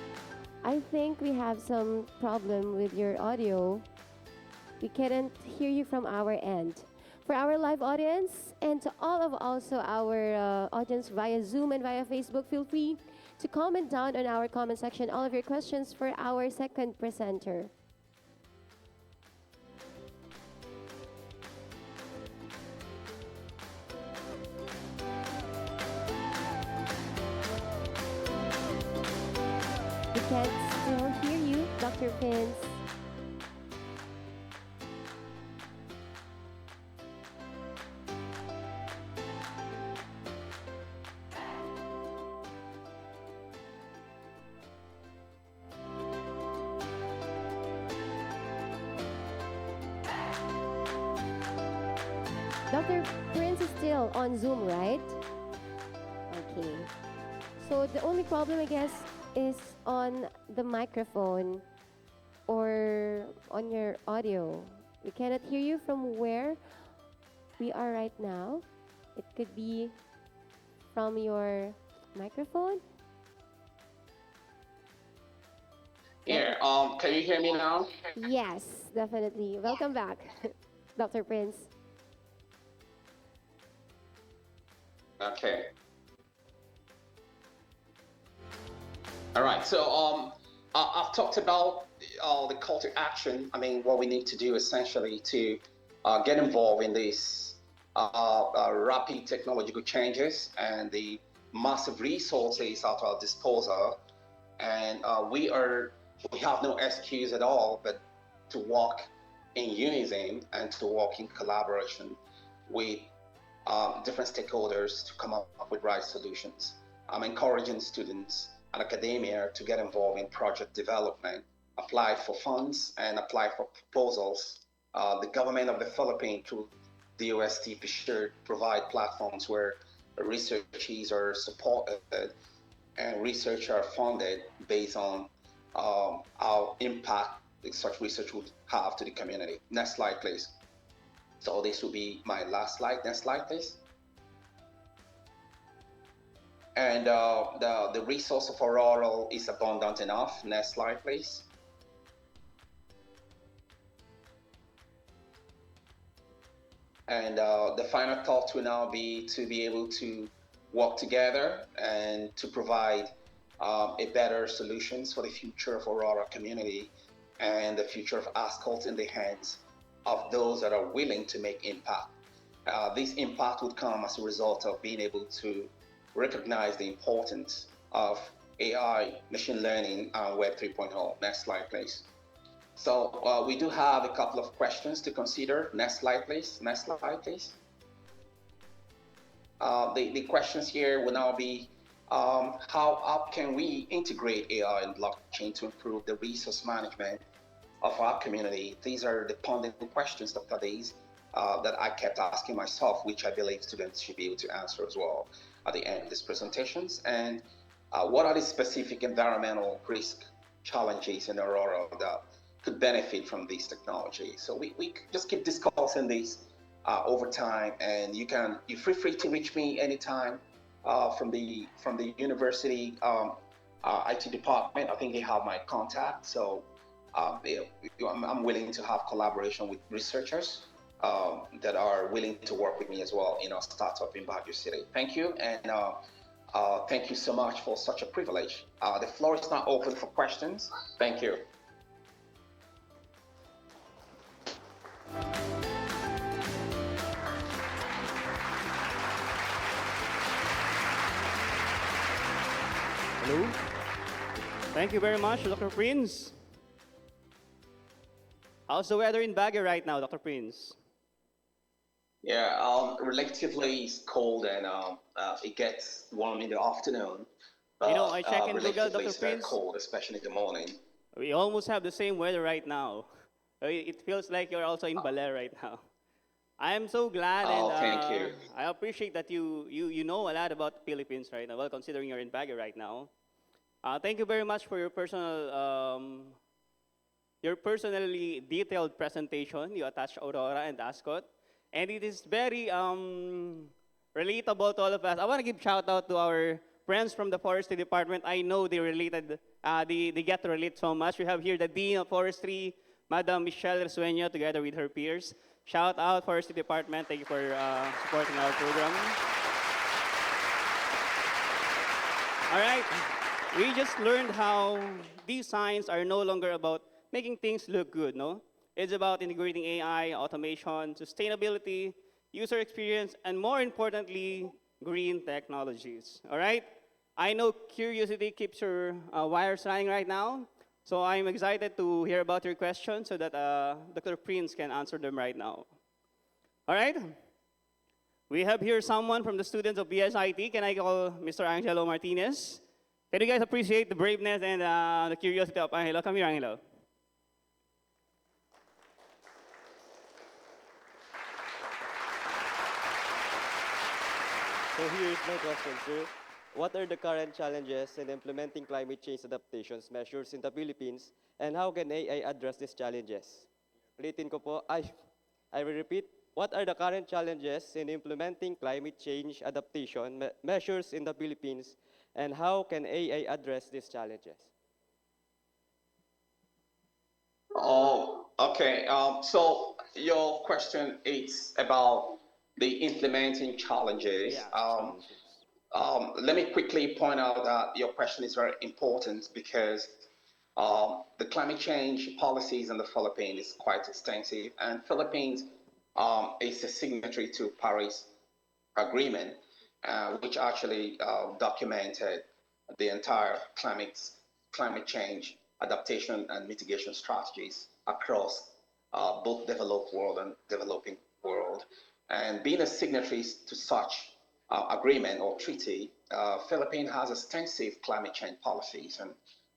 I think we have some problem with your audio. We couldn't hear you from our end. For our live audience and to all of also our audience via Zoom and via Facebook, feel free to comment down on our comment section all of your questions for our second presenter. We can't still hear you, Dr. Prince. Dr. Prince is still on Zoom, right? Okay. So the only problem, I guess, is on the microphone or on your audio. We cannot hear you from where we are right now. It could be from your microphone. Here, can you hear me now? Yes, definitely. Welcome back, Dr. Prince. Okay. All right. So I've talked about the call to action, I mean, what we need to do essentially to get involved in these rapid technological changes and the massive resources at our disposal. And we have no excuse at all but to work in unison and to work in collaboration with different stakeholders to come up with right solutions. I'm encouraging students and academia to get involved in project development, apply for funds and apply for proposals. The government of the Philippines through the OST should provide platforms where researchers are supported and research are funded based on our impact such research would have to the community. Next slide, please. So this will be my last slide. Next slide, please. And the resource of Aurora is abundant enough. Next slide, please. And the final thought will now be to be able to work together and to provide a better solutions for the future of Aurora community and the future of ASCOT in the hands of those that are willing to make impact. This impact would come as a result of being able to recognize the importance of AI, machine learning, and Web 3.0. Next slide, please. So we do have a couple of questions to consider. Next slide, please. Next slide, please. The questions here will now be, how can we integrate AI and blockchain to improve the resource management of our community? These are the pondering questions, Dr. Days, that I kept asking myself, which I believe students should be able to answer as well at the end of these presentations. And what are the specific environmental risk challenges in Aurora that could benefit from this technology? So we just keep discussing this over time, and you're free to reach me anytime from the university IT department. I think they have my contact, so I'm willing to have collaboration with researchers that are willing to work with me as well in our startup in Baguio City. Thank you, and thank you so much for such a privilege. The floor is now open for questions. Thank you. Hello. Thank you very much, Dr. Prince. How's the weather in Baguio right now, Dr. Prince? Yeah, relatively it's cold and it gets warm in the afternoon. You know, I check in Google, relatively Dr. it's very Prince. cold, especially in the morning. We almost have the same weather right now. It feels like you're also in Baler right now. I'm so glad, and thank you. I appreciate that you know a lot about the Philippines right now. Well, considering you're in Baguio right now, thank you very much for your personally detailed presentation. You attached Aurora and ASCOT, and it is very relatable to all of us. I want to give shout out to our friends from the Forestry Department. I know they related, they get to relate so much. We have here the Dean of Forestry, Madam Michelle Resueño, together with her peers. Shout out Forestry Department. Thank you for supporting our program. All right. We just learned how these signs are no longer about making things look good, no? It's about integrating AI, automation, sustainability, user experience, and more importantly, green technologies. All right? I know curiosity keeps your wires running right now, so I'm excited to hear about your questions so that Dr. Prince can answer them right now. All right? We have here someone from the students of BSIT. Can I call Mr. Angelo Martinez? Can you guys appreciate the braveness and the curiosity of Angelo? Come here, Angelo. So here is my question, sir. What are the current challenges in implementing climate change adaptations measures in the Philippines, and how can AI address these challenges? Ulitin ko po, I will repeat. What are the current challenges in implementing climate change adaptation measures in the Philippines, and how can AI address these challenges? Oh, okay. So your question is about the implementing challenges. Yeah, let me quickly point out that your question is very important because The climate change policies in the Philippines is quite extensive, and Philippines is a signatory to Paris Agreement, which actually documented the entire climate change adaptation and mitigation strategies across both developed world and developing world. And being a signatory to such agreement or treaty, Philippines has extensive climate change policies and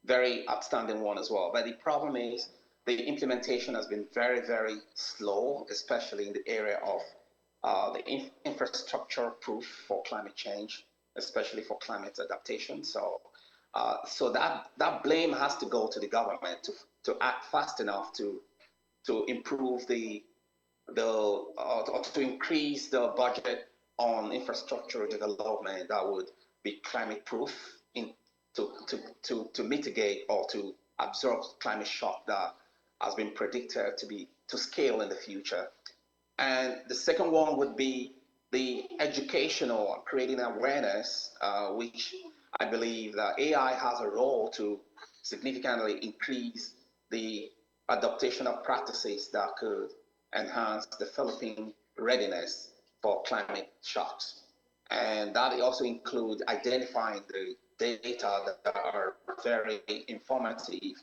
very outstanding one as well. But the problem is the implementation has been very, very slow, especially in the area of the infrastructure proof for climate change, especially for climate adaptation. So that blame has to go to the government to act fast enough to improve or to increase the budget on infrastructure development that would be climate proof to mitigate or to absorb climate shock that has been predicted to scale in the future. And the second one would be the educational, creating awareness, which I believe that AI has a role to significantly increase the adaptation of practices that could enhance the Philippine readiness for climate shocks. And that also includes identifying the data that are very informative,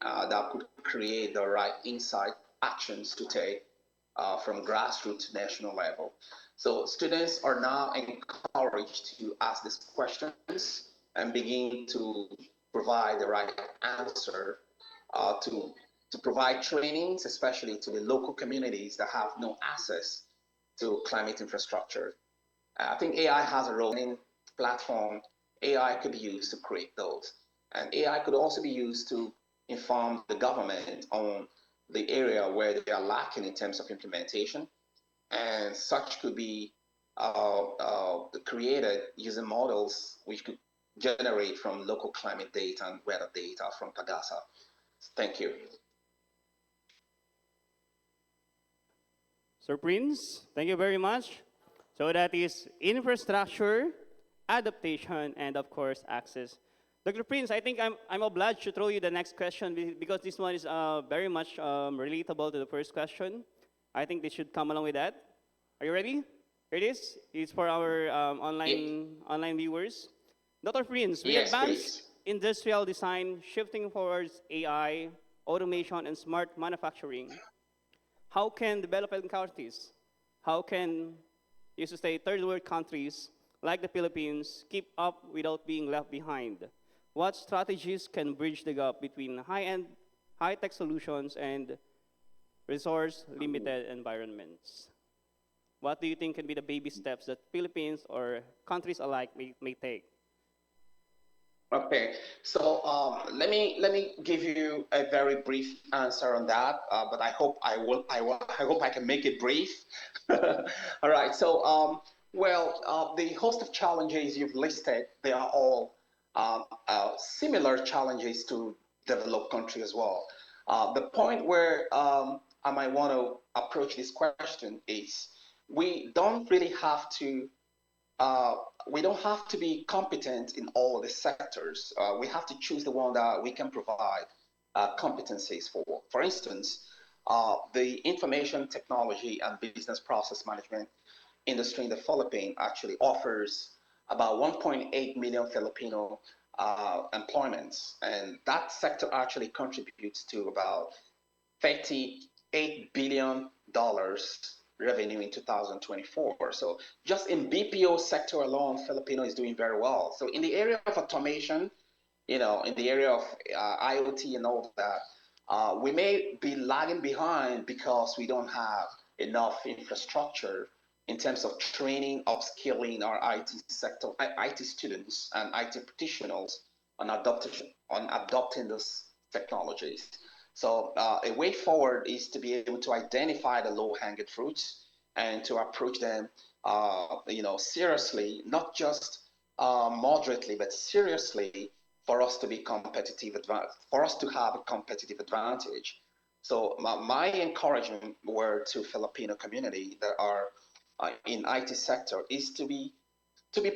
that could create the right insight actions to take from grassroots to national level. So students are now encouraged to ask these questions and begin to provide the right answer to provide trainings, especially to the local communities that have no access to climate infrastructure. I think AI has a role in platform. AI could be used to create those. And AI could also be used to inform the government on the area where they are lacking in terms of implementation. And such could be created using models which could generate from local climate data and weather data from Pagasa. Thank you. Sir Prince, thank you very much. So that is infrastructure, adaptation, and of course, access. Dr. Prince, I think I'm obliged to throw you the next question because this one is very much relatable to the first question. I think they should come along with that. Are you ready? Here it is. It's for our online viewers. Dr. Prince, we advance industrial design shifting towards AI, automation, and smart manufacturing. How can developing countries, how can, used to say, third world countries like the Philippines keep up without being left behind? What strategies can bridge the gap between high-end, high-tech solutions and resource-limited environments? What do you think can be the baby steps that Philippines or countries alike may take? Okay, so let me give you a very brief answer on that, but I hope I can make it brief. All right, so the host of challenges you've listed, they are all similar challenges to developed countries as well. The point where I might want to approach this question is we don't really have to we don't have to be competent in all the sectors. We have to choose the one that we can provide competencies for. For instance, the information technology and business process management industry in the Philippines actually offers about 1.8 million Filipino employments. And that sector actually contributes to about $38 billion revenue in 2024. So just in BPO sector alone, Filipino is doing very well. So in the area of automation, in the area of IoT and all of that, we may be lagging behind because we don't have enough infrastructure in terms of training, upskilling our IT sector, IT students and IT practitioners on adopting those technologies. So a way forward is to be able to identify the low-hanging fruits and to approach them, seriously, not just moderately, but seriously, for us to be competitive, for us to have a competitive advantage. So my encouragement word to Filipino community that are in IT sector is to be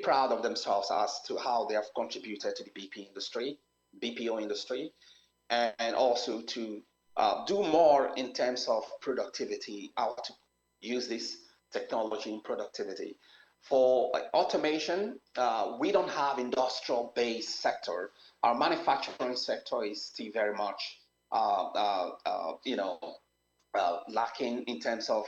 proud of themselves as to how they have contributed to the BPO industry, and also to do more in terms of productivity, how to use this technology in productivity. For like automation, we don't have industrial-based sector. Our manufacturing sector is still very much, lacking in terms of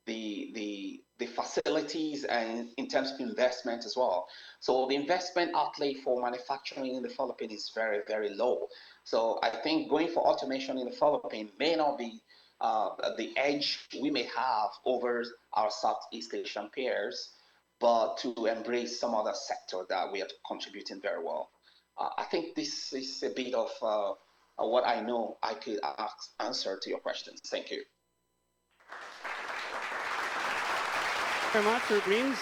the facilities and in terms of investment as well. So the investment outlay for manufacturing in the Philippines is very, very low. So I think going for automation in the Philippines may not be the edge we may have over our Southeast Asian peers, but to embrace some other sector that we are contributing very well. I think this is a bit of what I know I could answer to your questions. Thank you. Very much, Sir Prince.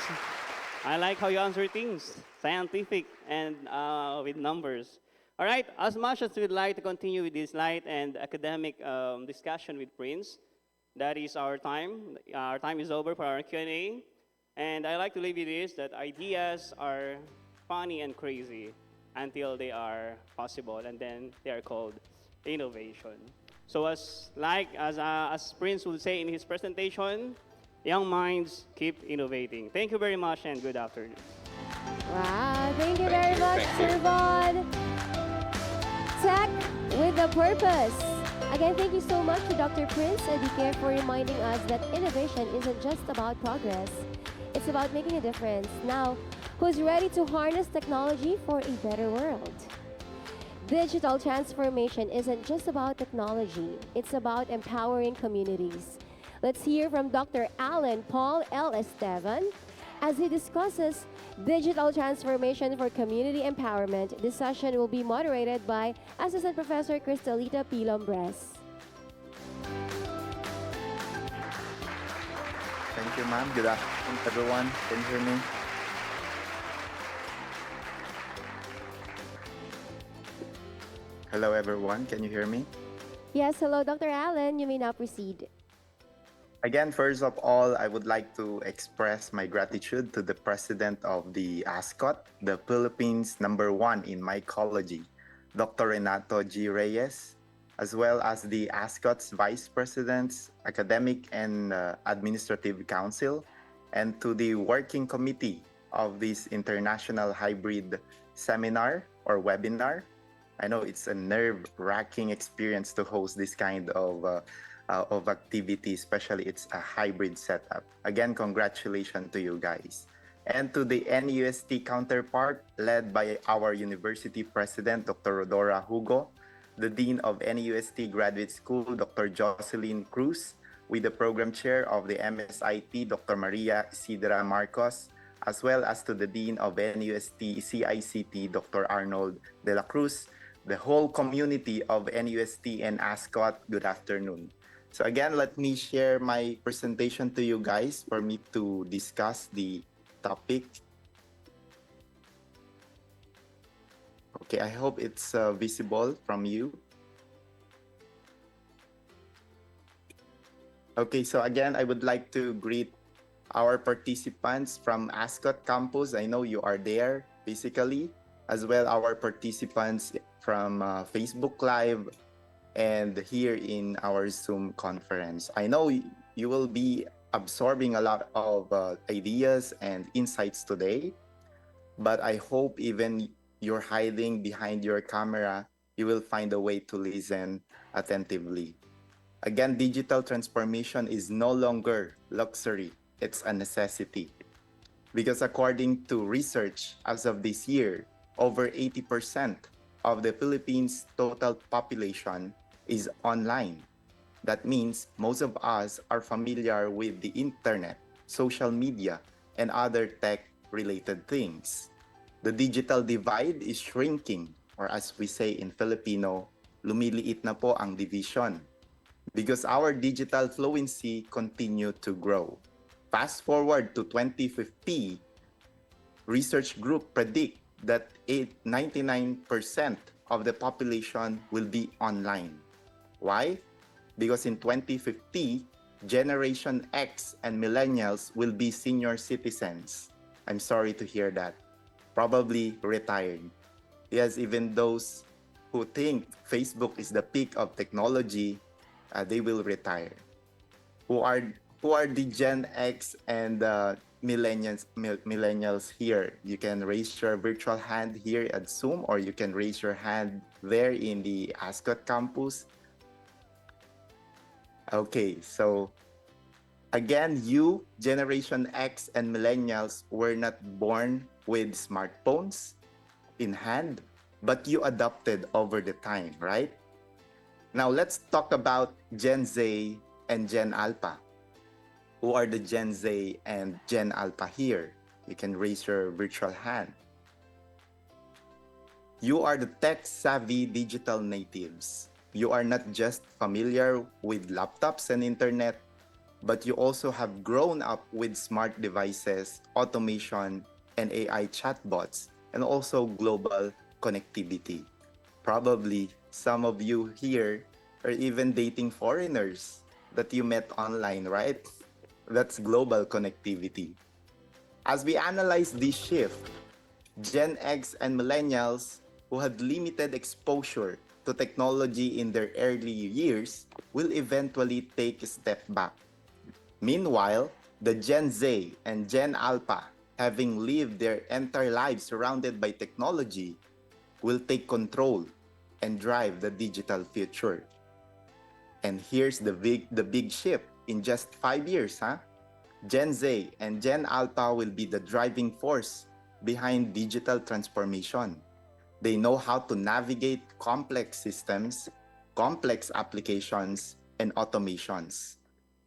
I like how you answer things, scientific and with numbers. All right, as much as we'd like to continue with this light and academic discussion with Prince, that is our time. Our time is over for our Q&A. And I like to leave you this, that ideas are funny and crazy until they are possible, and then they are called innovation. So as Prince would say in his presentation, young minds keep innovating. Thank you very much and good afternoon. Wow, thank you very much, Sir Von. Tech with a purpose. Again, thank you so much to Dr. Prince Edgardo for reminding us that innovation isn't just about progress. It's about making a difference. Now, who's ready to harness technology for a better world? Digital transformation isn't just about technology. It's about empowering communities. Let's hear from Dr. Alan Paul L. Estevan as he discusses digital transformation for community empowerment. This session will be moderated by Assistant Professor Cristalita P. Lombres. Thank you, ma'am. Good afternoon, everyone. Can you hear me? Hello, everyone. Can you hear me? Yes, hello, Dr. Allen. You may now proceed. Again, first of all, I would like to express my gratitude to the President of the ASCOT, the Philippines #1 in mycology, Dr. Renato G. Reyes, as well as the ASCOT's Vice Presidents, Academic and Administrative Council, and to the Working Committee of this International Hybrid Seminar or Webinar. I know it's a nerve-wracking experience to host this kind of activity, especially it's a hybrid setup. Again, congratulations to you guys. And to the NUST counterpart, led by our University President, Dr. Rodora Hugo, the Dean of NUST Graduate School, Dr. Jocelyn Cruz, with the Program Chair of the MSIT, Dr. Maria Isidra Marcos, as well as to the Dean of NUST CICT, Dr. Arnold de la Cruz, the whole community of NUST and ASCOT, good afternoon. So again, let me share my presentation to you guys for me to discuss the topic. Okay, I hope it's visible from you. Okay, so again, I would like to greet our participants from ASCOT campus. I know you are there physically, as well our participants from Facebook Live and here in our Zoom conference. I know you will be absorbing a lot of ideas and insights today, but I hope even you're hiding behind your camera, you will find a way to listen attentively. Again, digital transformation is no longer luxury, it's a necessity. Because according to research as of this year, over 80% of the Philippines' total population is online. That means most of us are familiar with the internet, social media, and other tech-related things. The digital divide is shrinking, or as we say in Filipino, lumiliit na po ang division, because our digital fluency continue to grow. Fast forward to 2050, research group predict that 99% of the population will be online. Why? Because in 2050, Generation X and millennials will be senior citizens. I'm sorry to hear that. Probably retired. Yes, even those who think Facebook is the peak of technology, they will retire. Who are the Gen X and millennials here? You can raise your virtual hand here at Zoom, or you can raise your hand there in the ASCOT campus. Okay, so again, you, Generation X and millennials, were not born with smartphones in hand, but you adopted over the time, right? Now let's talk about Gen Z and Gen Alpha. Who are the Gen Z and Gen Alpha here? You can raise your virtual hand. You are the tech-savvy digital natives. You are not just familiar with laptops and internet, but you also have grown up with smart devices, automation, and AI chatbots, and also global connectivity. Probably some of you here are even dating foreigners that you met online, right? That's global connectivity. As we analyze this shift, Gen X and millennials who had limited exposure to technology in their early years will eventually take a step back. Meanwhile, the Gen Z and Gen Alpha, having lived their entire lives surrounded by technology, will take control and drive the digital future. And here's the big shift in just 5 years, Gen Z and Gen Alpha will be the driving force behind digital transformation. They know how to navigate complex systems, complex applications, and automations.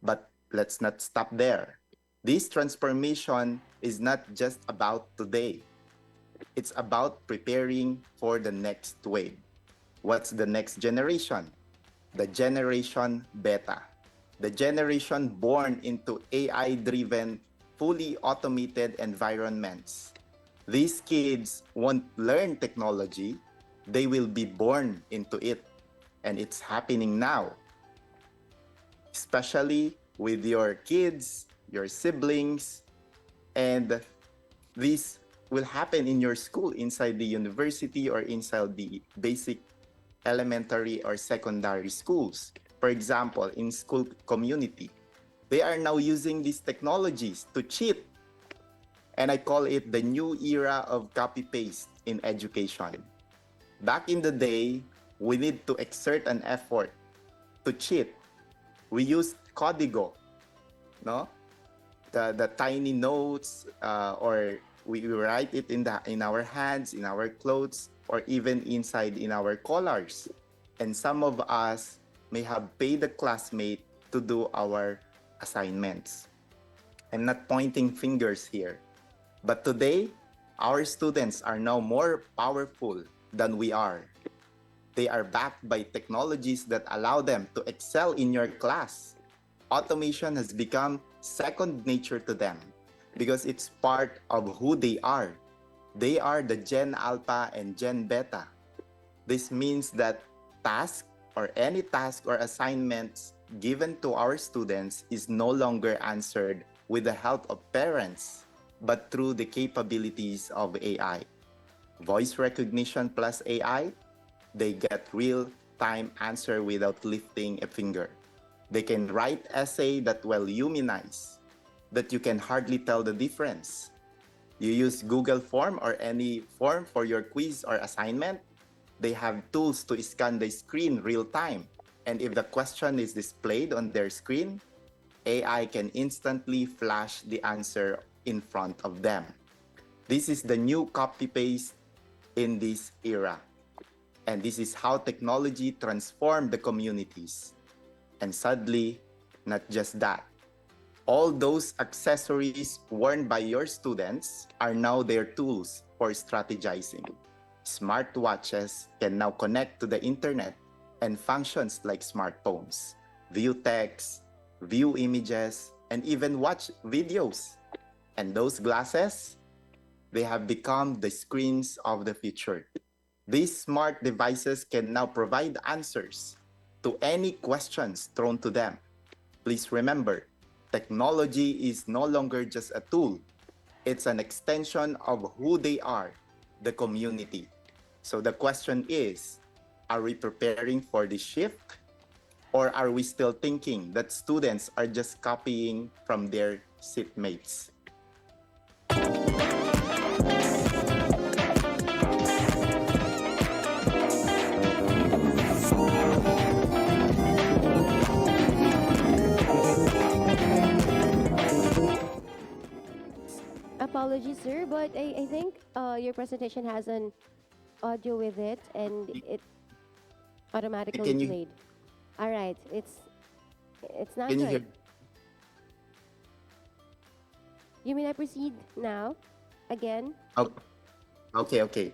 But let's not stop there. This transformation is not just about today. It's about preparing for the next wave. What's the next generation? The generation beta. The generation born into AI-driven, fully automated environments. These kids won't learn technology, they will be born into it. And it's happening now. Especially with your kids, your siblings, and this will happen in your school, inside the university or inside the basic elementary or secondary schools. For example, in school community, they are now using these technologies to cheat. And I call it the new era of copy-paste in education. Back in the day, we need to exert an effort to cheat. We used Código, no? The tiny notes, or we write it in our hands, in our clothes, or even inside in our collars. And some of us may have paid a classmate to do our assignments. I'm not pointing fingers here. But today, our students are now more powerful than we are. They are backed by technologies that allow them to excel in your class. Automation has become second nature to them because it's part of who they are. They are the Gen Alpha and Gen Beta. This means that task or any task or assignments given to our students is no longer answered with the help of parents, but through the capabilities of AI. Voice recognition plus AI, they get real-time answer without lifting a finger. They can write essay that will humanize, that you can hardly tell the difference. You use Google form or any form for your quiz or assignment, they have tools to scan the screen real time. And if the question is displayed on their screen, AI can instantly flash the answer in front of them. This is the new copy-paste in this era. And this is how technology transformed the communities. And sadly, not just that. All those accessories worn by your students are now their tools for strategizing. Smartwatches can now connect to the internet and functions like smartphones, view text, view images, and even watch videos. And those glasses, they have become the screens of the future. These smart devices can now provide answers to any questions thrown to them. Please remember, technology is no longer just a tool. It's an extension of who they are, the community. So the question is, Are we preparing for the shift? Or are we still thinking that students are just copying from their seatmates? Apologies, sir, but I think your presentation has an audio with it and it automatically Can you played. All right, it's not can you hear? good. You mean I proceed now? Again? Oh, okay.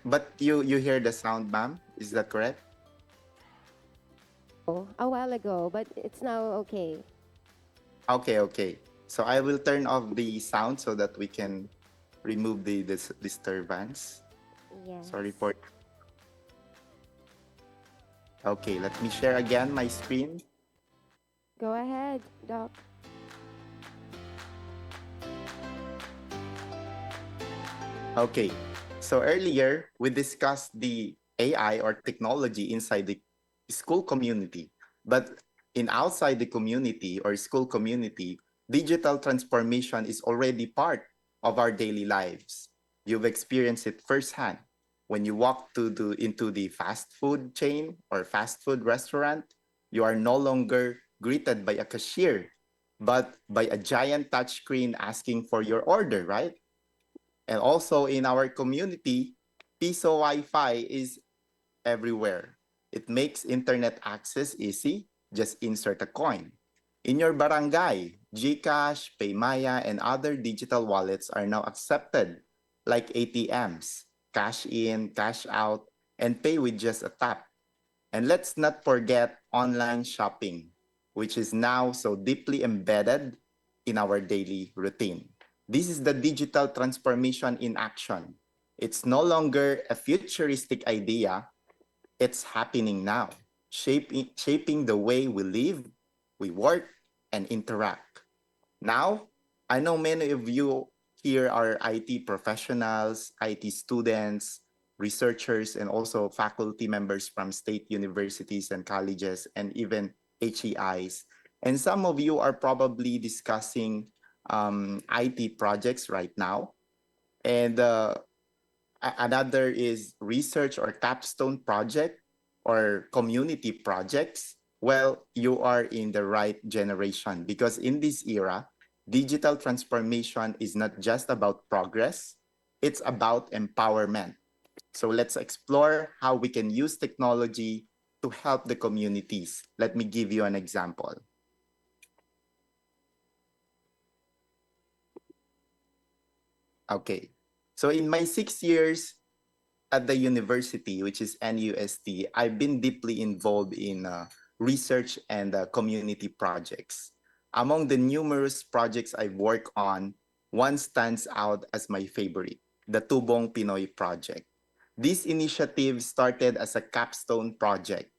But you hear the sound, ma'am? Is that correct? Oh, a while ago, but it's now okay. Okay. So I will turn off the sound so that we can remove the disturbance. Yes. Sorry for. Okay, let me share again my screen. Go ahead, Doc. Okay, so earlier we discussed the AI or technology inside the school community, but in outside the community or school community, digital transformation is already part of our daily lives. You've experienced it firsthand when you walk into the fast food chain or fast food restaurant. You are no longer greeted by a cashier, but by a giant touchscreen asking for your order, right? And also in our community, piso Wi-Fi is everywhere. It makes internet access easy. Just insert a coin. In your barangay, GCash, Paymaya, and other digital wallets are now accepted, like ATMs, cash in, cash out, and pay with just a tap. And let's not forget online shopping, which is now so deeply embedded in our daily routine. This is the digital transformation in action. It's no longer a futuristic idea, it's happening now, shaping the way we live, we work, and interact. Now, I know many of you here are IT professionals, IT students, researchers, and also faculty members from state universities and colleges, and even HEIs. And some of you are probably discussing IT projects right now. And another is research or capstone project or community projects. Well, you are in the right generation because in this era, digital transformation is not just about progress, it's about empowerment. So let's explore how we can use technology to help the communities. Let me give you an example. Okay, so in my 6 years at the university, which is NUST, I've been deeply involved in research and community projects. Among the numerous projects I've worked on, one stands out as my favorite, the Tubong Pinoy Project. This initiative started as a capstone project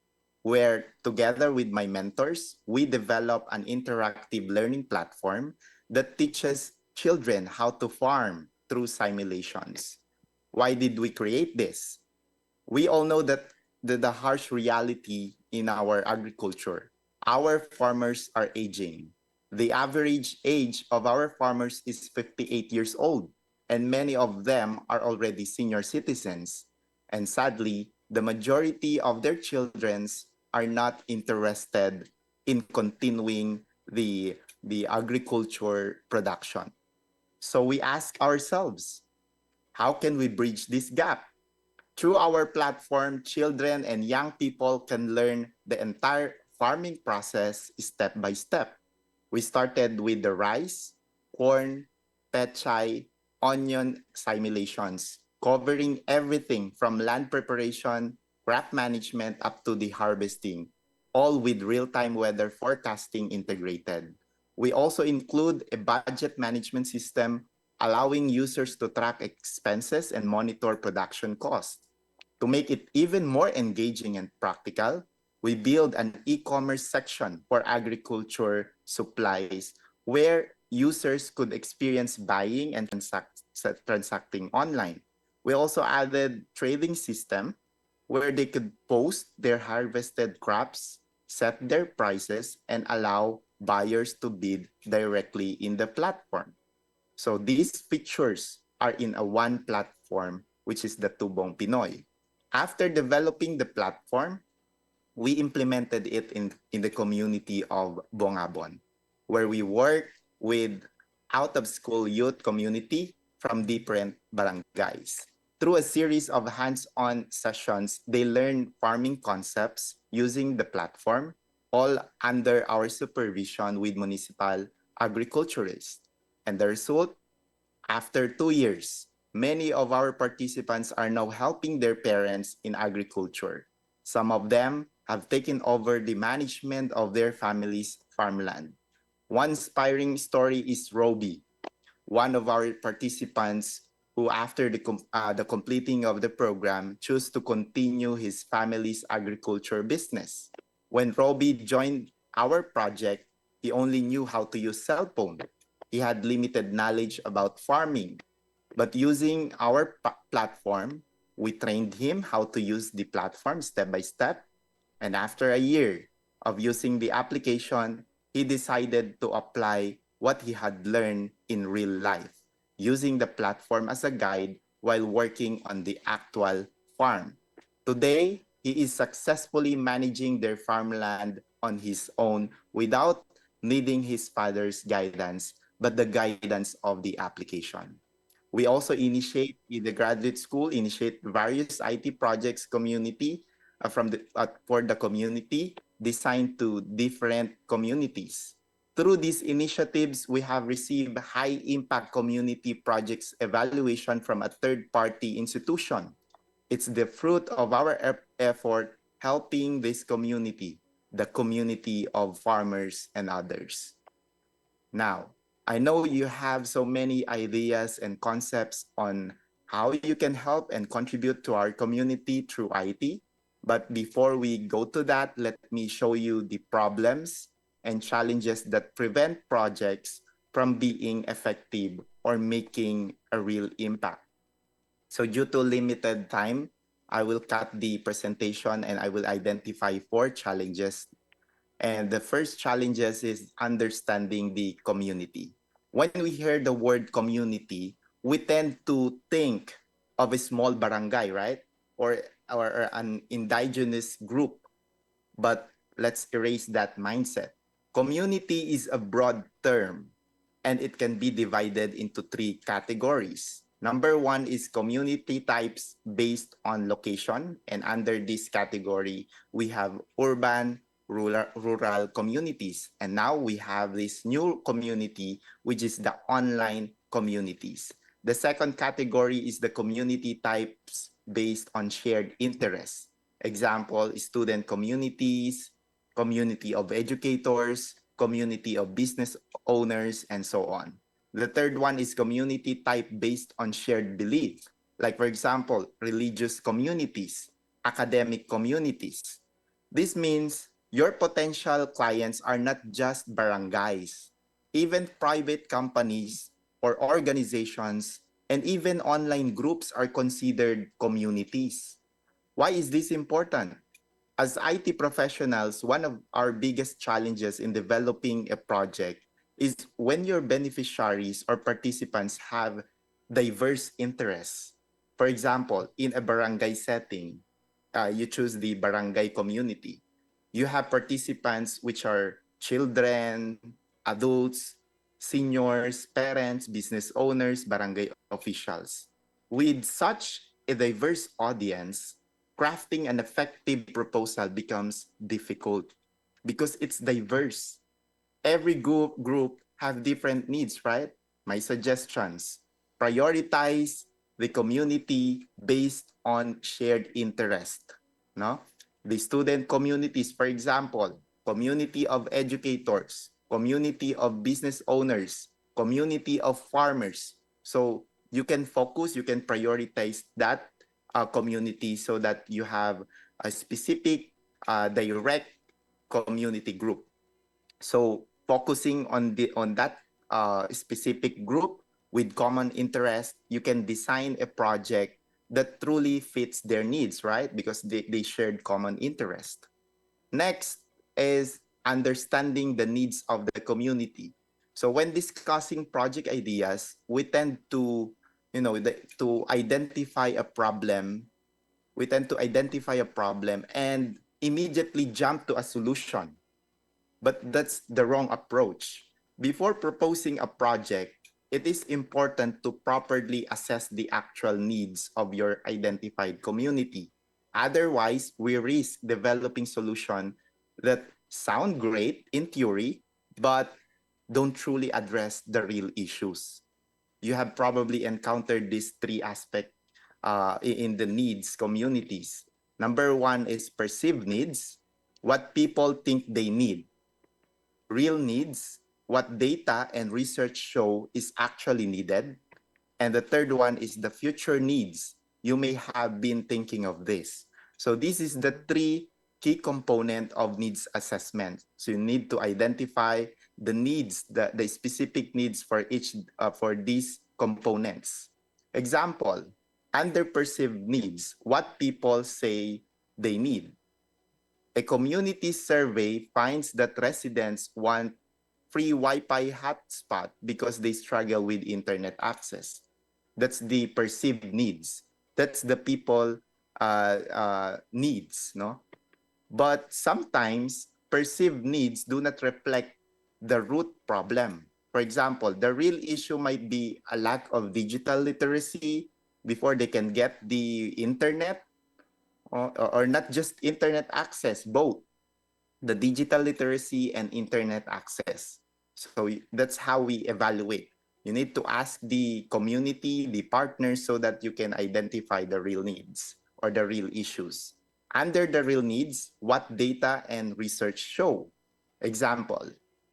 where, together with my mentors, we developed an interactive learning platform that teaches children how to farm through simulations. Why did we create this? We all know that the harsh reality in our agriculture. Our farmers are aging. The average age of our farmers is 58 years old, and many of them are already senior citizens. And sadly, the majority of their children are not interested in continuing the agriculture production. So we ask ourselves, how can we bridge this gap? Through our platform, children and young people can learn the entire farming process step by step. We started with the rice, corn, pechay, onion simulations, covering everything from land preparation, crop management up to the harvesting, all with real-time weather forecasting integrated. We also include a budget management system allowing users to track expenses and monitor production costs. To make it even more engaging and practical, we build an e-commerce section for agriculture supplies where users could experience buying and transacting online. We also added trading system where they could post their harvested crops, set their prices, and allow buyers to bid directly in the platform. So these features are in a one platform, which is the Tubong Pinoy. After developing the platform, we implemented it in the community of Bongabon, where we work with out-of-school youth community from different barangays. Through a series of hands-on sessions, they learn farming concepts using the platform, all under our supervision with municipal agriculturists. And the result, after 2 years, many of our participants are now helping their parents in agriculture. Some of them have taken over the management of their family's farmland. One inspiring story is Roby, one of our participants who, after the completing of the program, chose to continue his family's agriculture business. When Roby joined our project, he only knew how to use cell phone. He had limited knowledge about farming, but using our platform, we trained him how to use the platform step by step. And after a year of using the application, he decided to apply what he had learned in real life, using the platform as a guide while working on the actual farm. Today, he is successfully managing their farmland on his own without needing his father's guidance, but the guidance of the application. We also initiate in the graduate school, initiate various IT projects community for the community designed to different communities. Through these initiatives, we have received high impact community projects evaluation from a third-party institution. It's the fruit of our effort helping this community, the community of farmers and others. Now, I know you have so many ideas and concepts on how you can help and contribute to our community through IT. But before we go to that, let me show you the problems and challenges that prevent projects from being effective or making a real impact. So due to limited time, I will cut the presentation and I will identify 4 challenges. And the first challenges is understanding the community. When we hear the word community, we tend to think of a small barangay, right? Or an indigenous group. But let's erase that mindset. Community is a broad term, and it can be divided into 3 categories. Number 1 is community types based on location, and under this category, we have urban, rural communities. And now we have this new community, which is the online communities. The second category is the community types based on shared interests. Example, student communities, community of educators, community of business owners, and so on. The third one is community type based on shared belief. Like, for example, religious communities, academic communities. This means your potential clients are not just barangays. Even private companies or organizations and even online groups are considered communities. Why is this important? As IT professionals, one of our biggest challenges in developing a project is when your beneficiaries or participants have diverse interests. For example, in a barangay setting, you choose the barangay community. You have participants which are children, adults, seniors, parents, business owners, barangay officials. With such a diverse audience, crafting an effective proposal becomes difficult because it's diverse. Every group have different needs, right? My suggestions: prioritize the community based on shared interest. No? The student communities, for example, community of educators, community of business owners, community of farmers. So you can focus, you can prioritize that community so that you have a specific direct community group. So focusing on that specific group with common interest, you can design a project that truly fits their needs, right? Because they shared common interest. Next is understanding the needs of the community. So when discussing project ideas, we tend to, to identify a problem. We tend to identify a problem and immediately jump to a solution. But that's the wrong approach. Before proposing a project, it is important to properly assess the actual needs of your identified community. Otherwise, we risk developing solutions that sound great in theory, but don't truly address the real issues. You have probably encountered these three aspects in the needs communities. Number one is perceived needs, what people think they need. Real needs, what data and research show is actually needed. And the third one is the future needs. You may have been thinking of this. So this is the three key component of needs assessment. So you need to identify the needs, the specific needs for each for these components. Example, under perceived needs, what people say they need. A community survey finds that residents want free Wi-Fi hotspot because they struggle with internet access. That's the perceived needs. That's the people needs, no? But sometimes perceived needs do not reflect the root problem. For example, the real issue might be a lack of digital literacy before they can get the internet, or not just internet access, both the digital literacy and internet access. So that's how we evaluate. You need to ask the community, the partners, so that you can identify the real needs or the real issues. Under the real needs, what data and research show? Example,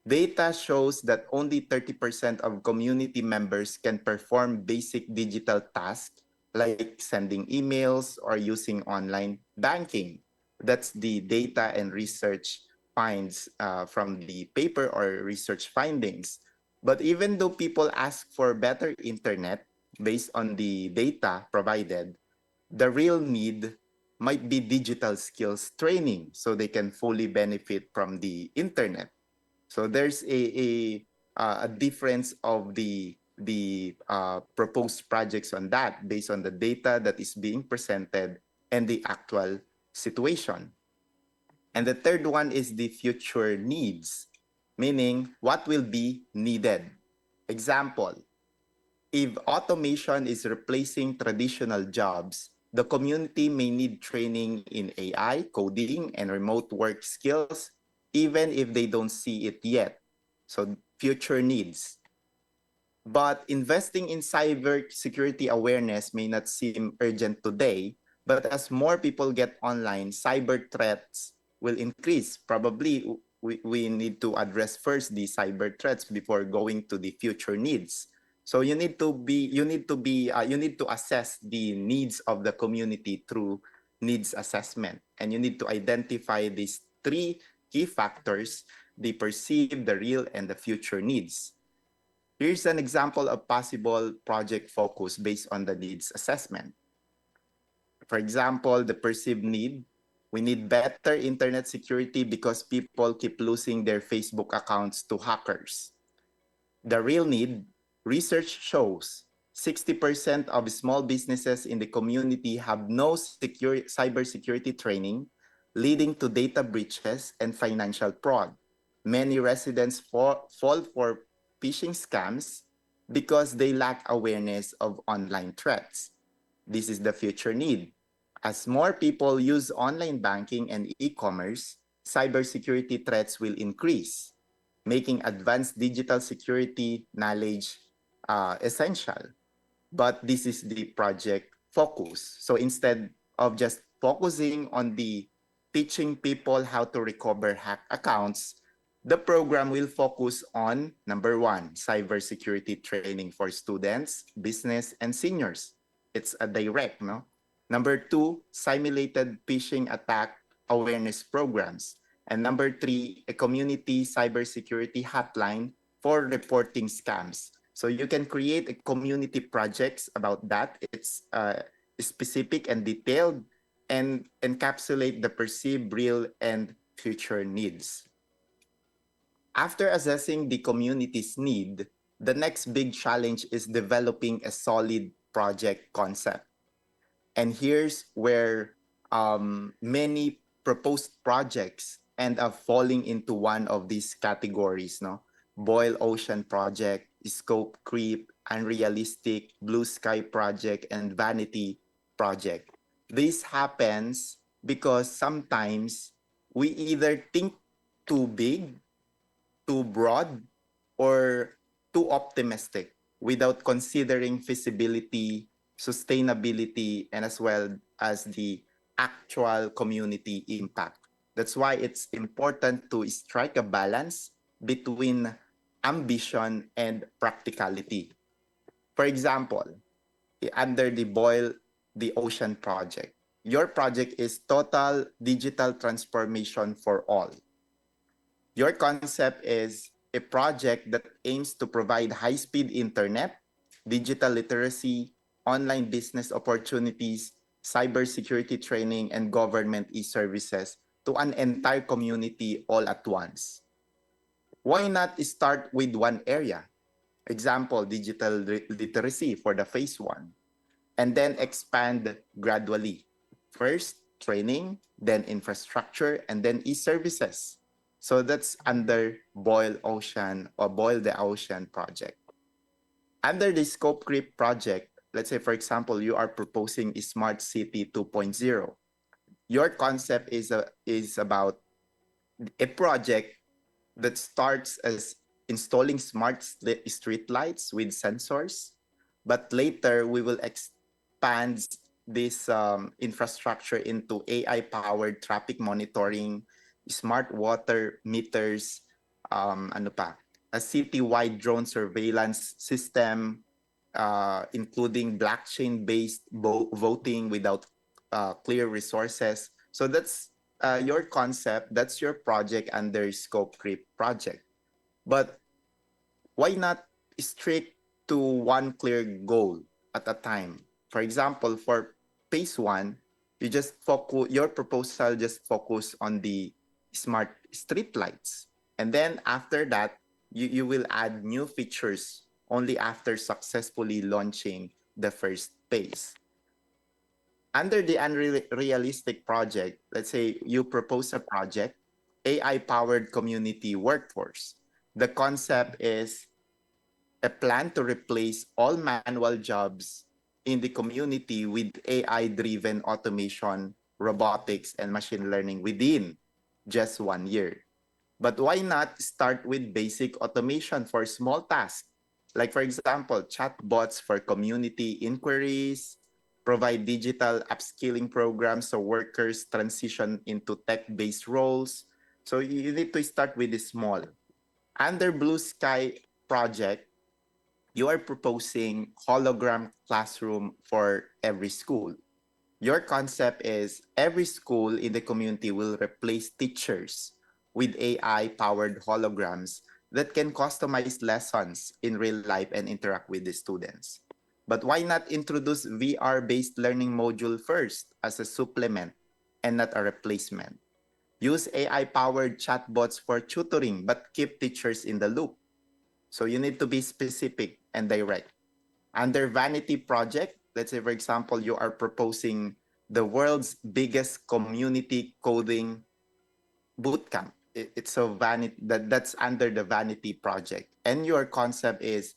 data shows that only 30% of community members can perform basic digital tasks like sending emails or using online banking. That's the data and research finds from the paper or research findings. But even though people ask for better internet based on the data provided, the real need might be digital skills training so they can fully benefit from the internet. So there's a difference of the proposed projects on that based on the data that is being presented and the actual situation. And the third one is the future needs, meaning what will be needed. Example, if automation is replacing traditional jobs, the community may need training in AI, coding, and remote work skills, even if they don't see it yet. So future needs. But investing in cybersecurity awareness may not seem urgent today, but as more people get online, cyber threats will increase. Probably we need to address first the cyber threats before going to the future needs. So you need to assess the needs of the community through needs assessment, and you need to identify these three key factors: the perceived, the real, and the future needs. Here's an example of possible project focus based on the needs assessment. For example, the perceived need, we need better internet security because people keep losing their Facebook accounts to hackers. The real need, research shows 60% of small businesses in the community have no cybersecurity training, leading to data breaches and financial fraud. Many residents fall for phishing scams because they lack awareness of online threats. This is the future need. As more people use online banking and e-commerce, cybersecurity threats will increase, making advanced digital security knowledge essential. But this is the project focus. So instead of just focusing on the teaching people how to recover hacked accounts, the program will focus on, number one, cybersecurity training for students, business, and seniors. It's a direct, no? Number two, simulated phishing attack awareness programs. And number three, a community cybersecurity hotline for reporting scams. So you can create a community projects about that. specific and detailed, and encapsulate the perceived real and future needs. After assessing the community's need, the next big challenge is developing a solid project concept. And here's where many proposed projects end up falling into one of these categories, no? Boil Ocean Project, Scope Creep, Unrealistic, Blue Sky Project, and Vanity Project. This happens because sometimes we either think too big, too broad, or too optimistic without considering feasibility, sustainability, and as well as the actual community impact. That's why it's important to strike a balance between ambition and practicality. For example, under the Boil the Ocean project, your project is total digital transformation for all. Your concept is a project that aims to provide high-speed internet, digital literacy, online business opportunities, cybersecurity training, and government e-services to an entire community all at once. Why not start with one area? Example, digital literacy for the phase 1, and then expand gradually. First, training, then infrastructure, and then e-services. So that's under Boil Ocean or Boil the Ocean project. Under the Scope Creep project, let's say, for example, you are proposing a Smart City 2.0. Your concept is about a project that starts as installing smart street lights with sensors, but later we will expand this infrastructure into AI-powered traffic monitoring, smart water meters, a city-wide drone surveillance system, including blockchain-based voting without clear resources. So that's your concept, that's your project under Scope Creep project. But why not strict to one clear goal at a time? For example, for phase 1, you just focus, your proposal just focus on the smart street lights. And then after that, you will add new features only after successfully launching the first phase. Under the unrealistic project, let's say you propose a project, AI-powered community workforce. The concept is a plan to replace all manual jobs in the community with AI-driven automation, robotics, and machine learning within just 1 year. But why not start with basic automation for small tasks? Like, for example, chatbots for community inquiries, provide digital upskilling programs so workers transition into tech-based roles. So you need to start with the small. Under Blue Sky project, you are proposing hologram classroom for every school. Your concept is every school in the community will replace teachers with AI-powered holograms that can customize lessons in real life and interact with the students. But why not introduce VR-based learning module first as a supplement and not a replacement? Use AI-powered chatbots for tutoring, but keep teachers in the loop. So you need to be specific and direct. Under Vanity Project, let's say, for example, you are proposing the world's biggest community coding bootcamp. It's a vanity that's under the Vanity Project. And your concept is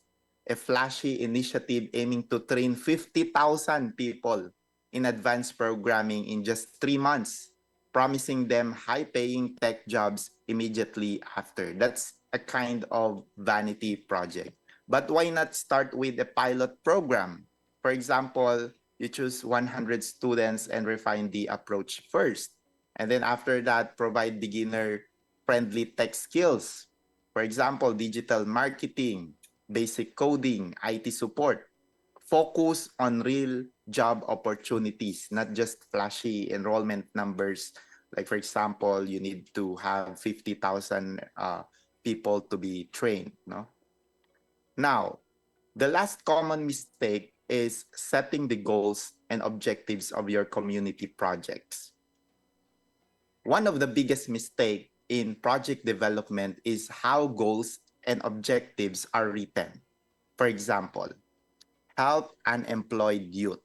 a flashy initiative aiming to train 50,000 people in advanced programming in just 3 months, promising them high-paying tech jobs immediately after. That's a kind of vanity project. But why not start with a pilot program? For example, you choose 100 students and refine the approach first. And then after that, provide beginner-friendly tech skills. For example, digital marketing, basic coding, IT support. Focus on real job opportunities, not just flashy enrollment numbers. Like, for example, you need to have 50,000 people to be trained. No? Now, the last common mistake is setting the goals and objectives of your community projects. One of the biggest mistakes in project development is how goals and objectives are written. For example, help unemployed youth.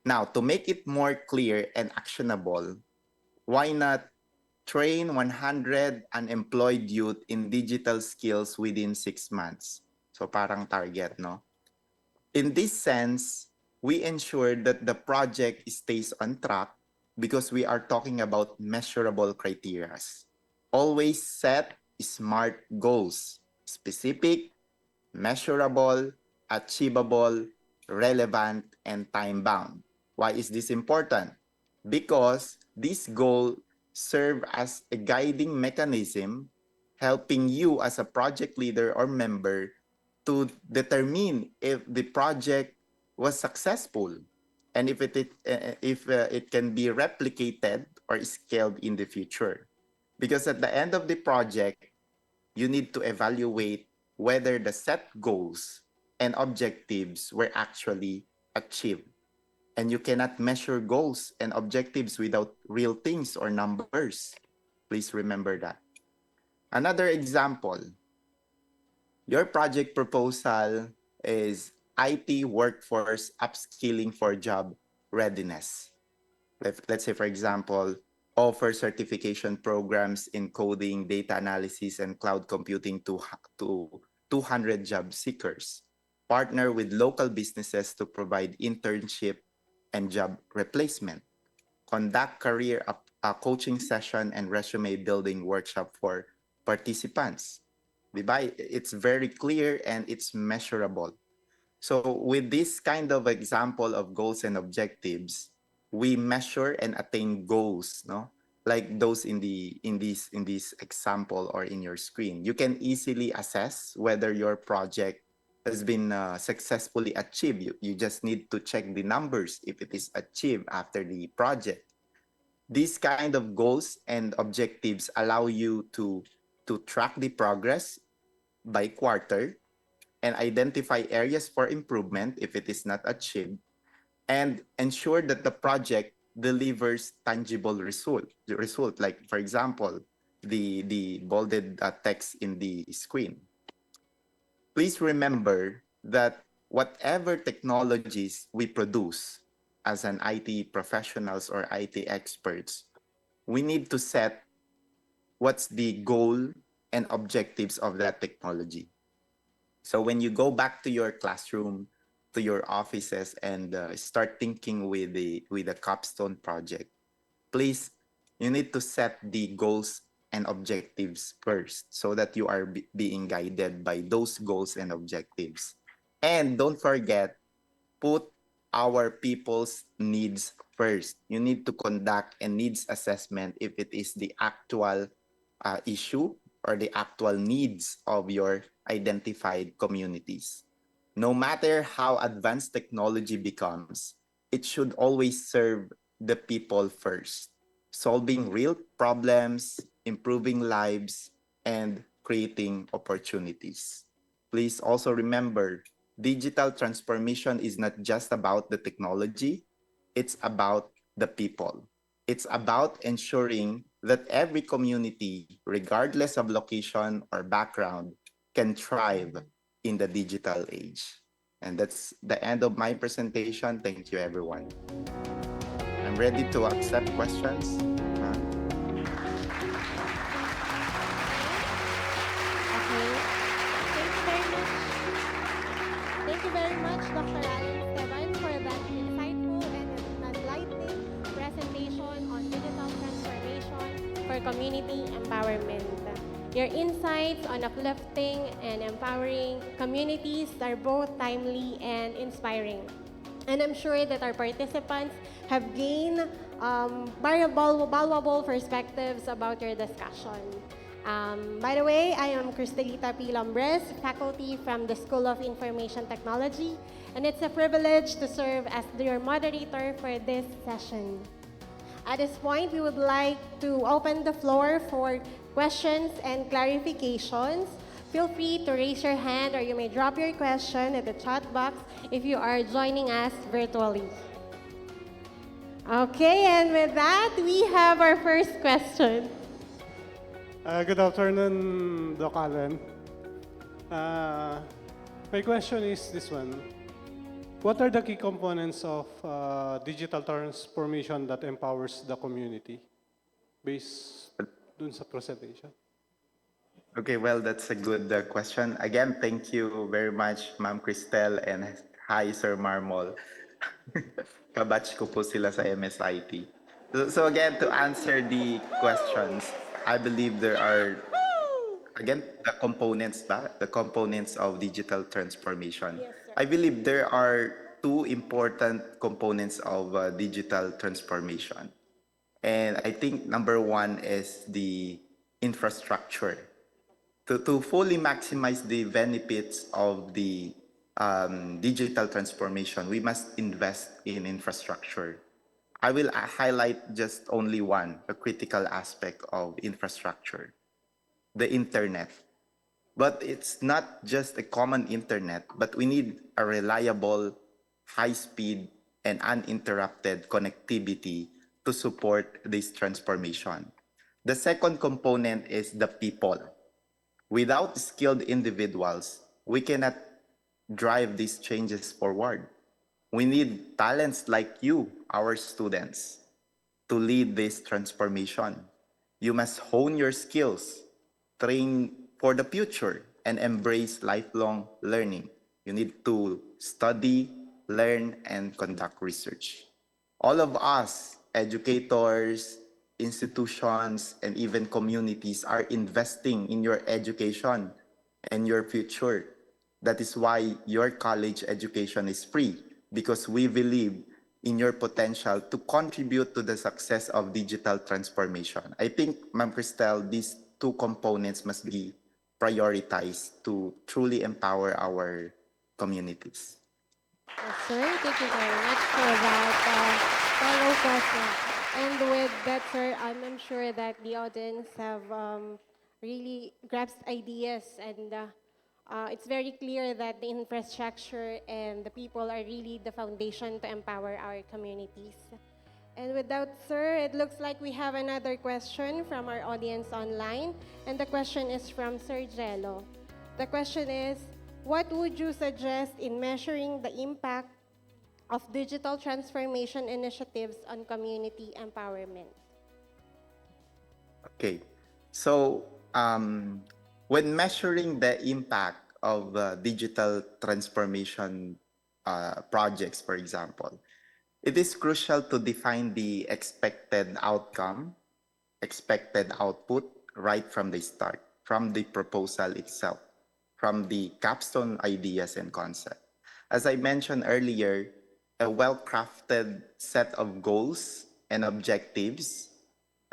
Now, to make it more clear and actionable, why not train 100 unemployed youth in digital skills within 6 months? So parang target, no? In this sense, we ensure that the project stays on track because we are talking about measurable criteria. Always set SMART goals: specific, measurable, achievable, relevant, and time-bound. Why is this important? Because this goal serve as a guiding mechanism, helping you as a project leader or member to determine if the project was successful and if it can be replicated or scaled in the future. Because at the end of the project, you need to evaluate whether the set goals and objectives were actually achieved. And you cannot measure goals and objectives without real things or numbers. Please remember that. Another example, your project proposal is IT workforce upskilling for job readiness. Let's say, for example, offer certification programs in coding, data analysis, and cloud computing to 200 job seekers. Partner with local businesses to provide internship and job replacement. Conduct career coaching session and resume building workshop for participants. Diba? It's very clear and it's measurable. So with this kind of example of goals and objectives, we measure and attain goals, no? Like those in this example or in your screen. You can easily assess whether your project has been successfully achieved. You just need to check the numbers if it is achieved after the project. These kind of goals and objectives allow you to track the progress by quarter and identify areas for improvement if it is not achieved, and ensure that the project delivers tangible result. Like, for example, the bolded text in the screen. Please remember that whatever technologies we produce as an IT professionals or IT experts, we need to set what's the goal and objectives of that technology. So when you go back to your classroom, to your offices, and start thinking with the capstone project, please, you need to set the goals and objectives first so that you are being guided by those goals and objectives. And don't forget, put our people's needs first. You need to conduct a needs assessment if it is the actual issue or the actual needs of your identified communities. No matter how advanced technology becomes, it should always serve the people first, solving real problems, improving lives, and creating opportunities. Please also remember, digital transformation is not just about the technology, it's about the people. It's about ensuring that every community, regardless of location or background, can thrive in the digital age. And that's the end of my presentation. Thank you, everyone. I'm ready to accept questions. Thank you very much, Dr. Alan Esteban, for that insightful and enlightening presentation on digital transformation for community empowerment. Your insights on uplifting and empowering communities are both timely and inspiring. And I'm sure that our participants have gained valuable perspectives about your discussion. By the way, I am Cristelita P. Lambres, faculty from the School of Information Technology, and it's a privilege to serve as your moderator for this session. At this point, we would like to open the floor for questions and clarifications. Feel free to raise your hand or you may drop your question at the chat box if you are joining us virtually. Okay, and with that, we have our first question. Good afternoon, Doc Allen. My question is this one. What are the key components of digital transformation that empowers the community based dun sa presentation? Okay, well, that's a good question. Again, thank you very much, Ma'am Cristel, and hi, Sir Marmol. Kabatch ko po sila sa MSIT. So again, to answer the questions, I believe there are, again, the components of digital transformation. I believe there are two important components of digital transformation. And I think number one is the infrastructure. To fully maximize the benefits of the digital transformation, we must invest in infrastructure. I will highlight just only one, a critical aspect of infrastructure, the internet. But it's not just a common internet, but we need a reliable, high-speed, and uninterrupted connectivity to support this transformation. The second component is the people. Without skilled individuals, we cannot drive these changes forward. We need talents like you, our students, to lead this transformation. You must hone your skills, train for the future, and embrace lifelong learning. You need to study, learn, and conduct research. All of us, educators, institutions, and even communities are investing in your education and your future. That is why your college education is free, because we believe in your potential to contribute to the success of digital transformation. I think, Ma'am Cristel, these two components must be prioritized to truly empower our communities. Yes, sir. Thank you very much for that follow question. And with that, sir, I'm sure that the audience have really grasped ideas, and it's very clear that the infrastructure and the people are really the foundation to empower our communities. And with that, sir, it looks like we have another question from our audience online. And the question is from Sir Jello. The question is, what would you suggest in measuring the impact of digital transformation initiatives on community empowerment? Okay, so when measuring the impact of digital transformation projects, for example, it is crucial to define the expected outcome, expected output right from the start, from the proposal itself, from the capstone ideas and concept. As I mentioned earlier, a well-crafted set of goals and objectives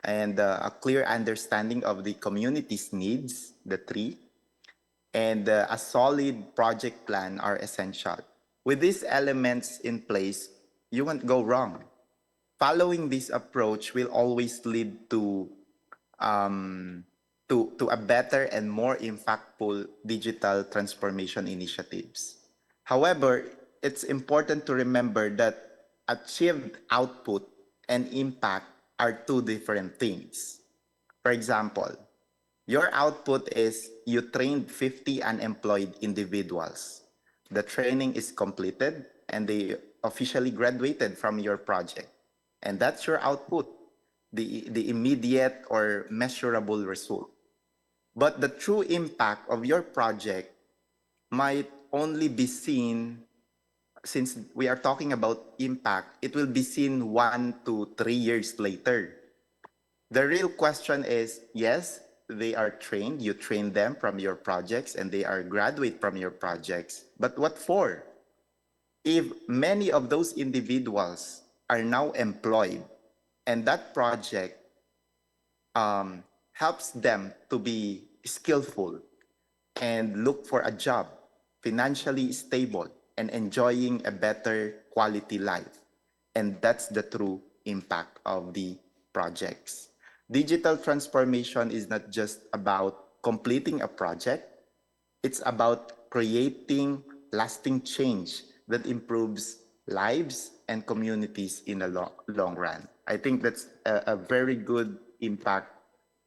and a clear understanding of the community's needs, the three, and a solid project plan are essential. With these elements in place, you won't go wrong. Following this approach will always lead to a better and more impactful digital transformation initiatives. However, it's important to remember that achieved output and impact are two different things. For example, your output is you trained 50 unemployed individuals. The training is completed and they officially graduated from your project. And that's your output, the immediate or measurable result. But the true impact of your project might only be seen, since we are talking about impact, it will be seen 1 to 3 years later. The real question is, yes, they are trained, you train them from your projects and they are graduate from your projects, but what for? If many of those individuals are now employed and that project helps them to be skillful and look for a job, financially stable, and enjoying a better quality life. And that's the true impact of the projects. Digital transformation is not just about completing a project, it's about creating lasting change that improves lives and communities in the long run. I think that's a very good impact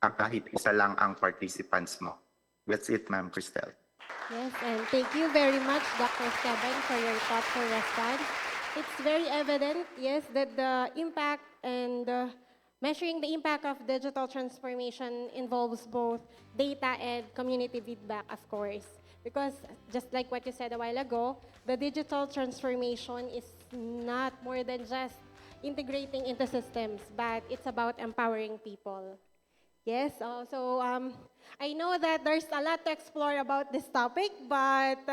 kahit isa lang ang participants mo. That's it, Ma'am Cristel. Yes, and thank you very much, Dr. Esteban, for your thoughtful response. It's very evident, yes, that the impact and measuring the impact of digital transformation involves both data and community feedback, of course. Because just like what you said a while ago, the digital transformation is not more than just integrating into systems, but it's about empowering people. Yes, I know that there's a lot to explore about this topic, but,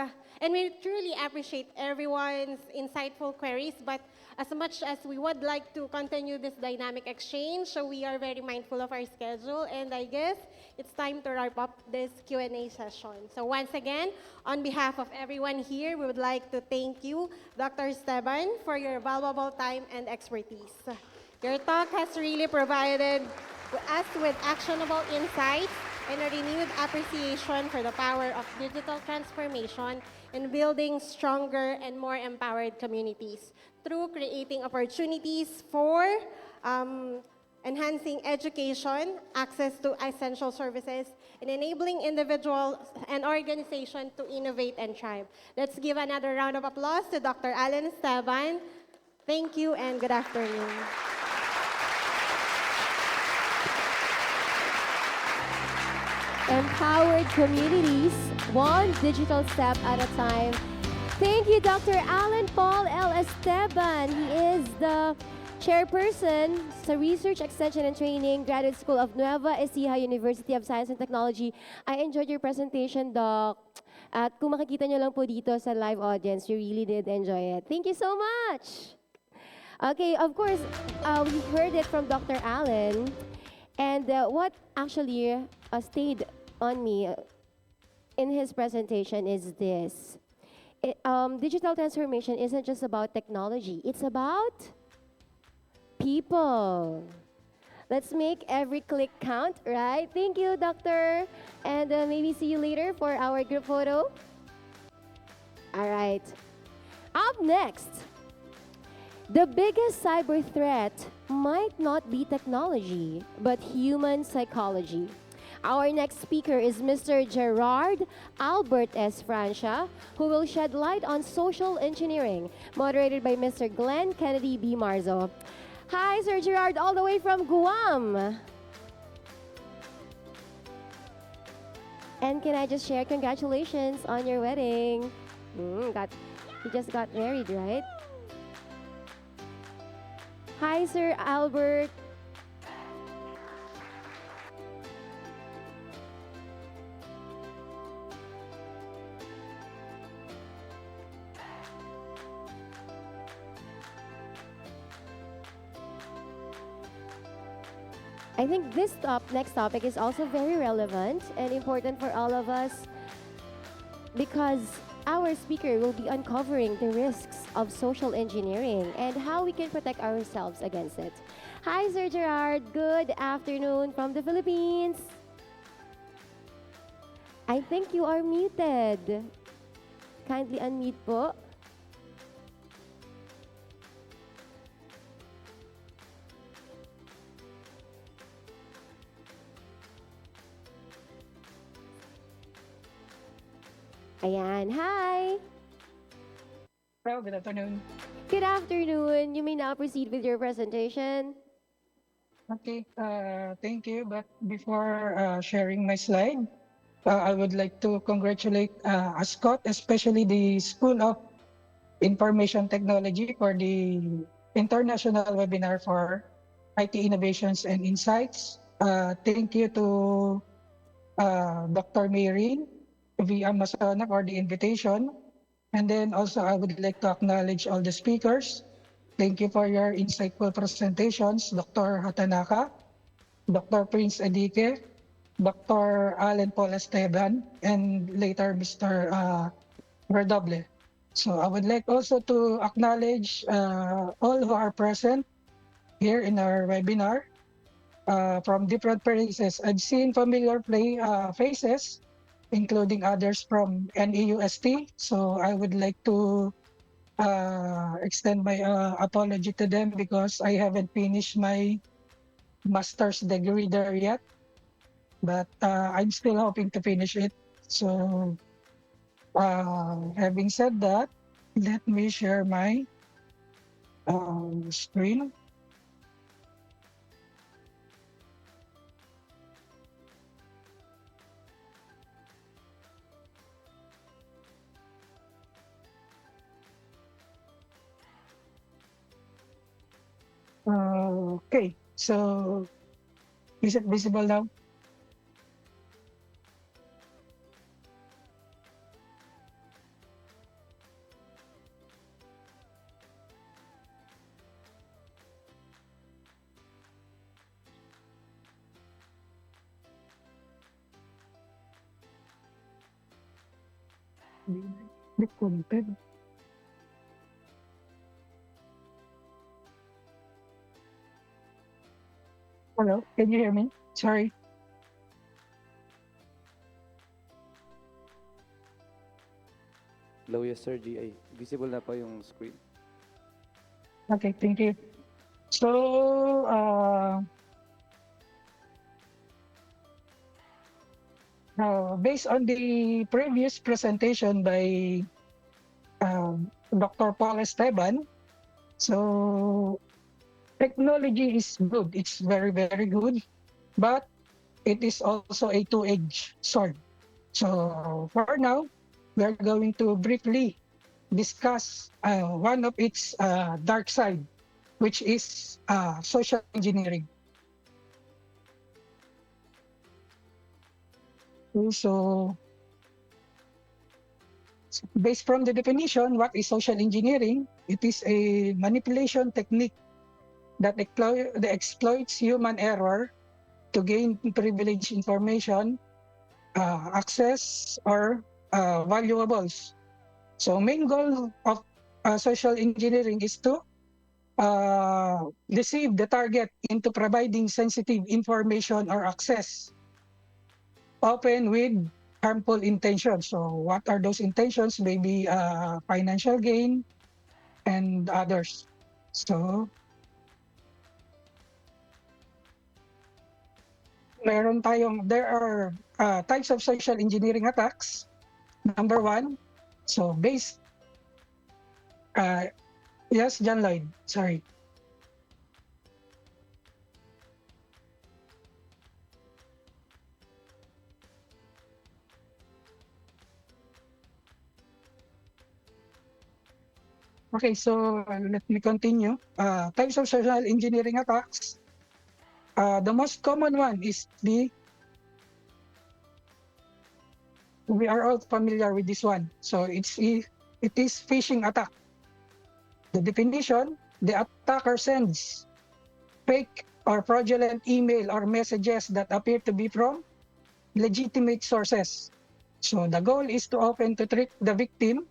and we truly appreciate everyone's insightful queries, but as much as we would like to continue this dynamic exchange, so we are very mindful of our schedule, and I guess it's time to wrap up this Q&A session. So once again, on behalf of everyone here, we would like to thank you, Dr. Esteban, for your valuable time and expertise. Your talk has really provided us with actionable insights and a renewed appreciation for the power of digital transformation in building stronger and more empowered communities through creating opportunities for enhancing education, access to essential services, and enabling individuals and organizations to innovate and thrive. Let's give another round of applause to Dr. Alan Esteban. Thank you and good afternoon. Empowered communities, one digital step at a time. Thank you, Dr. Alan Paul L. Esteban. He is the chairperson sa Research Extension and Training Graduate School of Nueva Ecija University of Science and Technology. I enjoyed your presentation, Doc. At kung makikita nyo lang po dito sa live audience, you really did enjoy it. Thank you so much. Okay, of course, we heard it from Dr. Alan. And what actually stayed on me in his presentation is this. Digital transformation isn't just about technology. It's about people. Let's make every click count, right? Thank you, Doctor. And maybe see you later for our group photo. All right. Up next, the biggest cyber threat might not be technology, but human psychology. Our next speaker is Mr. Gerard Albert S. Francia, who will shed light on social engineering, moderated by Mr. Glenn Kennedy B. Marzo. Hi, Sir Gerard, all the way from Guam. And can I just share congratulations on your wedding? You just got married, right? Hi, Sir Albert. I think this next topic is also very relevant and important for all of us because our speaker will be uncovering the risks of social engineering and how we can protect ourselves against it. Hi, Sir Gerard. Good afternoon from the Philippines. I think you are muted. Kindly unmute po. Ayan, hi! Hello, good afternoon. Good afternoon. You may now proceed with your presentation. Okay, thank you. But before sharing my slide, I would like to congratulate ASCOT, especially the School of Information Technology for the international webinar for IT innovations and insights. Thank you to Dr. Mayrin V. Amasona for the invitation. And then also I would like to acknowledge all the speakers. Thank you for your insightful presentations, Dr. Hatanaka, Dr. Prince Edike, Dr. Alan Paul Esteban, and later Mr. Bldg. So I would like also to acknowledge all who are present here in our webinar from different places. I've seen familiar faces, including others from NEUST. So I would like to extend my apology to them because I haven't finished my master's degree there yet, but I'm still hoping to finish it. So, having said that, let me share my screen. Okay, so is it visible now? The content. Hello, can you hear me? Sorry. Hello, yes sir, GA. Visible na po yung screen. Okay, thank you. So, based on the previous presentation by Dr. Paul Esteban, so technology is good. It's very, very good, but it is also a two-edged sword. So for now, we are going to briefly discuss one of its dark side, which is social engineering. So based from the definition, what is social engineering? It is a manipulation technique that exploits human error to gain privileged information, access, or valuables. So main goal of social engineering is to deceive the target into providing sensitive information or access, often with harmful intentions. So what are those intentions? Maybe financial gain and others. So there are types of social engineering attacks. Number one, so based, yes, John Lloyd, sorry. Okay, so let me continue. Types of social engineering attacks. The most common one is we are all familiar with this one. So it is phishing attack. The definition, the attacker sends fake or fraudulent email or messages that appear to be from legitimate sources. So the goal is to often to trick the victim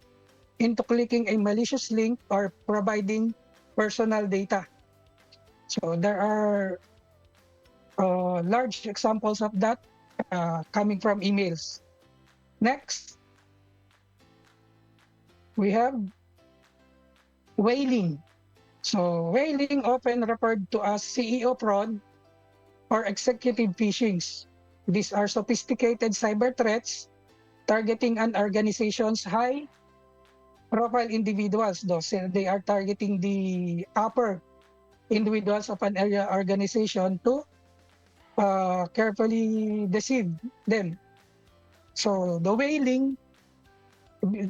into clicking a malicious link or providing personal data. So there are large examples of that coming from emails. Next, we have whaling. So whaling, often referred to as CEO fraud or executive phishings. These are sophisticated cyber threats targeting an organization's high-profile individuals. They are targeting the upper individuals of an area organization to carefully deceive them. So the whaling,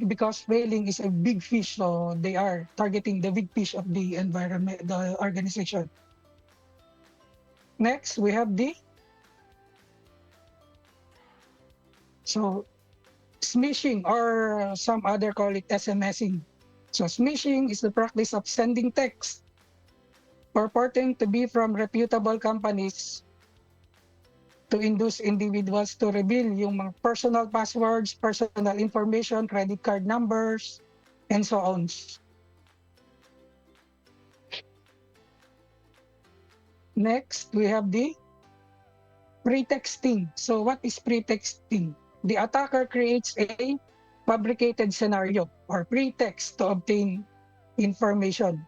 because whaling is a big fish, so they are targeting the big fish of the environment, the organization. Next, we have smishing, or some other call it SMSing. So smishing is the practice of sending text purporting to be from reputable companies to induce individuals to reveal yung mga personal passwords, personal information, credit card numbers, and so on. Next, we have the pretexting. So what is pretexting? The attacker creates a fabricated scenario or pretext to obtain information.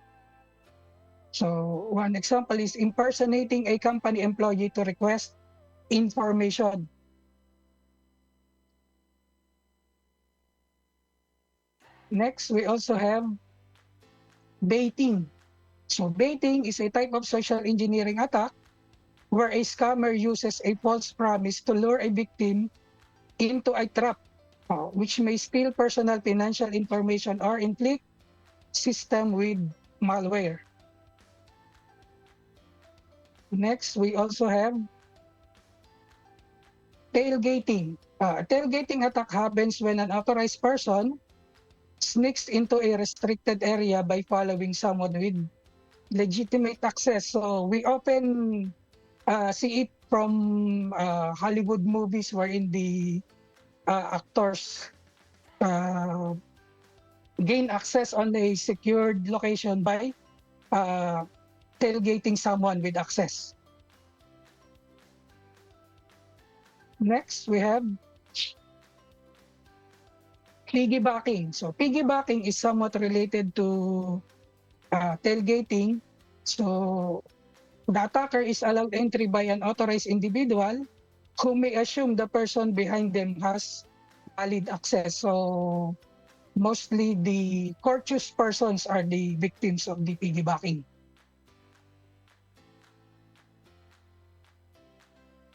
So one example is impersonating a company employee to request information. Next, we also have baiting. So baiting is a type of social engineering attack where a scammer uses a false promise to lure a victim into a trap, which may steal personal financial information or inflict system with malware. Next, we also have tailgating. A tailgating attack happens when an authorized person sneaks into a restricted area by following someone with legitimate access. So we often see it from Hollywood movies wherein the actors gain access on a secured location by tailgating someone with access. Next, we have piggybacking. So piggybacking is somewhat related to tailgating. So the attacker is allowed entry by an authorized individual who may assume the person behind them has valid access. So mostly the courteous persons are the victims of the piggybacking.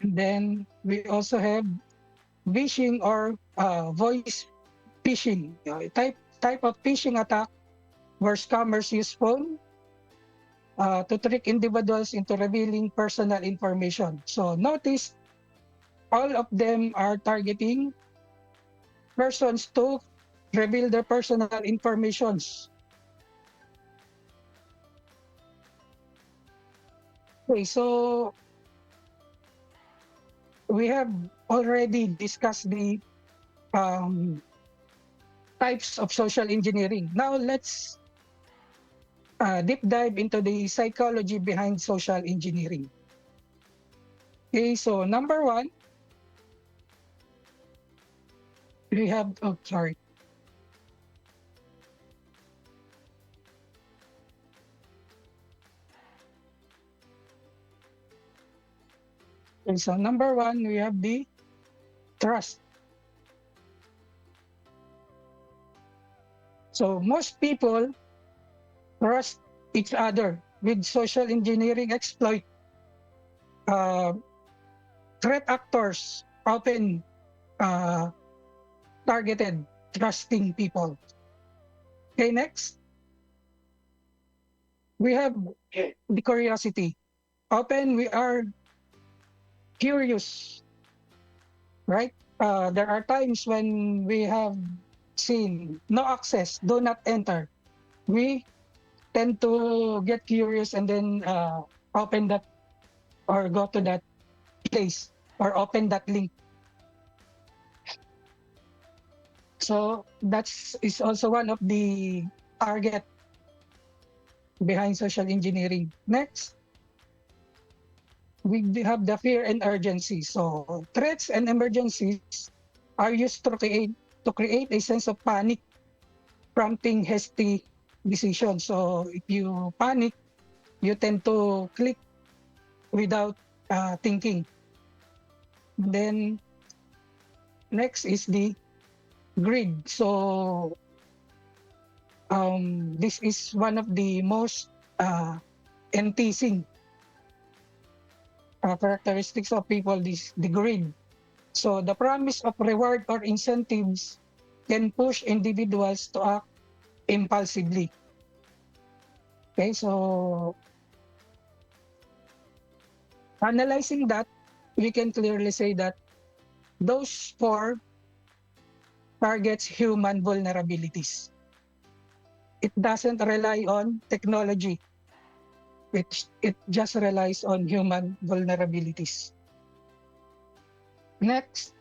And then we also have phishing or voice phishing, type of phishing attack where scammers use phone to trick individuals into revealing personal information. So notice all of them are targeting persons to reveal their personal informations. Okay, so we have already discussed the types of social engineering. Now let's deep dive into the psychology behind social engineering. Okay, so number one, we have, oh, sorry. Okay, so number one, we have the trust. So most people trust each other. With social engineering exploit, threat actors often targeted trusting people. Okay, next. We have the curiosity. Often we are curious, right? There are times when we have seen no access, do not enter. We tend to get curious and then open that or go to that place or open that link. So is also one of the target behind social engineering. Next, we have the fear and urgency. So threats and emergencies are used to create a sense of panic, prompting hasty decisions. So if you panic, you tend to click without thinking. And then next is the greed. So this is one of the most enticing characteristics of people, the greed. So the promise of reward or incentives can push individuals to act impulsively. Okay, so analyzing that, we can clearly say that those four targets human vulnerabilities. It doesn't rely on technology. It just relies on human vulnerabilities. Next,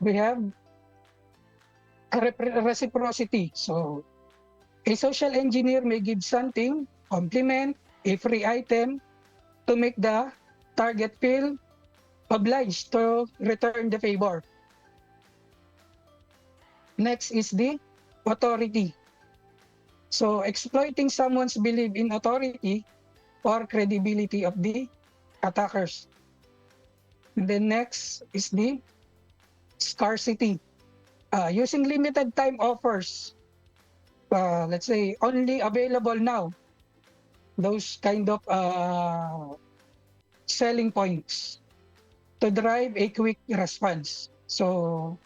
we have reciprocity. So a social engineer may give something, compliment, a free item to make the target feel obliged to return the favor. Next is the authority. So exploiting someone's belief in authority or credibility of the attackers. And then next is the scarcity. Using limited time offers, let's say only available now, those kind of selling points to drive a quick response. So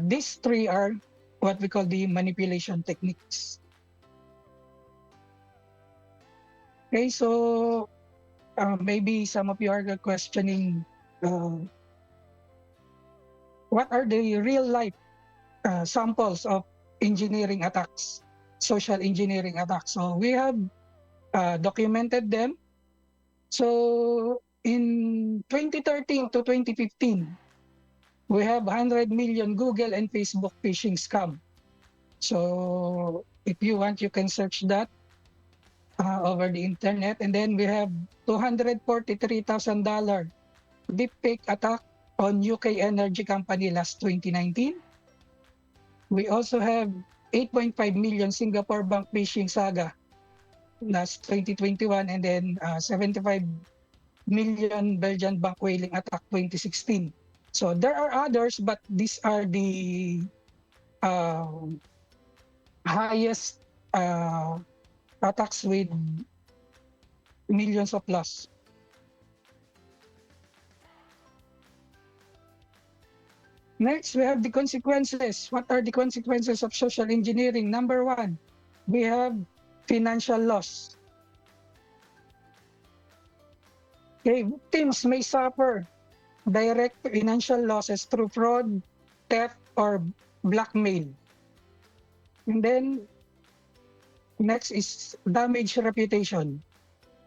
these three are what we call the manipulation techniques. Okay, so maybe some of you are questioning what are the real life samples of engineering attacks, social engineering attacks. So we have documented them. So in 2013 to 2015, we have 100 million Google and Facebook phishing scam. So if you want, you can search that over the internet. And then we have $243,000 deepfake attack on UK energy company last 2019. We also have 8.5 million Singapore bank phishing saga last 2021, and then 75 million Belgian bank whaling attack 2016. So there are others, but these are the highest attacks with millions of loss. Next, we have the consequences. What are the consequences of social engineering? Number one, we have financial loss. Okay, victims may suffer direct financial losses through fraud, theft, or blackmail. And then, next is damaged reputation.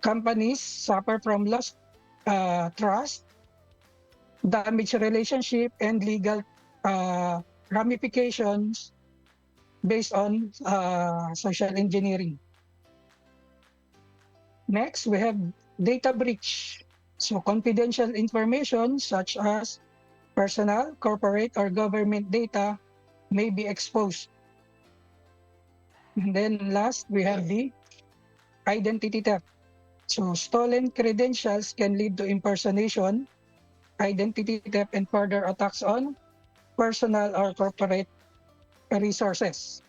Companies suffer from lost trust, damaged relationship, and legal ramifications based on social engineering. Next, we have data breach. So confidential information such as personal, corporate, or government data may be exposed. And then last, we have the identity theft. So stolen credentials can lead to impersonation, identity theft, and further attacks on personal or corporate resources.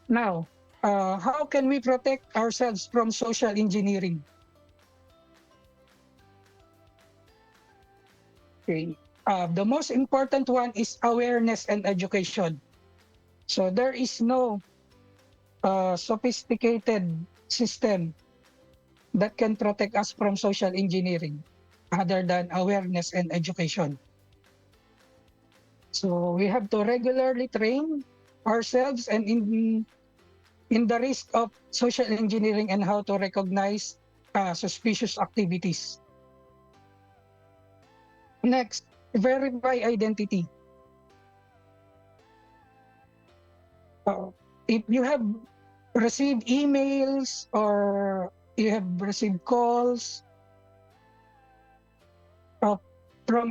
Now, how can we protect ourselves from social engineering? Okay. The most important one is awareness and education. So there is no sophisticated system that can protect us from social engineering other than awareness and education. So we have to regularly train ourselves and in the risk of social engineering and how to recognize suspicious activities. Next, verify identity. If you have received emails or you have received calls from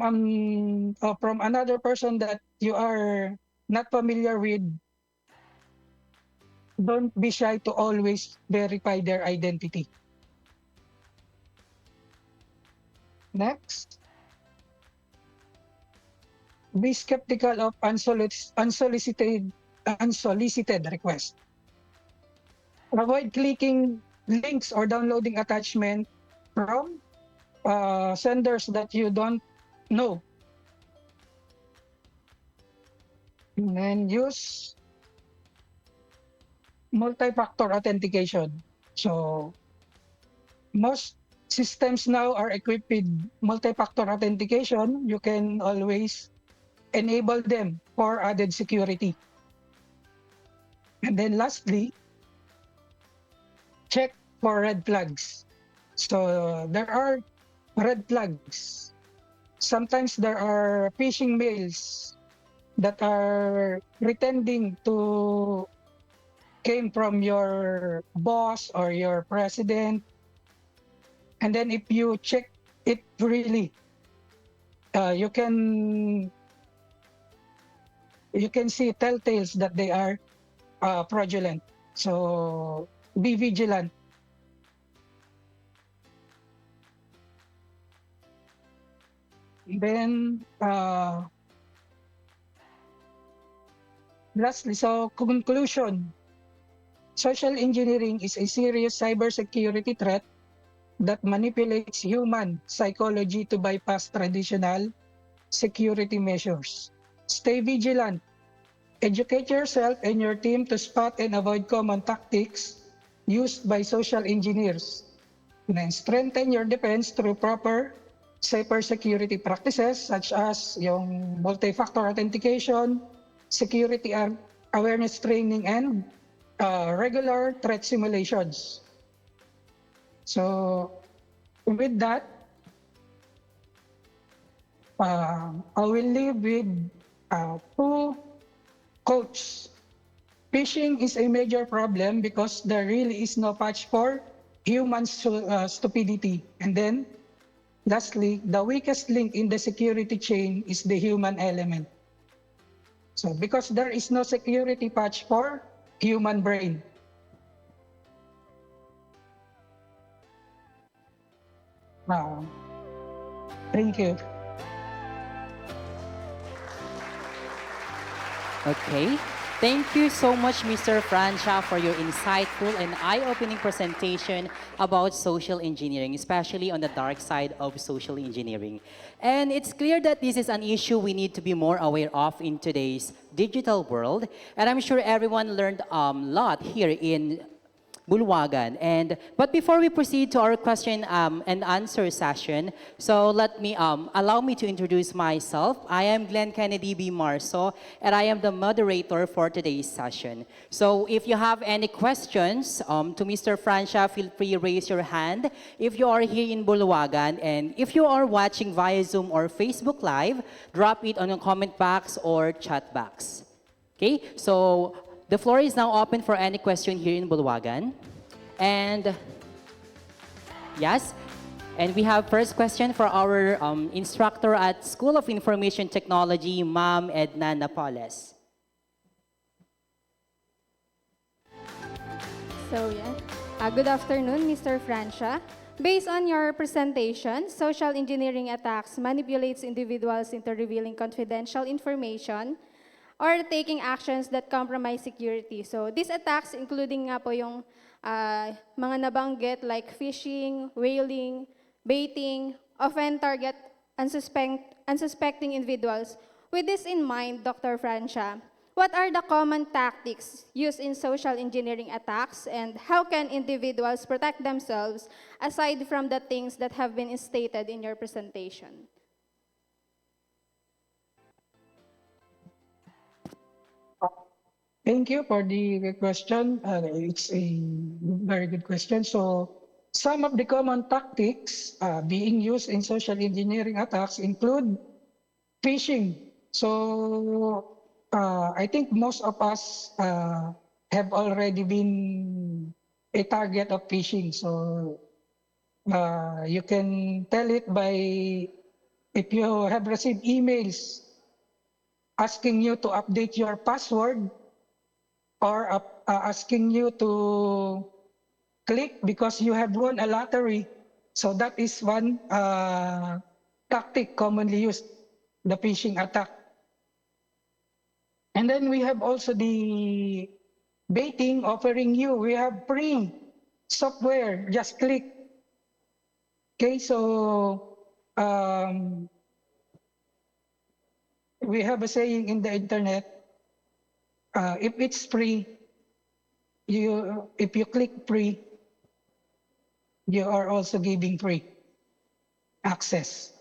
another person that you are not familiar with, don't be shy to always verify their identity. Next, be skeptical of unsolicited requests. Avoid clicking links or downloading attachment from senders that you don't know. And then use multi-factor authentication. So most systems now are equipped with multi-factor authentication. You can always enable them for added security. And then lastly, check for red flags. So there are red flags. Sometimes there are phishing mails that are pretending to came from your boss or your president. And then if you check it really, you can you can see telltales that they are fraudulent. So be vigilant. Then, lastly, so conclusion, social engineering is a serious cybersecurity threat that manipulates human psychology to bypass traditional security measures. Stay vigilant. Educate yourself and your team to spot and avoid common tactics used by social engineers. And then strengthen your defense through proper safer security practices such as yung multi-factor authentication, security awareness training, and regular threat simulations. So with that, I will leave with two quotes. Phishing is a major problem because there really is no patch for human stupidity. And then, lastly, the weakest link in the security chain is the human element. So because there is no security patch for human brain. Thank you. Okay. Thank you so much, Mr. Francia, for your insightful and eye-opening presentation about social engineering, especially on the dark side of social engineering. And it's clear that this is an issue we need to be more aware of in today's digital world. And I'm sure everyone learned a lot here in Bulwagan. But before we proceed to our question and answer session, so allow me to introduce myself. I am Glenn Kennedy B. Marso, and I am the moderator for today's session. So if you have any questions to Mr. Francia, feel free to raise your hand if you are here in Bulwagan. And if you are watching via Zoom or Facebook Live, drop it on the comment box or chat box. Okay, so the floor is now open for any question here in Bulwagan. And yes, and we have first question for our instructor at School of Information Technology, Ma'am Edna Napoles. So yeah, good afternoon, Mr. Francia. Based on your presentation, social engineering attacks manipulates individuals into revealing confidential information or taking actions that compromise security. So these attacks, including nga po yung mga nabanggit like phishing, whaling, baiting, often target unsuspecting individuals. With this in mind, Dr. Francia, what are the common tactics used in social engineering attacks, and how can individuals protect themselves aside from the things that have been stated in your presentation? Thank you for the question. It's a very good question. So some of the common tactics being used in social engineering attacks include phishing. So I think most of us have already been a target of phishing. So you can tell it by if you have received emails asking you to update your password, or asking you to click because you have won a lottery. So that is one tactic commonly used, the phishing attack. And then we have also the baiting, offering you, we have free software, just click. Okay, so we have a saying in the internet, if it's free, if you click free, you are also giving free access.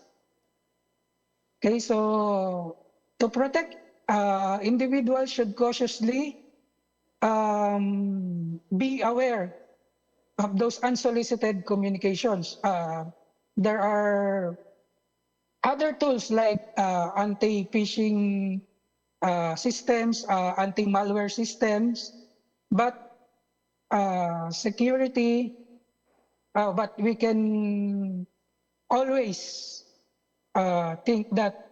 Okay, so to protect, individuals should cautiously be aware of those unsolicited communications. There are other tools like anti-phishing systems, anti-malware systems, but security, but we can always think that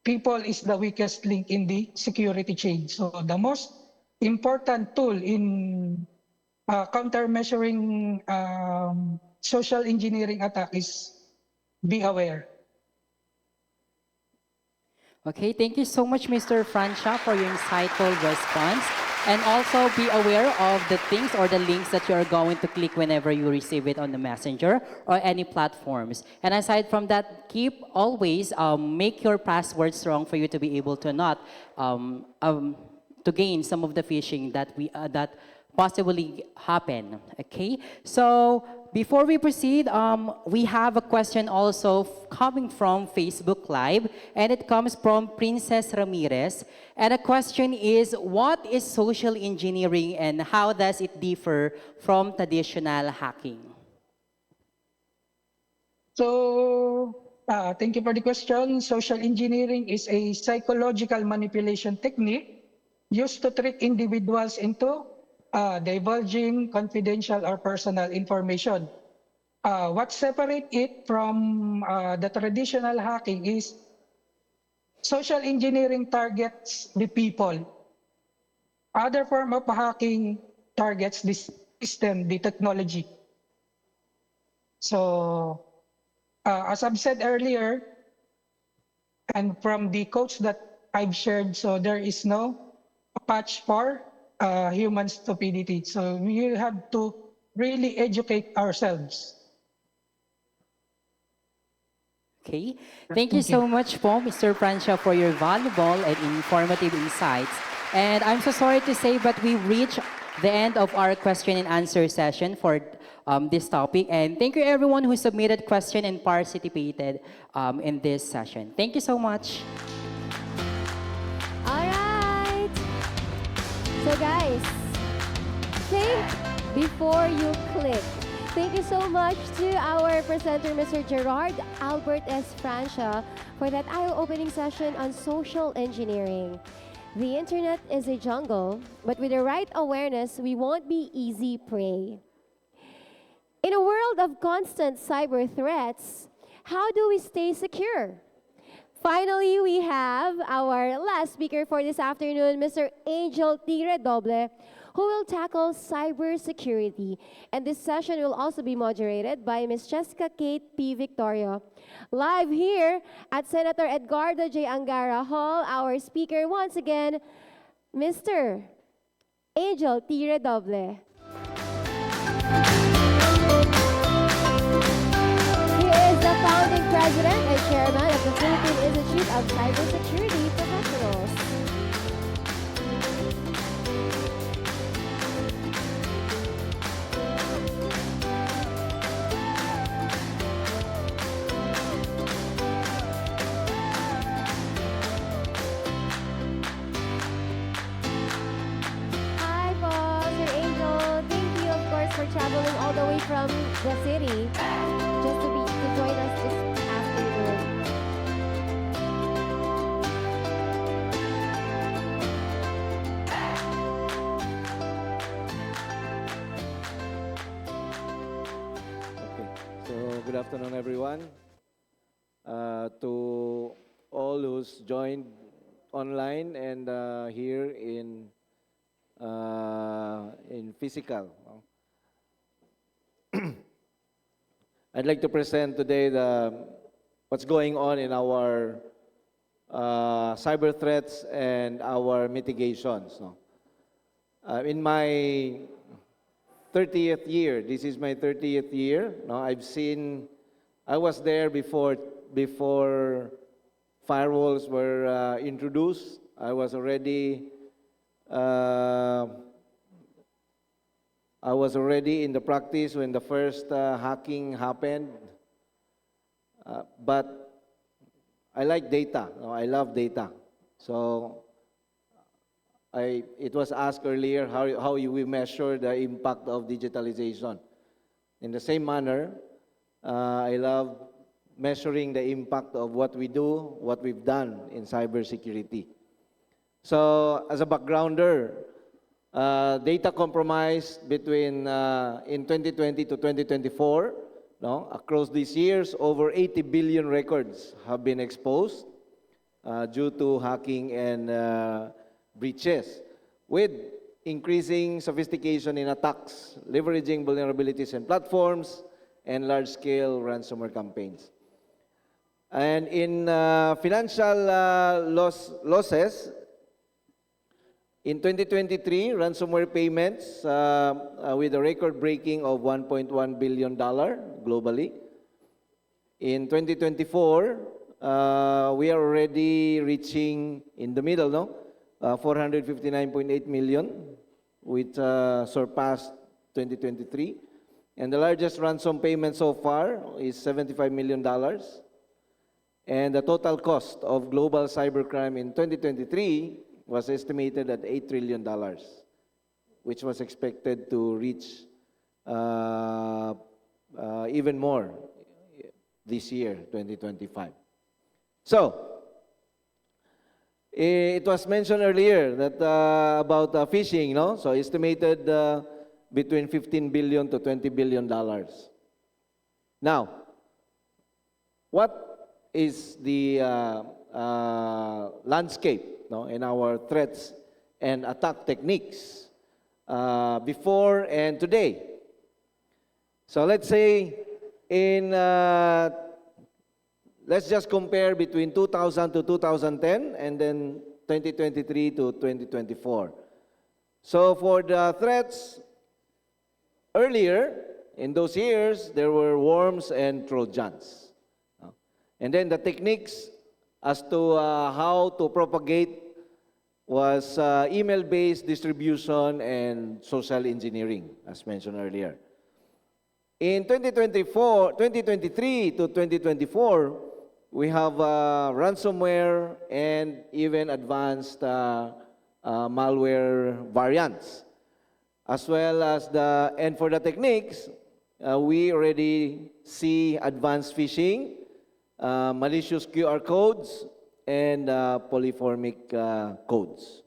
people is the weakest link in the security chain. So the most important tool in counter-measuring social engineering attack is be aware. Okay, thank you so much, Mr. Francia, for your insightful response. And also be aware of the things or the links that you are going to click whenever you receive it on the messenger or any platforms. And aside from that, keep always make your password strong for you to be able to not to gain some of the phishing that that possibly happen. Okay, so before we proceed, we have a question also coming from Facebook Live, and it comes from Princess Ramirez. And the question is, what is social engineering and how does it differ from traditional hacking? So, thank you for the question. Social engineering is a psychological manipulation technique used to trick individuals into divulging confidential or personal information. What separates it from the traditional hacking is social engineering targets the people. Other form of hacking targets the system, the technology. So, as I've said earlier, and from the codes that I've shared, so there is no patch for human stupidity. So we have to really educate ourselves. Okay, thank you so much po, Mr. Francia, for your valuable and informative insights. And I'm so sorry to say, but we've reached the end of our question and answer session for this topic. And thank you everyone who submitted question and participated in this session. Thank you so much. All right. So guys, think before you click. Thank you so much to our presenter, Mr. Gerard Albert S. Francia, for that eye-opening session on social engineering. The internet is a jungle, but with the right awareness, we won't be easy prey. In a world of constant cyber threats, how do we stay secure? Finally, we have our last speaker for this afternoon, Mr. Angel Tigre Doble, who will tackle cybersecurity. And this session will also be moderated by Ms. Jessica Kate P. Victorio. Live here at Senator Edgardo J. Angara Hall, our speaker once again, Mr. Angel Tigre Doble. He is the founding president and chairman of the Philippine Institute of Cybersecurity Professionals. Hi, boss, Sir Angel. Thank you, of course, for traveling all the way from the city just to join us this afternoon. Okay, so good afternoon, everyone. To all who's joined online and here in physical. I'd like to present today what's going on in our cyber threats and our mitigations. In my 30th year, this is my 30th year. I was there before firewalls were introduced. I was already in the practice when the first hacking happened. But I like data. I love data. So it was asked earlier how we measure the impact of digitalization. In the same manner, I love measuring the impact of what we do, what we've done in cybersecurity. So as a backgrounder, data compromise between in 2020 to 2024, across these years, over 80 billion records have been exposed. due to hacking and breaches, with increasing sophistication in attacks, leveraging vulnerabilities in platforms, and large-scale ransomware campaigns. And in financial losses, in 2023, ransomware payments with a record-breaking of $1.1 billion globally. In 2024, we are already reaching in the middle, no? 459.8 million, which surpassed 2023. And the largest ransom payment so far is $75 million. And the total cost of global cybercrime in 2023 was estimated at $8 trillion, which was expected to reach even more this year, 2025. So, it was mentioned earlier that about phishing, no? So estimated between $15 billion to $20 billion. Now, what is the landscape, no, in our threats and attack techniques before and today? So let's say let's just compare between 2000 to 2010 and then 2023 to 2024. So for the threats, earlier in those years, there were worms and Trojans. And then the techniques as to how to propagate was email-based distribution and social engineering, as mentioned earlier. In 2023 to 2024, we have ransomware and even advanced malware variants, as well as and for the techniques, we already see advanced phishing, malicious QR codes, and polyformic codes.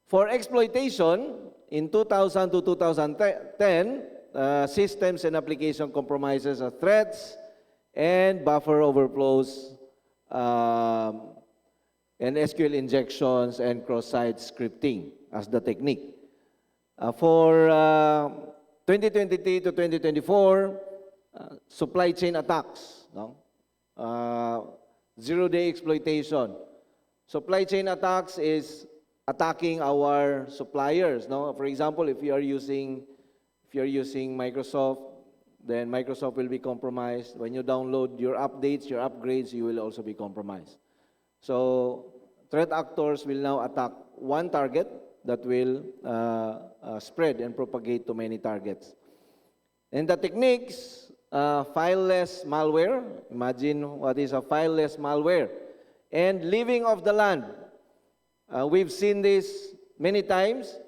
For exploitation, in 2000 to 2010, systems and application compromises are threats and buffer overflows and SQL injections and cross-site scripting as the technique. For 2023 to 2024, supply chain attacks, no? Zero-day exploitation. Supply chain attacks is attacking our suppliers, no? For example, if you are using Microsoft, then Microsoft will be compromised. When you download your updates, your upgrades, you will also be compromised. So threat actors will now attack one target that will spread and propagate to many targets. And the techniques, fileless malware. Imagine what is a fileless malware. And living off the land. We've seen this many times.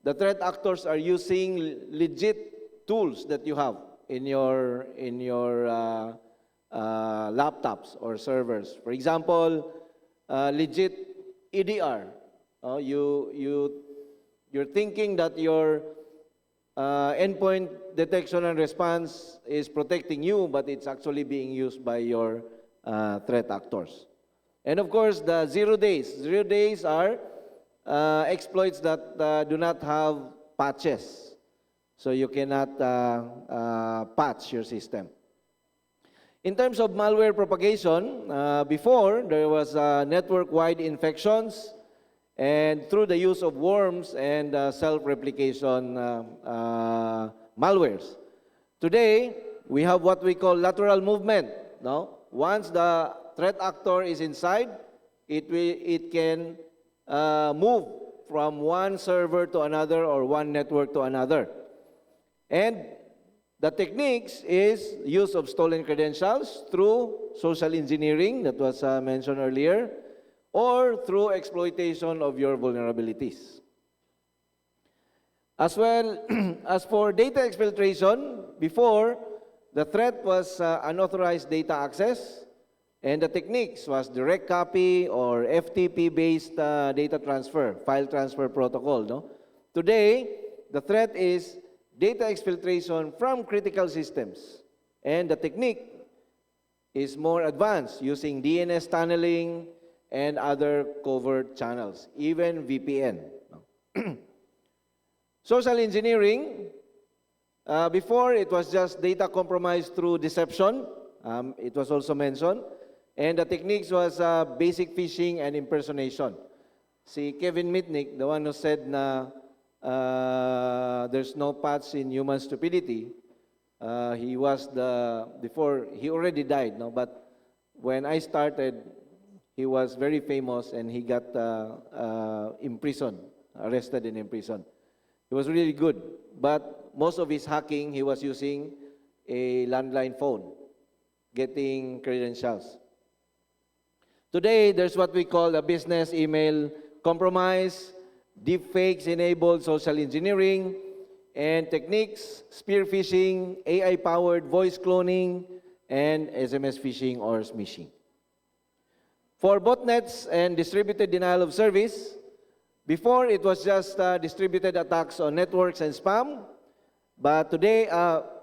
The threat actors are using legit tools that you have in your laptops or servers. For example, legit EDR. You're thinking that your endpoint detection and response is protecting you, but it's actually being used by your threat actors. And of course, the 0 days. 0 days are exploits that do not have patches. So you cannot patch your system. In terms of malware propagation, before there was network-wide infections and through the use of worms and self-replication malwares. Today, we have what we call lateral movement. No? Once the threat actor is inside, it can move from one server to another or one network to another. And the techniques is use of stolen credentials through social engineering that was mentioned earlier, or through exploitation of your vulnerabilities. As well, as for data exfiltration, before, the threat was unauthorized data access, and the techniques was direct copy or FTP-based data transfer, file transfer protocol. No? Today, the threat is data exfiltration from critical systems. And the technique is more advanced, using DNS tunneling and other covert channels, even VPN. Social engineering, before it was just data compromise through deception. It was also mentioned. And the techniques was basic phishing and impersonation. Si Kevin Mitnick, the one who said na there's no patch in human stupidity, he was before, he already died, no? But when I started, he was very famous and he got imprisoned, arrested and imprisoned. He was really good, but most of his hacking, he was using a landline phone, getting credentials. Today, there's what we call a business email compromise, deepfakes-enabled social engineering, and techniques, spear phishing, AI-powered voice cloning, and SMS phishing or smishing. For botnets and distributed denial of service, before it was just distributed attacks on networks and spam, but today,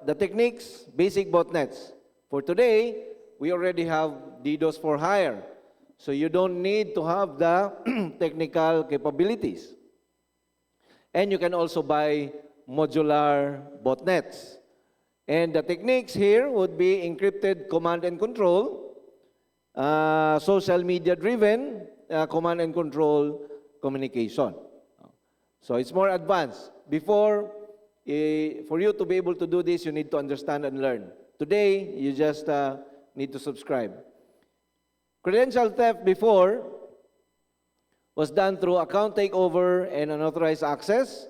the techniques, basic botnets. For today, we already have DDoS for hire. So you don't need to have the technical capabilities. And you can also buy modular botnets. And the techniques here would be encrypted command and control, social media driven command and control communication. So it's more advanced. Before, for you to be able to do this, you need to understand and learn. Today, you just need to subscribe. Credential theft before was done through account takeover and unauthorized access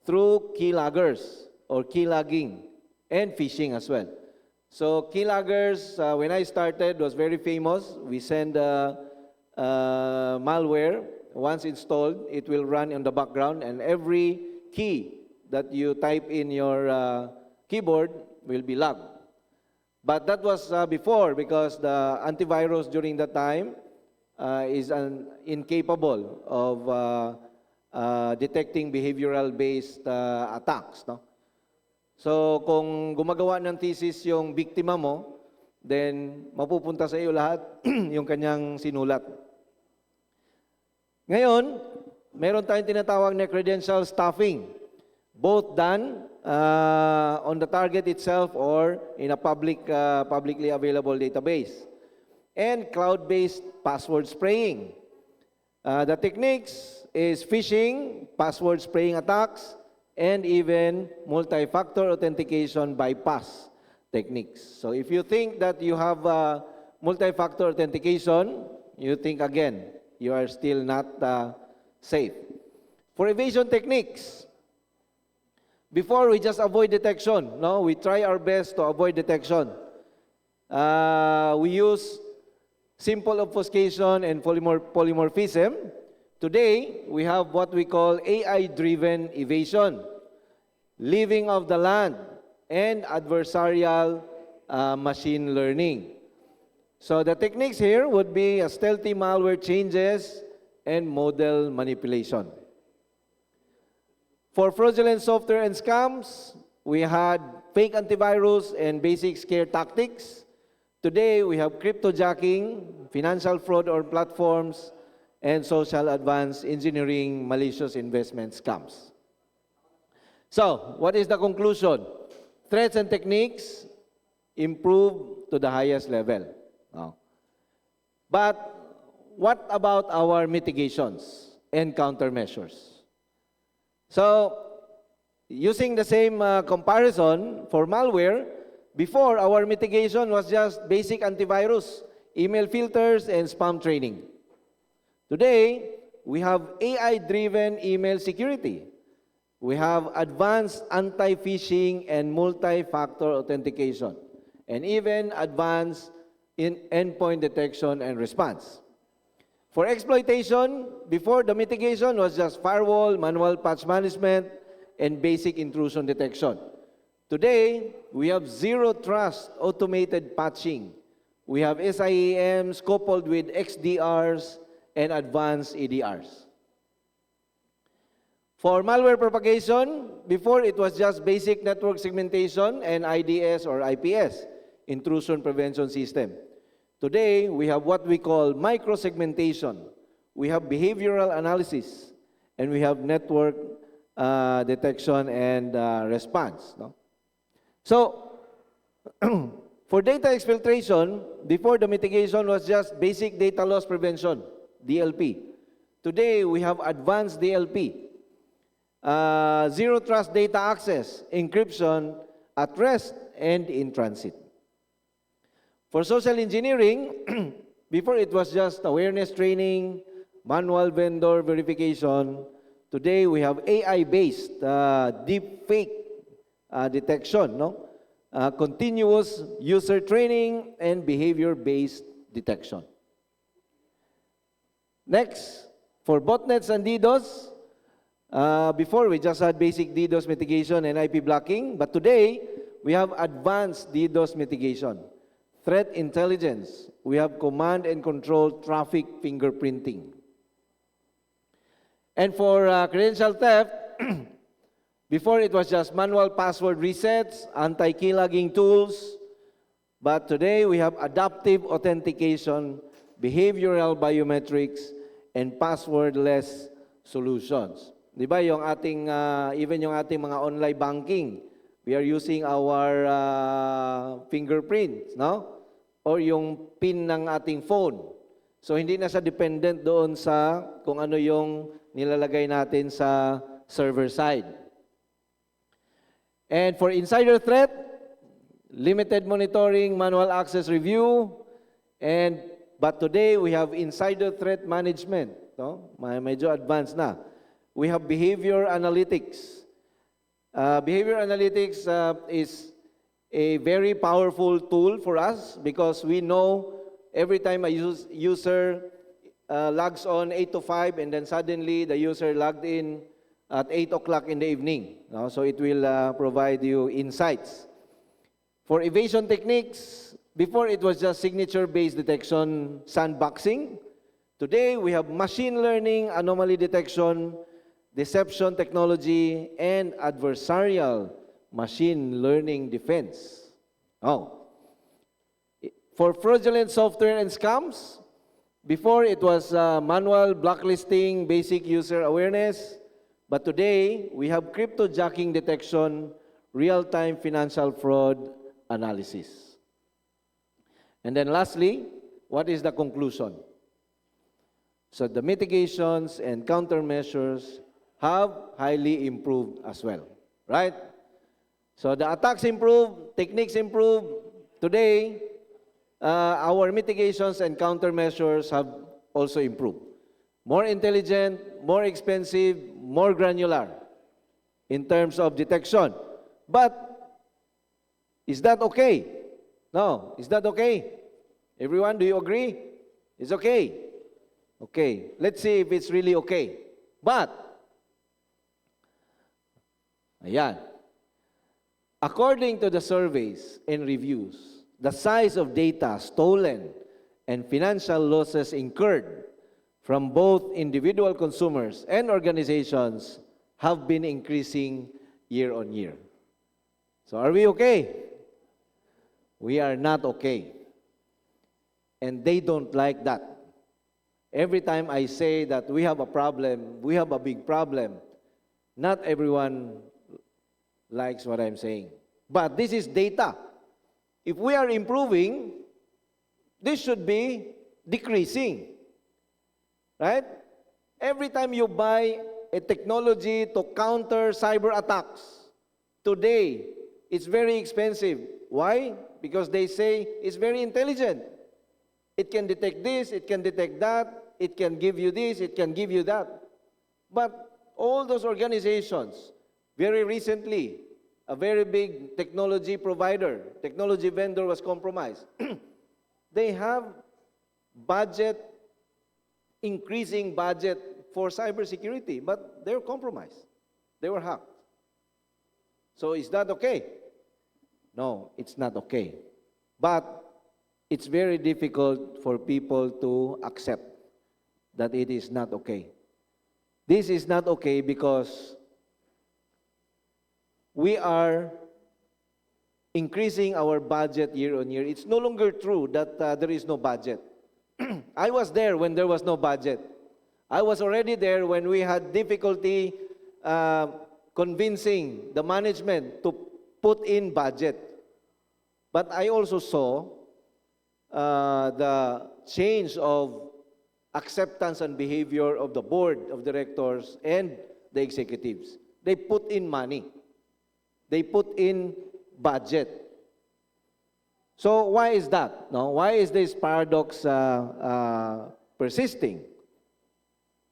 through keyloggers or keylogging and phishing as well. So keyloggers, when I started, was very famous. We send malware. Once installed, it will run in the background, and every key that you type in your keyboard will be logged. But that was before, because the antivirus during that time is incapable of detecting behavioral-based attacks. No? So kung gumagawa ng thesis yung biktima mo, then mapupunta sa iyo lahat yung kanyang sinulat. Ngayon, meron tayong tinatawag na credential stuffing, both done on the target itself or in a publicly available database, and cloud-based password spraying. The techniques is phishing, password spraying attacks, and even multi-factor authentication bypass techniques. So if you think that you have multi-factor authentication, you think again, you are still not safe. For evasion techniques, before we just avoid detection, no? We try our best to avoid detection. We use simple obfuscation and polymorphism. Today, we have what we call AI-driven evasion, living off the land, and adversarial machine learning. So the techniques here would be a stealthy malware changes and model manipulation. For fraudulent software and scams, we had fake antivirus and basic scare tactics. Today, we have cryptojacking, financial fraud on platforms, and social advanced engineering malicious investment scams. So, what is the conclusion? Threats and techniques improve to the highest level. But what about our mitigations and countermeasures? So, using the same comparison for malware, before our mitigation was just basic antivirus, email filters, and spam training. Today, we have AI-driven email security. We have advanced anti-phishing and multi-factor authentication, and even advanced in endpoint detection and response. For exploitation, before the mitigation was just firewall, manual patch management, and basic intrusion detection. Today, we have zero trust automated patching. We have SIEMs coupled with XDRs and advanced EDRs. For malware propagation, before it was just basic network segmentation and IDS or IPS, intrusion prevention system. Today, we have what we call micro-segmentation. We have behavioral analysis, and we have network detection and response. No? So, for data exfiltration, before the mitigation was just basic data loss prevention, DLP. Today, we have advanced DLP, zero trust data access, encryption at rest and in transit. For social engineering, before it was just awareness training, manual vendor verification. Today, we have AI-based deep fake detection, no? Continuous user training and behavior-based detection. Next, for botnets and DDoS, before we just had basic DDoS mitigation and IP blocking, but today we have advanced DDoS mitigation. Threat intelligence, we have command and control traffic fingerprinting. And for credential theft, before it was just manual password resets, anti-keylogging tools, but today we have adaptive authentication, behavioral biometrics, and passwordless solutions. Di ba yung ating, even yung ating mga online banking, we are using our fingerprints, no? Or yung PIN ng ating phone. So hindi na siya dependent doon sa kung ano yung nilalagay natin sa server side. And for insider threat, limited monitoring, manual access review, but today we have insider threat management. No? Medyo advanced na. We have behavior analytics. Behavior analytics is a very powerful tool for us because we know every time a user logs on 8 to 5 and then suddenly the user logged in at 8 o'clock in the evening. No? So it will provide you insights. For evasion techniques, before it was just signature-based detection, sandboxing. Today we have machine learning, anomaly detection, deception technology, and adversarial machine learning defense. Oh. For fraudulent software and scams, before it was manual blacklisting, basic user awareness, but today we have cryptojacking detection, real-time financial fraud analysis. And then lastly, what is the conclusion? So the mitigations and countermeasures have highly improved as well, right? So the attacks improved, techniques improved. Today, our mitigations and countermeasures have also improved. More intelligent, more expensive, more granular in terms of detection. But is that okay? No, is that okay? Everyone, do you agree? It's okay. Okay, let's see if it's really okay. But, ayan, according to the surveys and reviews, the size of data stolen and financial losses incurred from both individual consumers and organizations have been increasing year on year. So are we okay? We are not okay. And they don't like that. Every time I say that we have a problem, we have a big problem, not everyone likes what I'm saying. But this is data. If we are improving, this should be decreasing. Right? Every time you buy a technology to counter cyber attacks, today, it's very expensive. Why? Because they say it's very intelligent. It can detect this, it can detect that, it can give you this, it can give you that. But all those organizations, very recently, a very big technology provider, technology vendor was compromised. They have budget, increasing budget for cybersecurity, but they're compromised. They were hacked. So is that okay? No, it's not okay. But it's very difficult for people to accept that it is not okay. This is not okay because we are increasing our budget year on year. It's no longer true that there is no budget. I was there when there was no budget. I was already there when we had difficulty convincing the management to put in budget. But I also saw the change of acceptance and behavior of the board of directors and the executives. They put in money. They put in budget. So why is that? No? Why is this paradox persisting?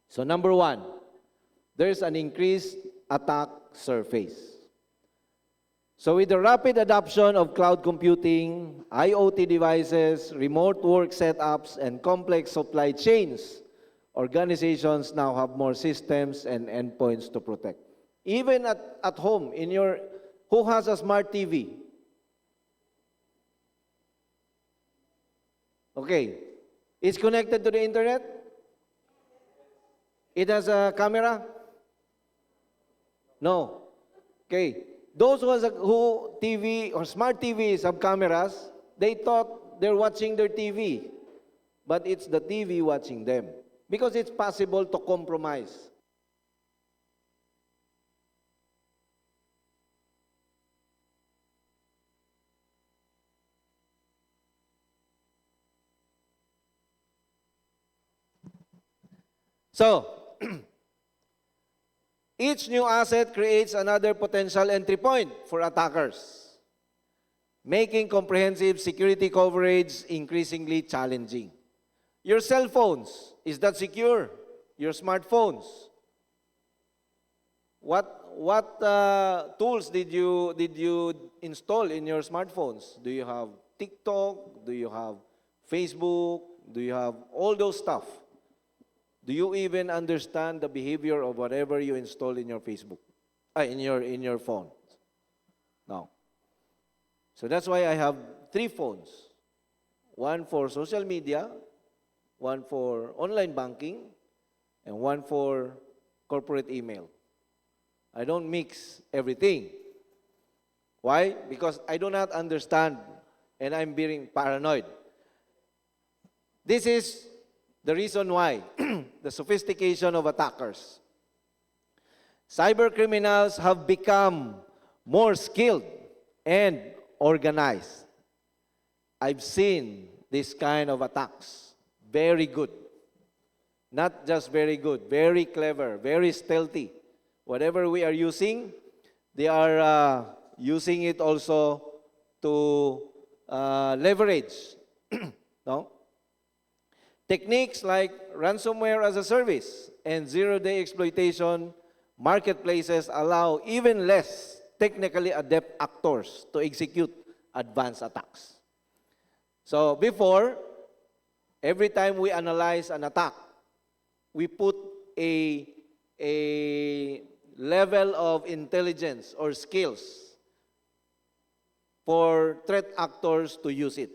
So number one, there's an increased attack surface. So with the rapid adoption of cloud computing, IoT devices, remote work setups, and complex supply chains, organizations now have more systems and endpoints to protect. Even at home, who has a smart TV? Okay. It's connected to the internet? It has a camera? No. Okay. Those who TV or smart TVs have cameras, they thought they're watching their TV. But it's the TV watching them. Because it's possible to compromise. So, each new asset creates another potential entry point for attackers, making comprehensive security coverage increasingly challenging. Your cell phones, is that secure? Your smartphones. What tools did you install in your smartphones? Do you have TikTok? Do you have Facebook? Do you have all those stuff? Do you even understand the behavior of whatever you install in your Facebook, in your phone? No. So that's why I have 3 phones. One for social media, one for online banking, and one for corporate email. I don't mix everything. Why? Because I do not understand and I'm being paranoid. This is the reason why, the sophistication of attackers. Cyber criminals have become more skilled and organized. I've seen this kind of attacks. Very good. Not just very good, very clever, very stealthy. Whatever we are using, they are using it also to leverage. No? Techniques like ransomware as a service and zero-day exploitation marketplaces allow even less technically adept actors to execute advanced attacks. So before, every time we analyze an attack, we put a level of intelligence or skills for threat actors to use it.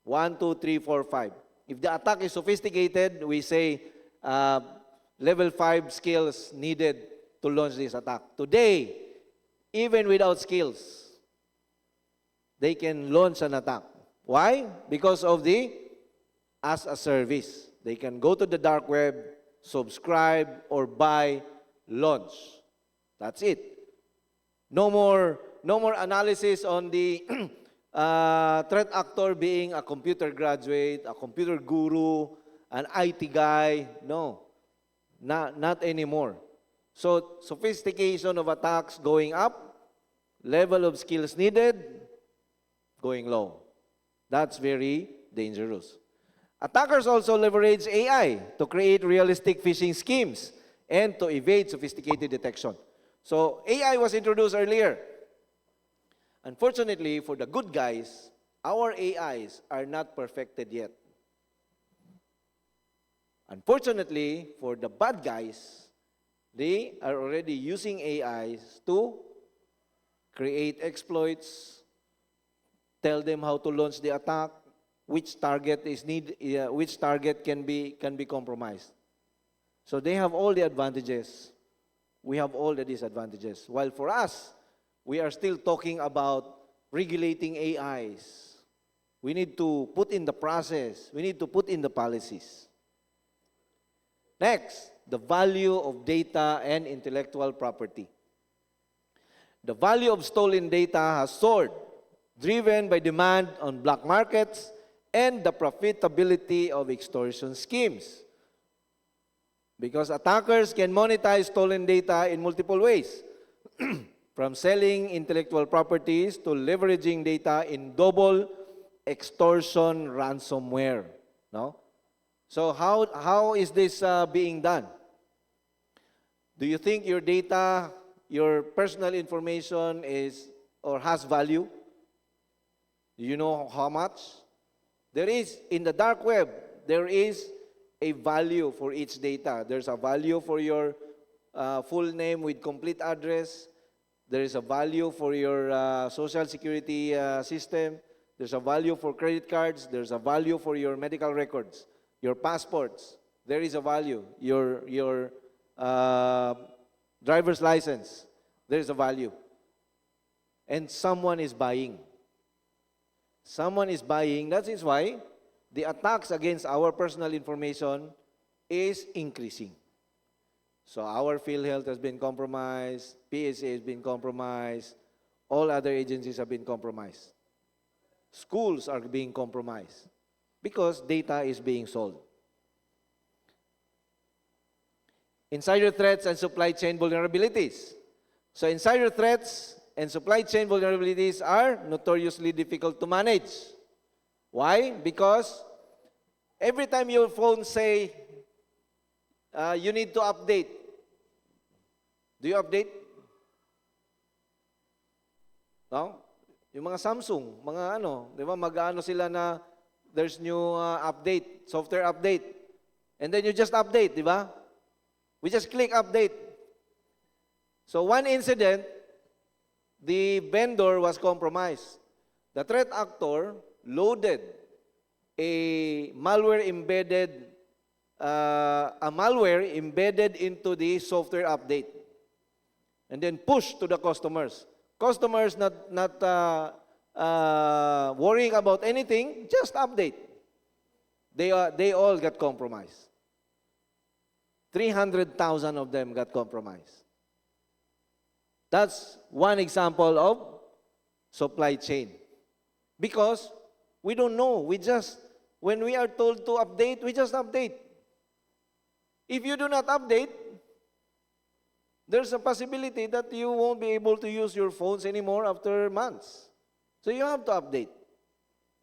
1, 2, 3, 4, 5. If the attack is sophisticated, we say level 5 skills needed to launch this attack. Today, even without skills, they can launch an attack. Why? Because of the as a service. They can go to the dark web, subscribe, or buy, launch. That's it. No more analysis on the threat actor being a computer graduate, a computer guru, an IT guy. No, not anymore. So sophistication of attacks going up, level of skills needed going low. That's very dangerous. Attackers also leverage AI to create realistic phishing schemes and to evade sophisticated detection. So AI was introduced earlier. Unfortunately, for the good guys, our AIs are not perfected yet. Unfortunately, for the bad guys, they are already using AIs to create exploits, tell them how to launch the attack, which target which target can be compromised. So they have all the advantages. We have all the disadvantages. While for us, we are still talking about regulating AIs. We need to put in the process. We need to put in the policies. Next, the value of data and intellectual property. The value of stolen data has soared, driven by demand on black markets and the profitability of extortion schemes. Because attackers can monetize stolen data in multiple ways, from selling intellectual properties to leveraging data in double extortion ransomware. No? So how is this being done? Do you think your data, your personal information is or has value? Do you know how much? There is, in the dark web, there is a value for each data. There's a value for your full name with complete address. There is a value for your social security system. There's a value for credit cards. There's a value for your medical records, your passports. There is a value. Your driver's license. There is a value. And someone is buying. Someone is buying. That is why the attacks against our personal information is increasing. So our PhilHealth has been compromised, PSA has been compromised, all other agencies have been compromised. Schools are being compromised because data is being sold. Insider threats and supply chain vulnerabilities. So insider threats and supply chain vulnerabilities are notoriously difficult to manage. Why? Because every time your phone say, you need to update. Do you update? No? Yung mga Samsung, mga ano, di ba, mag-ano sila na there's new update, software update. And then you just update, di ba? We just click update. So one incident, the vendor was compromised. The threat actor loaded a malware embedded into the software update and then pushed to the customers. Customers not worrying about anything, just update. They all got compromised. 300,000 of them got compromised. That's one example of supply chain. Because we don't know. When we are told to update, we just update. If you do not update, there's a possibility that you won't be able to use your phones anymore after months. So you have to update.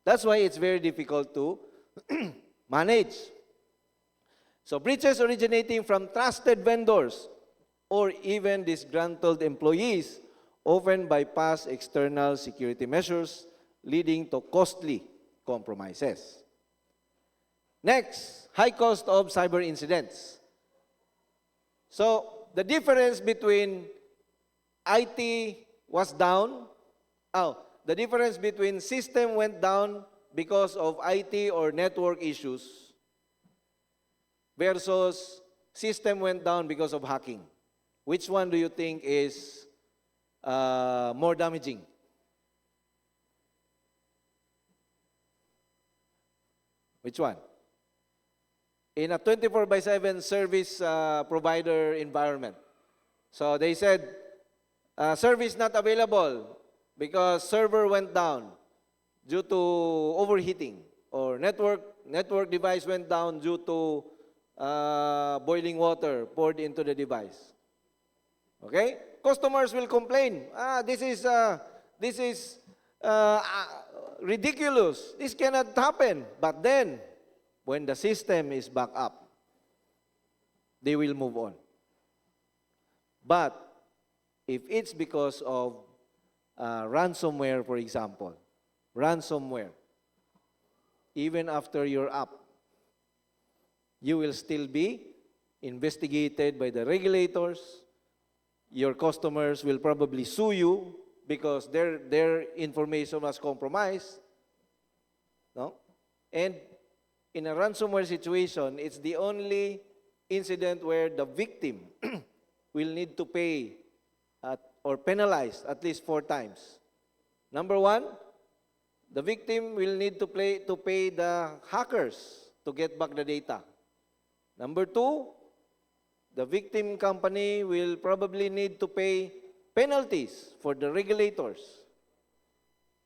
That's why it's very difficult to manage. So breaches originating from trusted vendors or even disgruntled employees often bypass external security measures, leading to costly compromises. Next, high cost of cyber incidents. So the difference between IT was down, the difference between system went down because of IT or network issues versus system went down because of hacking. Which one do you think is more damaging? Which one? In a 24/7 service provider environment. So they said, service not available because server went down due to overheating, or network device went down due to boiling water poured into the device. Okay? Customers will complain, this is ridiculous. This cannot happen. But then, when the system is back up, they will move on. But if it's because of ransomware, for example, even after you're up, you will still be investigated by the regulators. Your customers will probably sue you because their information was compromised. No? And in a ransomware situation, it's the only incident where the victim will need to pay or penalize at least 4 times. Number one, the victim will need to pay the hackers to get back the data. Number two, the victim company will probably need to pay penalties for the regulators.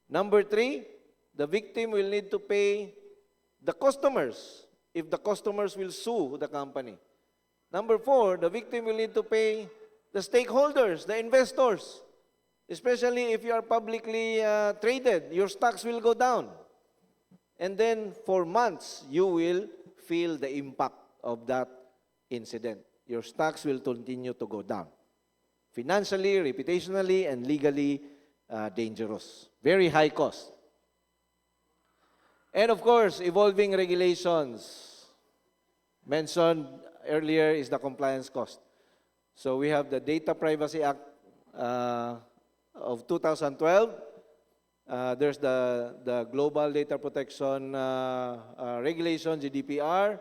Number three, the victim will need to pay the customers if the customers will sue the company. Number four, the victim will need to pay the stakeholders, the investors. Especially if you are publicly traded, your stocks will go down. And then for months, you will feel the impact of that incident. Your stocks will continue to go down. Financially, reputationally, and legally dangerous. Very high cost. And of course, evolving regulations. Mentioned earlier is the compliance cost. So we have the Data Privacy Act of 2012. There's the Global Data Protection Regulation, GDPR.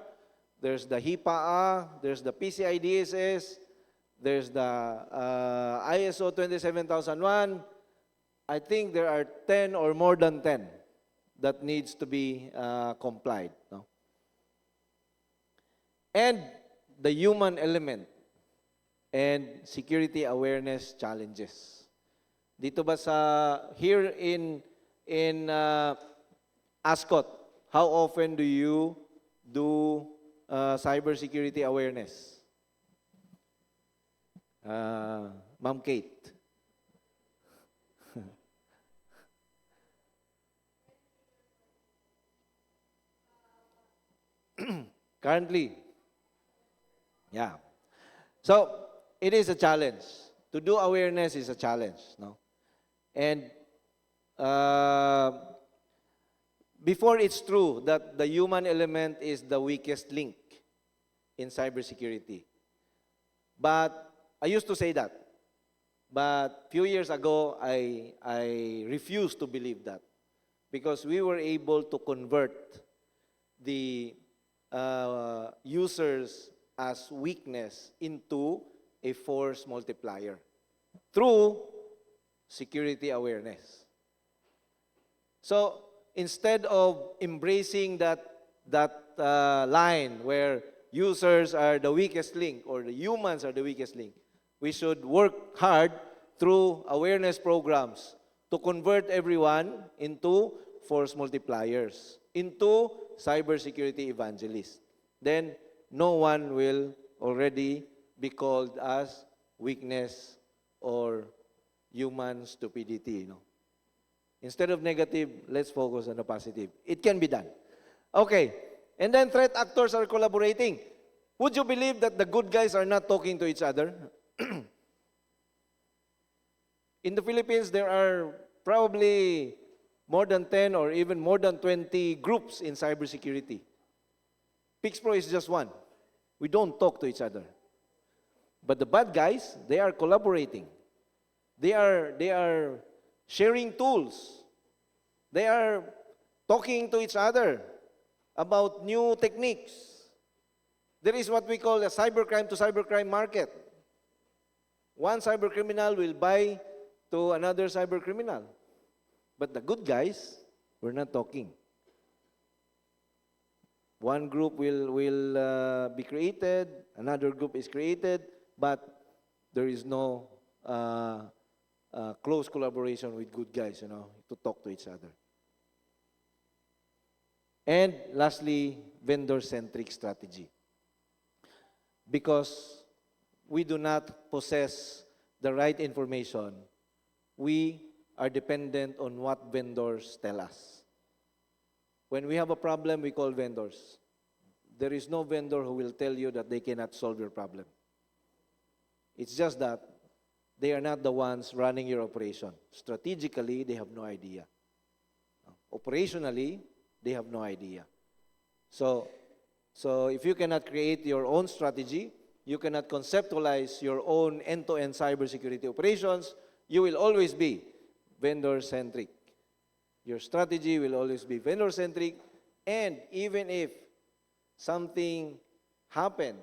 There's the HIPAA. There's the PCI DSS. There's the ISO 27001. I think there are 10 or more than 10 that needs to be complied. No? And the human element and security awareness challenges. Dito ba here in ASCOT, how often do you do cybersecurity awareness? Ma'am Kate. Currently, yeah. So it is a challenge. To do awareness is a challenge, no? And before it's true that the human element is the weakest link in cybersecurity. But I used to say that. But a few years ago, I refused to believe that because we were able to convert the users as weakness into a force multiplier through security awareness. So instead of embracing that line where users are the weakest link or the humans are the weakest link, we should work hard through awareness programs to convert everyone into force multipliers, into cybersecurity evangelists. Then no one will already be called as weakness or human stupidity. No? Instead of negative, let's focus on the positive. It can be done. Okay, and then threat actors are collaborating. Would you believe that the good guys are not talking to each other? In the Philippines, there are probably more than 10 or even more than 20 groups in cybersecurity. PixPro is just one. We don't talk to each other. But the bad guys, they are collaborating. They are sharing tools. They are talking to each other about new techniques. There is what we call a cybercrime to cybercrime market. One cybercriminal will buy to another cybercriminal. But the good guys, we're not talking. One group will be created, another group is created, but there is no close collaboration with good guys, to talk to each other. And lastly, vendor-centric strategy. Because we do not possess the right information, we are dependent on what vendors tell us. When we have a problem, we call vendors. There is no vendor who will tell you that they cannot solve your problem. It's just that they are not the ones running your operation. Strategically, they have no idea. Operationally, they have no idea. So if you cannot create your own strategy, you cannot conceptualize your own end-to-end cybersecurity operations, you will always be vendor-centric. Your strategy will always be vendor-centric, and even if something happened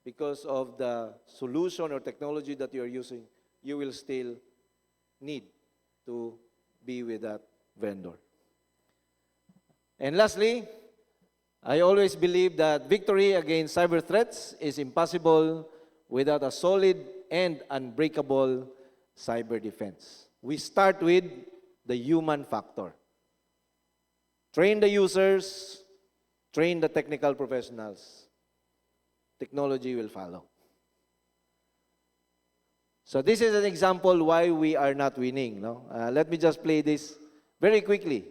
because of the solution or technology that you are using, you will still need to be with that vendor. And lastly, I always believe that victory against cyber threats is impossible without a solid and unbreakable cyber defense. We start with the human factor. Train the users, train the technical professionals. Technology will follow. So this is an example why we are not winning. No? Let me just play this very quickly.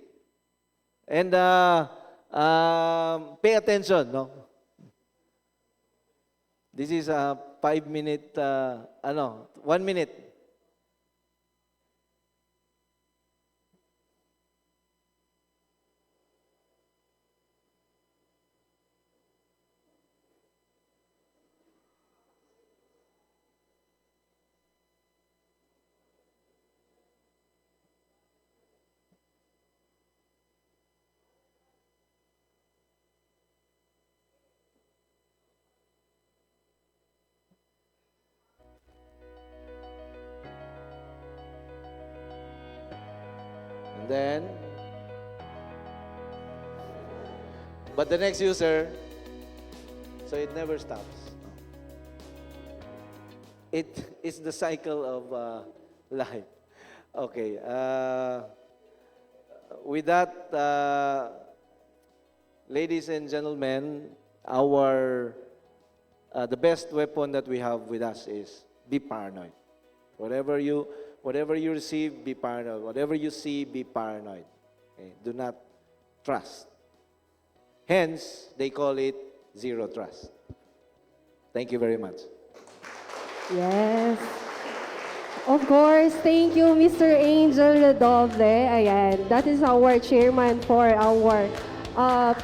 And pay attention. No? This is a 5-minute, 1 minute. Then, but the next user, so it never stops. It's the cycle of life. Okay. With that, ladies and gentlemen, the best weapon that we have with us is be paranoid. Whatever you receive, be paranoid. Whatever you see, be paranoid. Okay? Do not trust. Hence, they call it zero trust. Thank you very much. Yes. Of course, thank you, Mr. Angel Redoble. Ayan, that is our chairman for our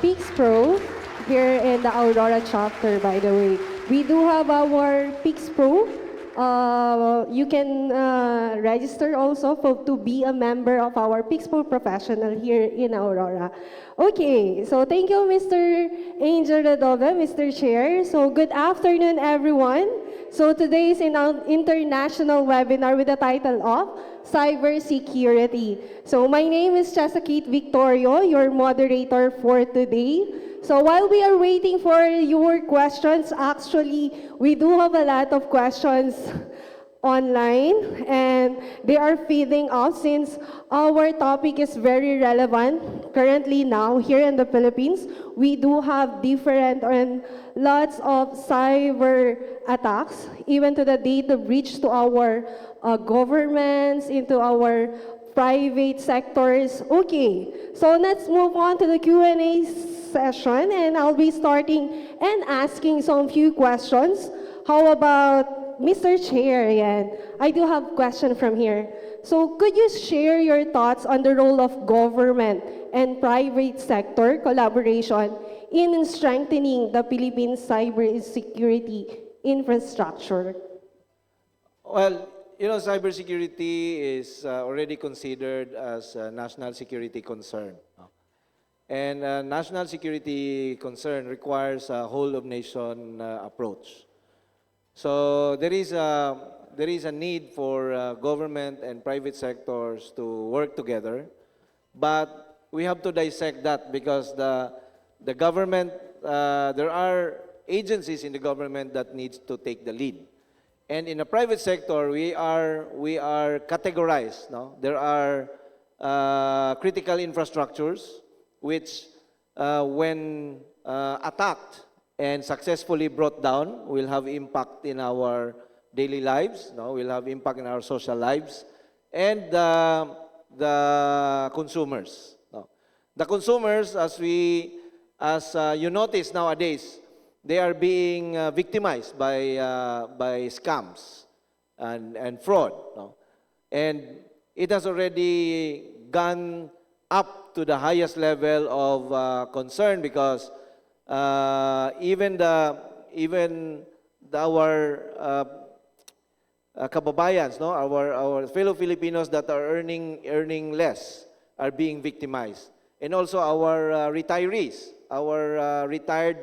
PICS Pro here in the Aurora chapter, by the way. We do have our PICS Pro. You can register also to be a member of our PICS Pro professional here in Aurora. Okay, so thank you, Mr. Angel Redoble, Mr. Chair. So good afternoon, everyone. So today is an international webinar with the title of Cybersecurity. So my name is Chesakit Victorio, your moderator for today. So while we are waiting for your questions, actually, we do have a lot of questions online, and they are feeding us since our topic is very relevant. Currently now, here in the Philippines, we do have different and lots of cyber attacks, even to the data breach to our governments, into our private sectors. Okay, so let's move on to the Q&A session, and I'll be starting and asking some few questions. How about Mr. Chair? Yan. I do have a question from here. So could you share your thoughts on the role of government and private sector collaboration in strengthening the Philippine cybersecurity infrastructure? Well, you know, cybersecurity is already considered as a national security concern. And national security concern requires a whole-of-nation approach. So there is a need for government and private sectors to work together, but we have to dissect that because the government, there are agencies in the government that needs to take the lead. And in the private sector, we are categorized. No? There are critical infrastructures which, when attacked and successfully brought down, will have impact in our daily lives. No? Will have impact in our social lives, and the consumers. No? The consumers, as you notice nowadays, they are being victimized by scams and fraud. No? And it has already gone up to the highest level of concern because even our kababayans, no, our fellow Filipinos that are earning less are being victimized, and also our retirees, our retired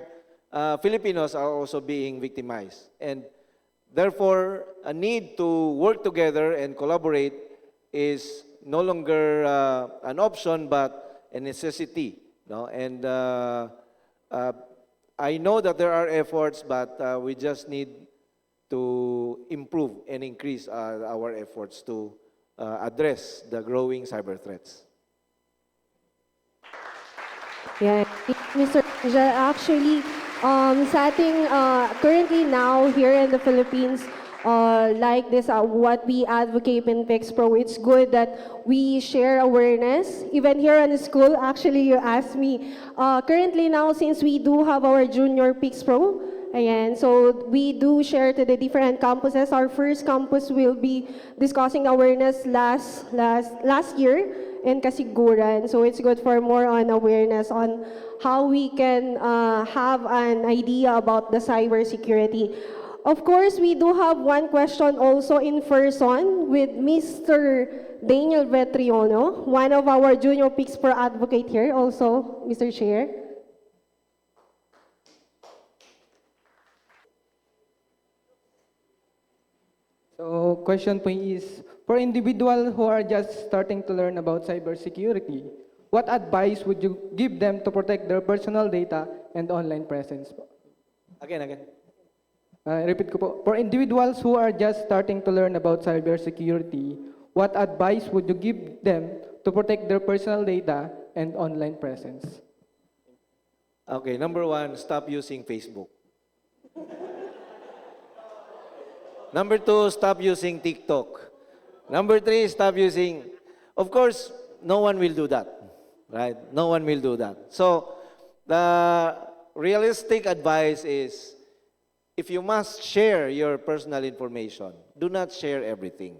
Filipinos are also being victimized, and therefore a need to work together and collaborate is no longer an option but a necessity. No? And I know that there are efforts, but we just need to improve and increase our efforts to address the growing cyber threats. Yeah, Mr. Angel, actually, sa ating currently now here in the Philippines, like this, what we advocate in PixPro, it's good that we share awareness. Even here in school, actually, you asked me, currently now, since we do have our junior PixPro, ayan, so we do share to the different campuses. Our first campus will be discussing awareness last year in Kasiguran. So it's good for more on awareness on how we can have an idea about the cybersecurity. Of course, we do have one question also in person with Mr. Daniel Vetriono, one of our junior PixPro advocate here also, Mr. Chair. So, question po is, for individuals who are just starting to learn about cybersecurity, what advice would you give them to protect their personal data and online presence po? Again. Repeat ko po. For individuals who are just starting to learn about cybersecurity, what advice would you give them to protect their personal data and online presence? Okay, number one, stop using Facebook. Number two, stop using TikTok. Number three, stop using... Of course, no one will do that, right? No one will do that. So, the realistic advice is, if you must share your personal information, do not share everything.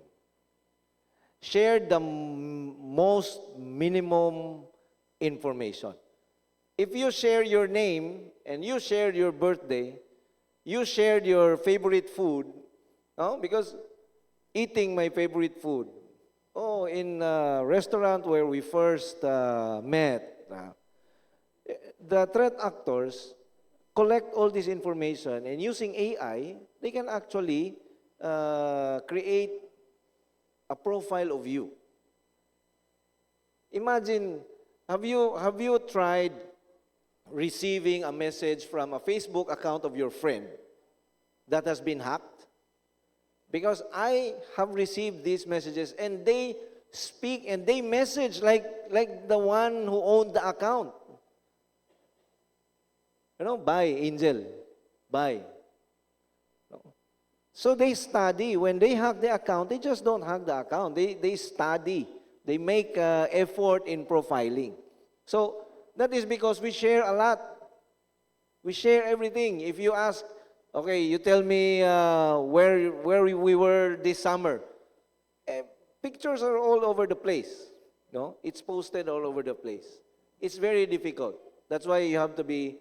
Share the most minimum information. If you share your name and you share your birthday, you shared your favorite food, no? Because eating my favorite food, in a restaurant where we first met, the threat actors collect all this information, and using AI, they can actually create a profile of you. Imagine, have you tried receiving a message from a Facebook account of your friend that has been hacked? Because I have received these messages, and they speak and they message like the one who owned the account. You know, bye, Angel. Bye. So they study. When they hack the account, they just don't hack the account. They study. They make effort in profiling. So that is because we share a lot. We share everything. If you ask, okay, you tell me where we were this summer. Pictures are all over the place. No? It's posted all over the place. It's very difficult. That's why you have to be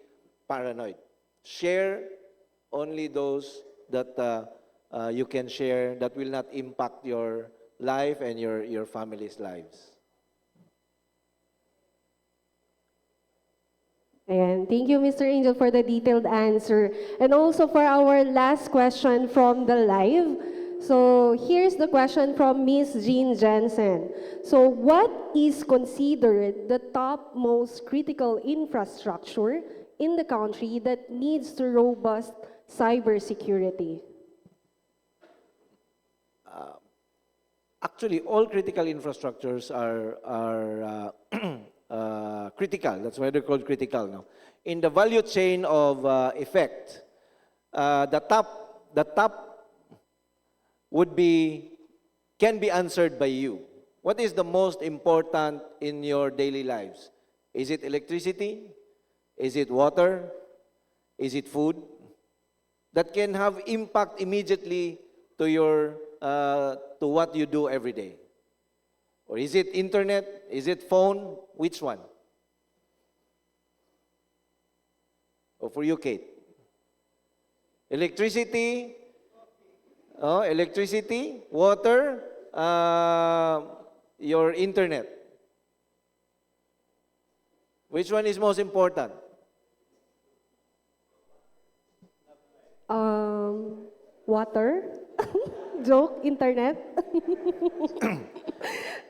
paranoid. Share only those that you can share that will not impact your life and your family's lives. And thank you, Mr. Angel, for the detailed answer. And also for our last question from the live. So here's the question from Miss Jean Jensen. So what is considered the top most critical infrastructure in the country that needs to robust cybersecurity? Actually, all critical infrastructures are critical. That's why they're called critical now. In the value chain of effect, the top can be answered by you. What is the most important in your daily lives? Is it electricity? Is it water? Is it food? That can have impact immediately to your to what you do every day. Or is it internet? Is it phone? Which one? Or for you, Kate? Electricity, water, your internet. Which one is most important? Water? Joke, internet?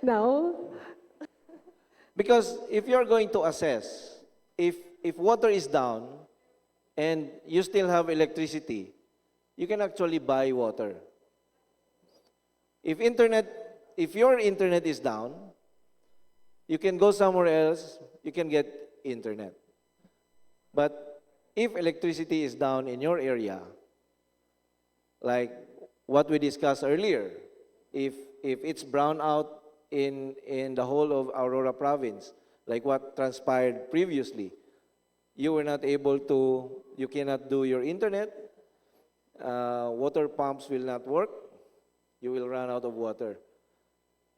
Now? Because if you're going to assess, if water is down and you still have electricity, you can actually buy water. If your internet is down, you can go somewhere else, you can get internet. But if electricity is down in your area, like what we discussed earlier, if it's brown out in the whole of Aurora province, like what transpired previously, you cannot do your internet, water pumps will not work, you will run out of water.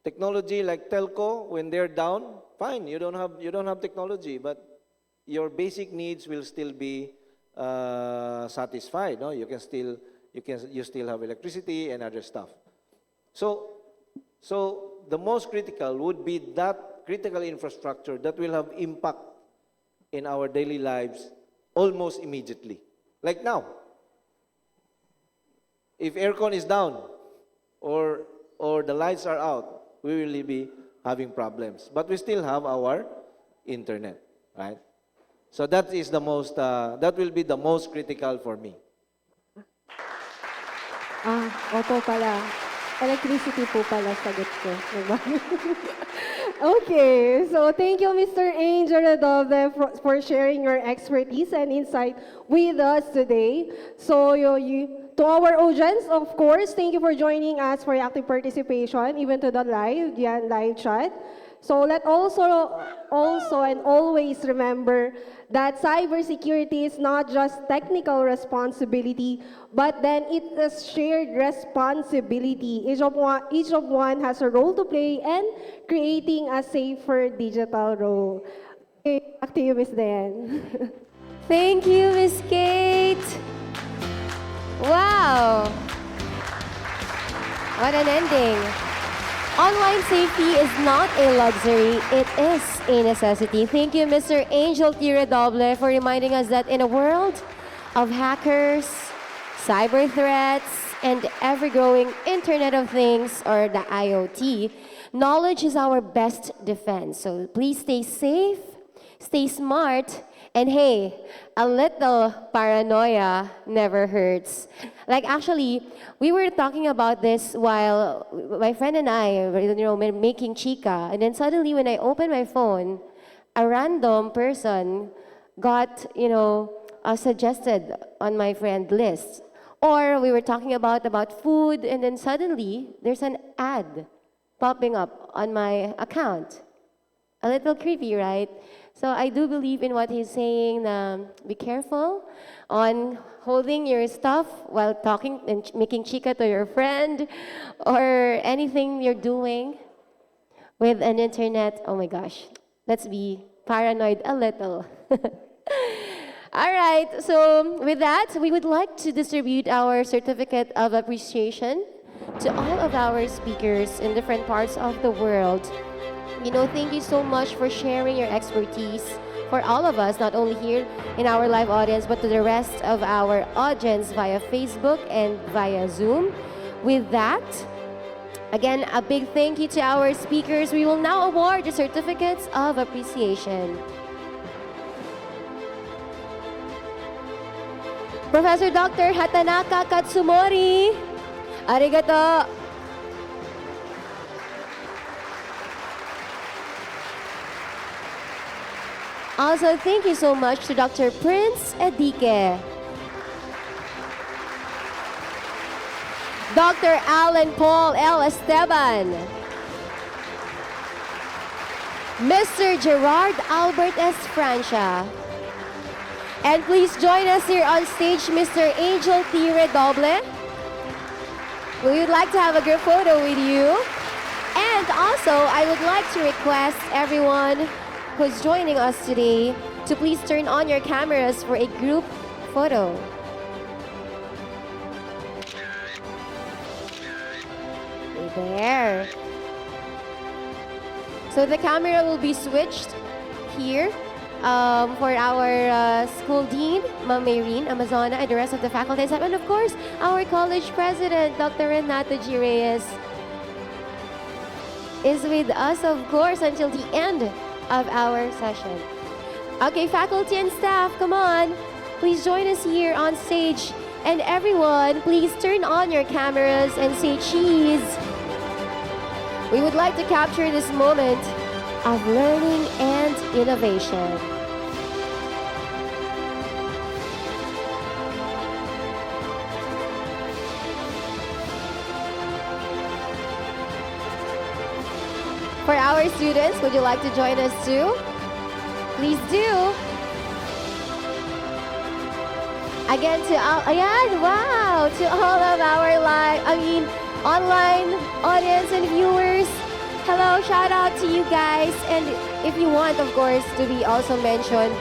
Technology like telco, when they're down, fine, you don't have technology, but your basic needs will still be satisfied. No? You still have electricity and other stuff. So the most critical would be that critical infrastructure that will have impact in our daily lives almost immediately. Like now, if aircon is down or the lights are out, we will be having problems. But we still have our internet, right? So that will be the most critical for me. Opo pala. Electricity po pala sagot ko. Diba? Okay, so thank you, Mr. Angel Adobe, for sharing your expertise and insight with us today. So to our audience, of course, thank you for joining us for your active participation, even to the live chat. So let also and always remember that cybersecurity is not just technical responsibility, but then it is shared responsibility. Each of one has a role to play in creating a safer digital role. Okay, back to you, Ms. Dan. Thank you, Miss Kate. Wow. What an ending. Online safety is not a luxury, it is a necessity. Thank you, Mr. Angel Tiradoble, for reminding us that in a world of hackers, cyber threats, and ever-growing Internet of Things, or the IoT, knowledge is our best defense. So please stay safe, stay smart, and hey, a little paranoia never hurts. Like actually, we were talking about this while my friend and I were making chica, and then suddenly when I opened my phone, a random person got suggested on my friend list. Or we were talking about food, and then suddenly there's an ad popping up on my account. A little creepy, right? So I do believe in what he's saying. Be careful on holding your stuff while talking and making chica to your friend, or anything you're doing with an internet. Oh my gosh, let's be paranoid a little. All right, so with that, we would like to distribute our certificate of appreciation to all of our speakers in different parts of the world. Thank you so much for sharing your expertise for all of us, not only here in our live audience, but to the rest of our audience via Facebook and via Zoom. With that, again, a big thank you to our speakers. We will now award the certificates of appreciation. Professor Dr. Hatanaka Katsumori, arigato. Also, thank you so much to Dr. Prince Edike, Dr. Alan Paul L. Esteban, Mr. Gerard Albert S. Francia, and please join us here on stage, Mr. Angel T. Redoble. We would like to have a group photo with you. And also, I would like to request everyone who's joining us today to please turn on your cameras for a group photo. There. So the camera will be switched here for our school dean, Ma'am Mayreen Amazona, and the rest of the faculty staff, and of course, our college president, Dr. Renato G. Reyes. is with us, of course, until the end of our session. Okay, faculty and staff, come on. Please join us here on stage. And everyone, please turn on your cameras and say cheese. We would like to capture this moment of learning and innovation. For our students, would you like to join us too? Please do. Again, to all, ayan, wow, to all of our online audience and viewers, hello, shout out to you guys. And if you want, of course, to be also mentioned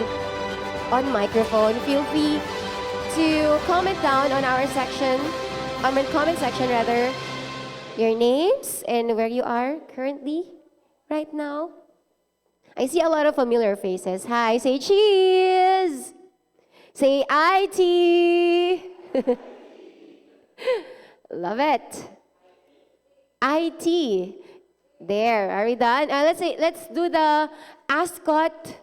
on microphone, feel free to comment down on our section, comment section rather, your names and where you are currently right now. I see a lot of familiar faces. Hi, say cheese. Say IT. Love it. IT. There, are we done? Let's do the ASCOT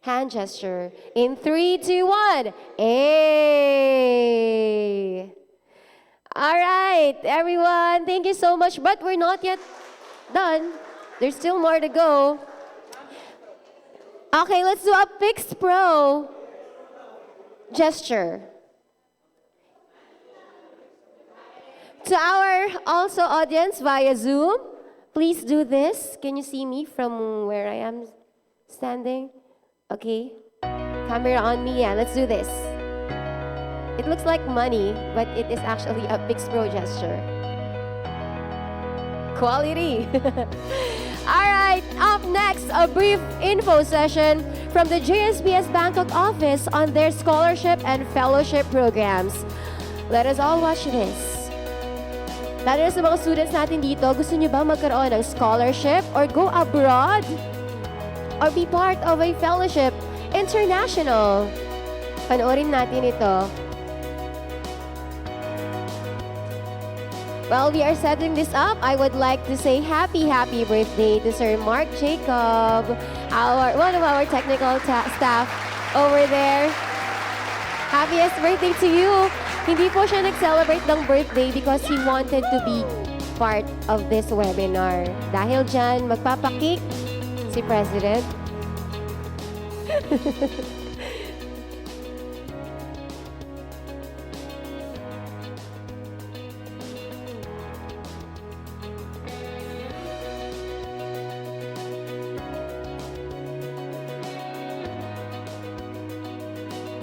hand gesture. In 3, 2, 1. Hey. All right, everyone. Thank you so much. But we're not yet done. There's still more to go. Okay, let's do a Pix Pro gesture. To our also audience via Zoom, please do this. Can you see me from where I am standing? Okay. Camera on me. Yeah, let's do this. It looks like money, but it is actually a Pix Pro gesture. Quality. All right, up next, a brief info session from the JSPS Bangkok office on their scholarship and fellowship programs. Let us all watch this. Lalo na sa mga students natin dito, gusto niyo ba magkaroon ng scholarship or go abroad? Or be part of a fellowship international? Panoorin natin ito. While we are setting this up, I would like to say happy birthday to Sir Mark Jacob, one of our technical staff over there. Happiest birthday to you. Hindi po siya nag-celebrate ng birthday because he wanted to be part of this webinar. Dahil dyan, magpapakik si President.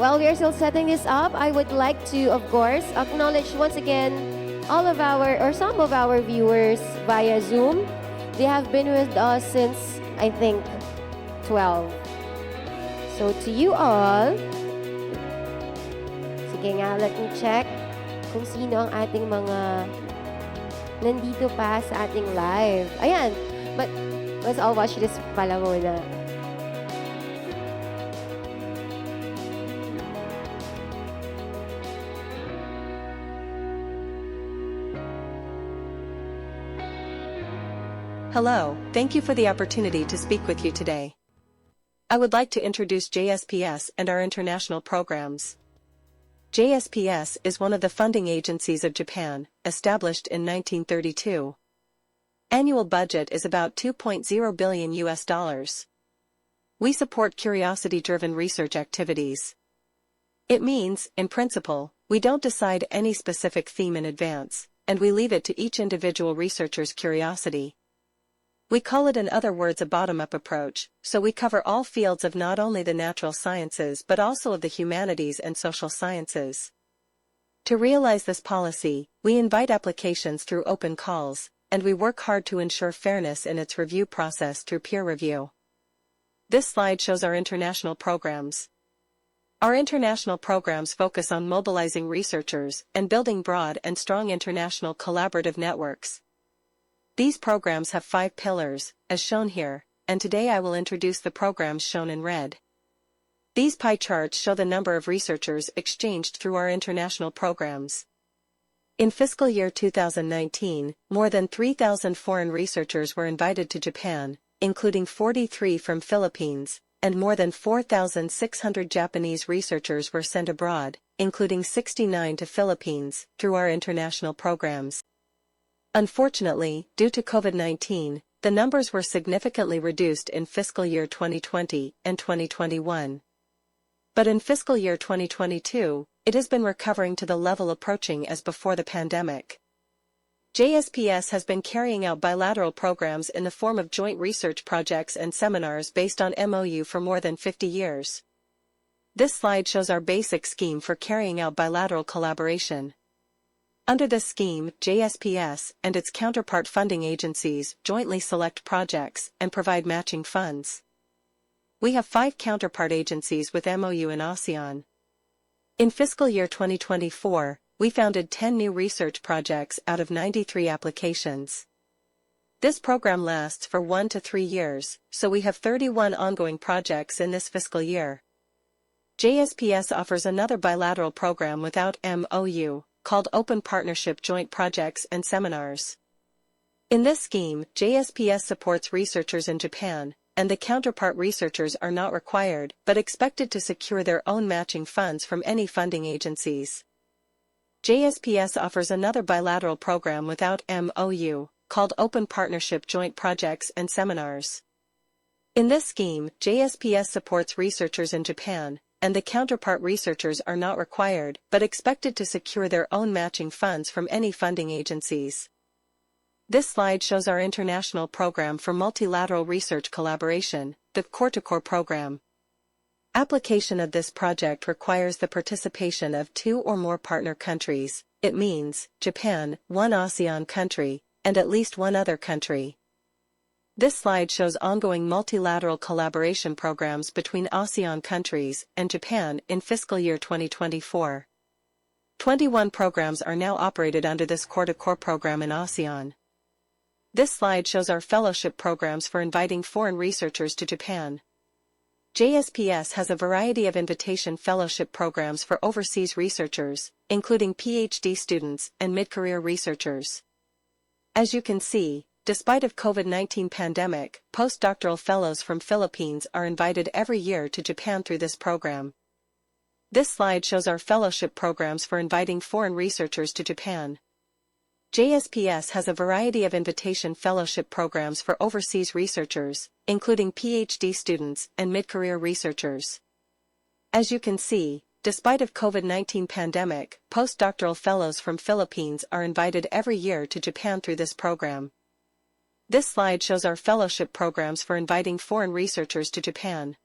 While we are still setting this up, I would like to, of course, acknowledge once again all of our, or some of our viewers via Zoom. They have been with us since, I think, 12. So to you all, sige nga, let me check kung sino ang ating mga nandito pa sa ating live. Ayan, but let's all watch this pala muna. Hello, thank you for the opportunity to speak with you today. I would like to introduce JSPS and our international programs. JSPS is one of the funding agencies of Japan, established in 1932. Annual budget is about $2.0 billion. We support curiosity-driven research activities. It means, in principle, we don't decide any specific theme in advance, and we leave it to each individual researcher's curiosity. We call it in other words a bottom-up approach, so we cover all fields of not only the natural sciences but also of the humanities and social sciences. To realize this policy, we invite applications through open calls, and we work hard to ensure fairness in its review process through peer review. This slide shows our international programs. Our international programs focus on mobilizing researchers and building broad and strong international collaborative networks. These programs have 5 pillars, as shown here, and today I will introduce the programs shown in red. These pie charts show the number of researchers exchanged through our international programs. In fiscal year 2019, more than 3,000 foreign researchers were invited to Japan, including 43 from Philippines, and more than 4,600 Japanese researchers were sent abroad, including 69 to Philippines, through our international programs. Unfortunately, due to COVID-19, the numbers were significantly reduced in fiscal year 2020 and 2021. But in fiscal year 2022, it has been recovering to the level approaching as before the pandemic. JSPS has been carrying out bilateral programs in the form of joint research projects and seminars based on MOU for more than 50 years. This slide shows our basic scheme for carrying out bilateral collaboration. Under this scheme, JSPS and its counterpart funding agencies jointly select projects and provide matching funds. We have 5 counterpart agencies with MOU in ASEAN. In fiscal year 2024, we founded 10 new research projects out of 93 applications. This program lasts for 1 to 3 years, so we have 31 ongoing projects in this fiscal year. JSPS offers another bilateral program without MOU, called Open Partnership Joint Projects and Seminars. In this scheme, JSPS supports researchers in Japan, and the counterpart researchers are not required but expected to secure their own matching funds from any funding agencies. JSPS offers another bilateral program without MOU, called Open Partnership Joint Projects and Seminars. In this scheme, JSPS supports researchers in Japan, and the counterpart researchers are not required but expected to secure their own matching funds from any funding agencies. This slide shows our international program for multilateral research collaboration, the Core-to-Core program. Application of this project requires the participation of 2 or more partner countries. It means Japan, 1 ASEAN country, and at least 1 other country. This slide shows ongoing multilateral collaboration programs between ASEAN countries and Japan in fiscal year 2024. 21 programs are now operated under this Core-to-Core program in ASEAN. This slide shows our fellowship programs for inviting foreign researchers to Japan. JSPS has a variety of invitation fellowship programs for overseas researchers, including PhD students and mid-career researchers. As you can see, despite of COVID-19 pandemic, postdoctoral fellows from Philippines are invited every year to Japan through this program. This slide shows our fellowship programs for inviting foreign researchers to Japan. JSPS has a variety of invitation fellowship programs for overseas researchers, including PhD students and mid-career researchers. As you can see, despite of COVID-19 pandemic, postdoctoral fellows from Philippines are invited every year to Japan through this program. This slide shows our fellowship programs for inviting foreign researchers to Japan.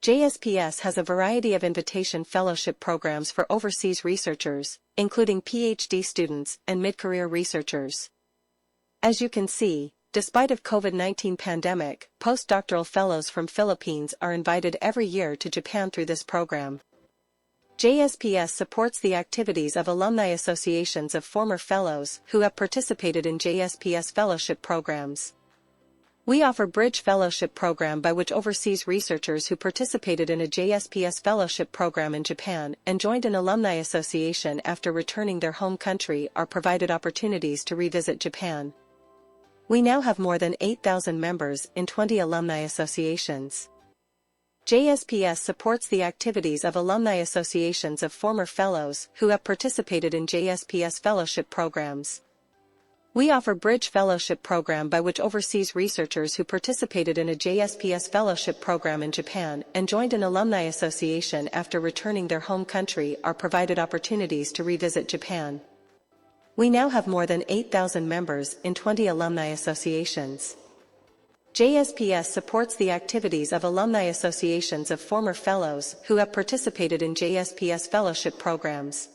JSPS has a variety of invitation fellowship programs for overseas researchers, including PhD students and mid-career researchers. As you can see, despite of COVID-19 pandemic, postdoctoral fellows from Philippines are invited every year to Japan through this program. JSPS supports the activities of alumni associations of former fellows who have participated in JSPS fellowship programs. We offer Bridge Fellowship Program by which overseas researchers who participated in a JSPS fellowship program in Japan and joined an alumni association after returning their home country are provided opportunities to revisit Japan. We now have more than 8,000 members in 20 alumni associations. JSPS supports the activities of alumni associations of former fellows who have participated in JSPS fellowship programs. We offer Bridge Fellowship Program by which overseas researchers who participated in a JSPS fellowship program in Japan and joined an alumni association after returning their home country are provided opportunities to revisit Japan. We now have more than 8,000 members in 20 alumni associations. JSPS supports the activities of alumni associations of former fellows who have participated in JSPS fellowship programs.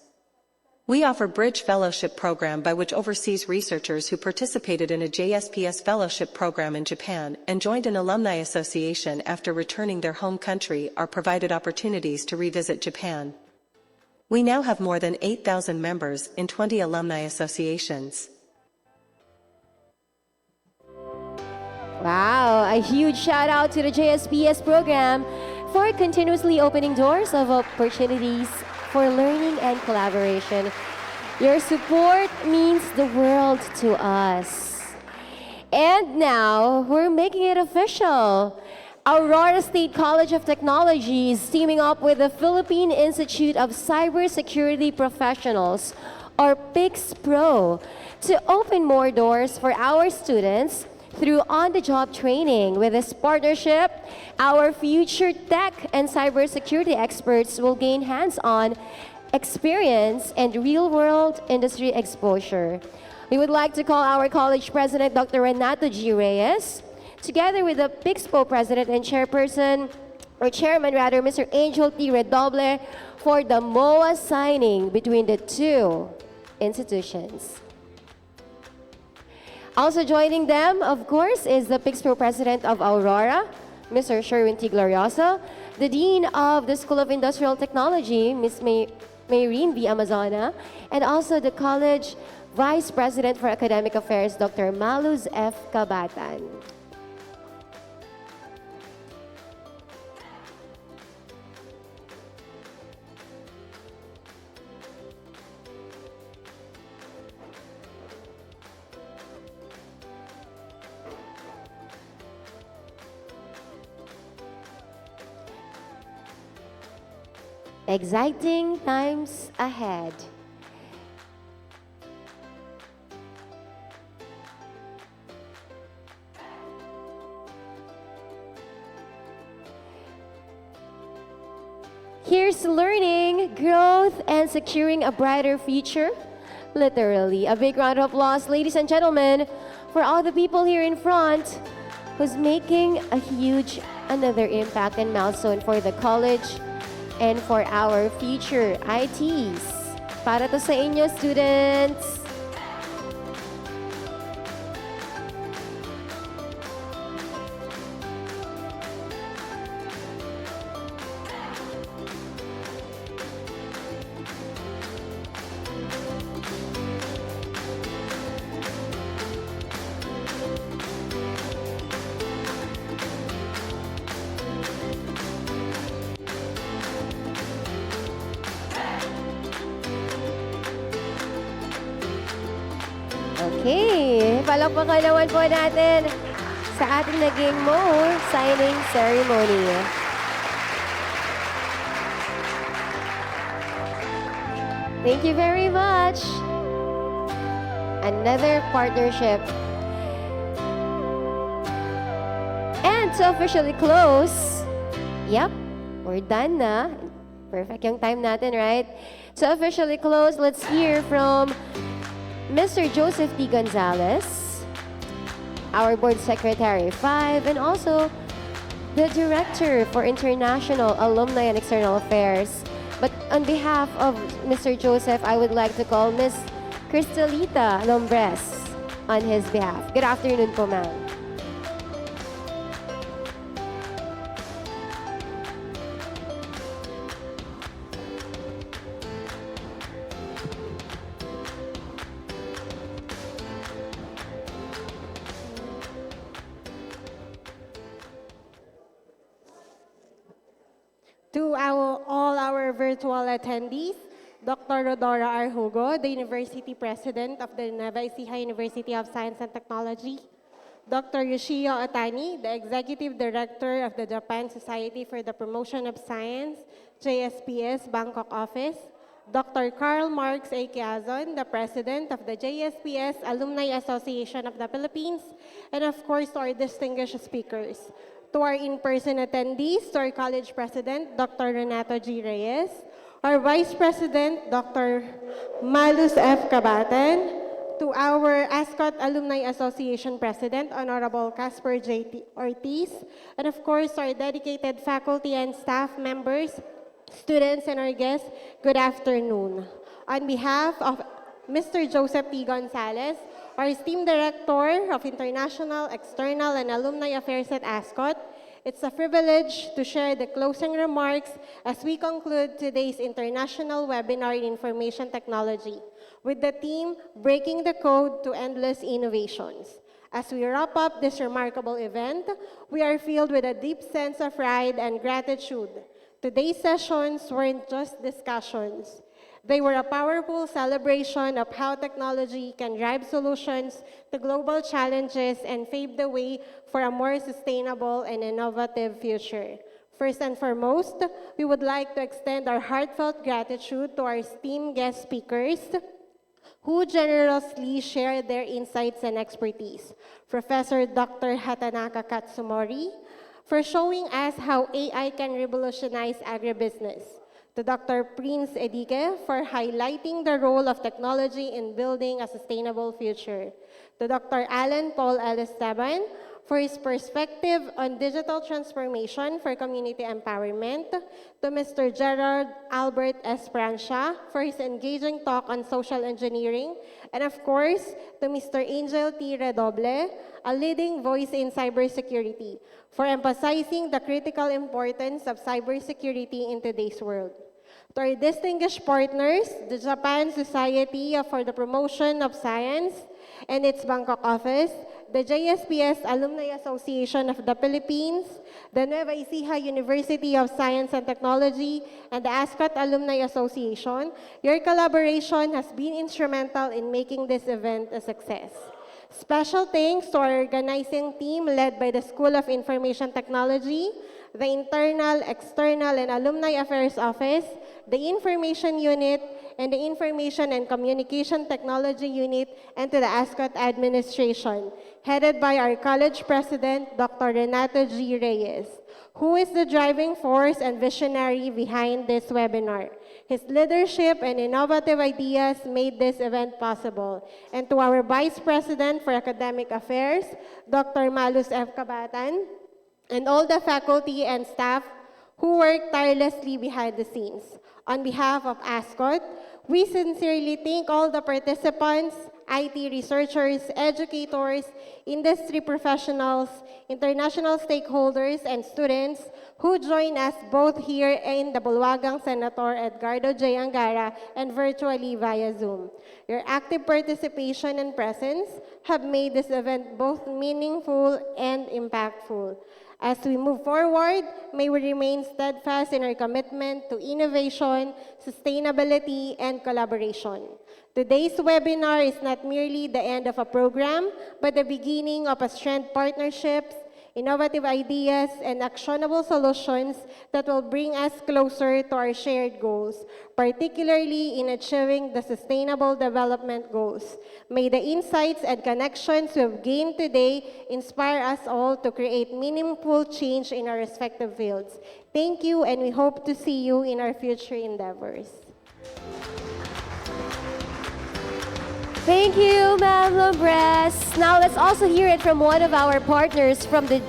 We offer Bridge Fellowship Program by which overseas researchers who participated in a JSPS fellowship program in Japan and joined an alumni association after returning their home country are provided opportunities to revisit Japan. We now have more than 8,000 members in 20 alumni associations. Wow, a huge shout out to the JSPS program for continuously opening doors of opportunities for learning and collaboration. Your support means the world to us. And now, we're making it official. Aurora State College of Technology is teaming up with the Philippine Institute of Cybersecurity Professionals, or PICS Pro, to open more doors for our students through on-the-job training. With this partnership, our future tech and cybersecurity experts will gain hands-on experience and real-world industry exposure. We would like to call our college president, Dr. Renato G. Reyes, together with the PICSPO president and chairman, Mr. Angel T. Redoble, for the MOA signing between the two institutions. Also joining them, of course, is the PICSPO president of Aurora, Mr. Sherwin T. Glorioso, the dean of the School of Industrial Technology, Ms. Mayrene V. Amazona, and also the college vice president for academic affairs, Dr. Maluz F. Cabatan. Exciting times ahead. Here's learning, growth, and securing a brighter future. Literally. A big round of applause, ladies and gentlemen, for all the people here in front who's making a huge another impact and milestone for the college and for our future ITs. Para to sa inyo, students. Okay, palakpakan naman po natin sa ating naging MOA signing ceremony. Thank you very much. Another partnership. And to officially close, yep, we're done na. Perfect yung time natin, right? To officially close, let's hear from Mr. Joseph T. Gonzalez, our Board Secretary 5, and also the Director for International Alumni and External Affairs. But on behalf of Mr. Joseph, I would like to call Ms. Cristalita Lombres on his behalf. Good afternoon po, ma'am. To all our virtual attendees, Dr. Rodora R. Hugo, the University President of the Nueva Ecija University of Science and Technology, Dr. Yoshio Otani, the Executive Director of the Japan Society for the Promotion of Science, JSPS, Bangkok Office, Dr. Karl Marx A. Quezon, the President of the JSPS Alumni Association of the Philippines, and of course, to our distinguished speakers. To our in-person attendees, to our college president, Dr. Renato G. Reyes, our vice president, Dr. Maluz F. Cabatan, to our ASCOT Alumni Association president, Honorable Casper J. Ortiz, and of course, our dedicated faculty and staff members, students, and our guests, good afternoon. On behalf of Mr. Joseph T. Gonzalez, our esteemed Director of International, External, and Alumni Affairs at ASCOT, it's a privilege to share the closing remarks as we conclude today's international webinar in information technology with the theme, Breaking the Code to Endless Innovations. As we wrap up this remarkable event, we are filled with a deep sense of pride and gratitude. Today's sessions weren't just discussions. They were a powerful celebration of how technology can drive solutions to global challenges and pave the way for a more sustainable and innovative future. First and foremost, we would like to extend our heartfelt gratitude to our esteemed guest speakers who generously shared their insights and expertise. Professor Dr. Hatanaka Katsumori, for showing us how AI can revolutionize agribusiness. To Dr. Prince Bldg for highlighting the role of technology in building a sustainable future. To Dr. Alan Paul Esteban for his perspective on digital transformation for community empowerment. To Mr. Gerard Albert Esperanza for his engaging talk on social engineering. And of course, to Mr. Angel T. Redoble, a leading voice in cybersecurity, for emphasizing the critical importance of cybersecurity in today's world. To our distinguished partners, the Japan Society for the Promotion of Science and its Bangkok office, the JSPS Alumni Association of the Philippines, the Nueva Ecija University of Science and Technology, and the ASCOT Alumni Association, your collaboration has been instrumental in making this event a success. Special thanks to our organizing team led by the School of Information Technology, the Internal, External, and Alumni Affairs Office, the Information Unit, and the Information and Communication Technology Unit, and to the ASCOT Administration, headed by our College President, Dr. Renato G. Reyes, who is the driving force and visionary behind this webinar. His leadership and innovative ideas made this event possible. And to our Vice President for Academic Affairs, Dr. Malus F. Cabatan, and all the faculty and staff who work tirelessly behind the scenes. On behalf of ASCOT, we sincerely thank all the participants, IT researchers, educators, industry professionals, international stakeholders, and students who join us both here in the Bulwagang Senador Edgardo J. Angara and virtually via Zoom. Your active participation and presence have made this event both meaningful and impactful. As we move forward, may we remain steadfast in our commitment to innovation, sustainability, and collaboration. Today's webinar is not merely the end of a program, but the beginning of a strengthened partnerships, innovative ideas, and actionable solutions that will bring us closer to our shared goals, particularly in achieving the Sustainable Development Goals. May the insights and connections we've gained today inspire us all to create meaningful change in our respective fields. Thank you, and we hope to see you in our future endeavors. Thank you, Ma'am Lombres. Now let's also hear it from one of our partners from the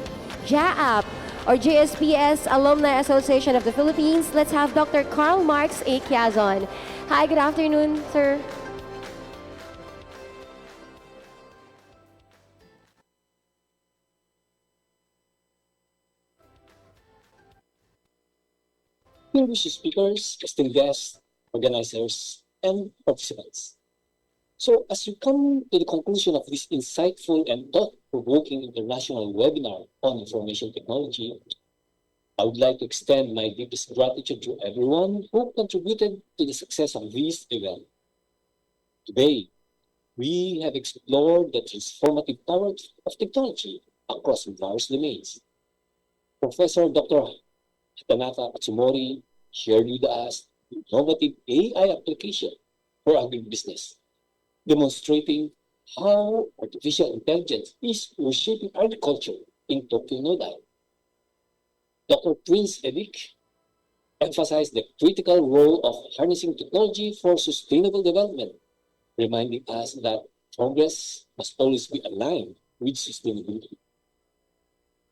JAAP, or JSPS Alumni Association of the Philippines. Let's have Dr. Karl Marx A. Quezon. Hi, good afternoon, sir. Distinguished speakers, esteemed guests, organizers, and participants. So as we come to the conclusion of this insightful and thought-provoking international webinar on information technology, I would like to extend my deepest gratitude to everyone who contributed to the success of this event. Today, we have explored the transformative power of technology across various domains. Professor Dr. Hatanaka Katsumori shared with us the innovative AI application for agribusiness, demonstrating how artificial intelligence is reshaping agriculture in Tokyo Nodai. Dr. Prince Bldg emphasized the critical role of harnessing technology for sustainable development, reminding us that progress must always be aligned with sustainability.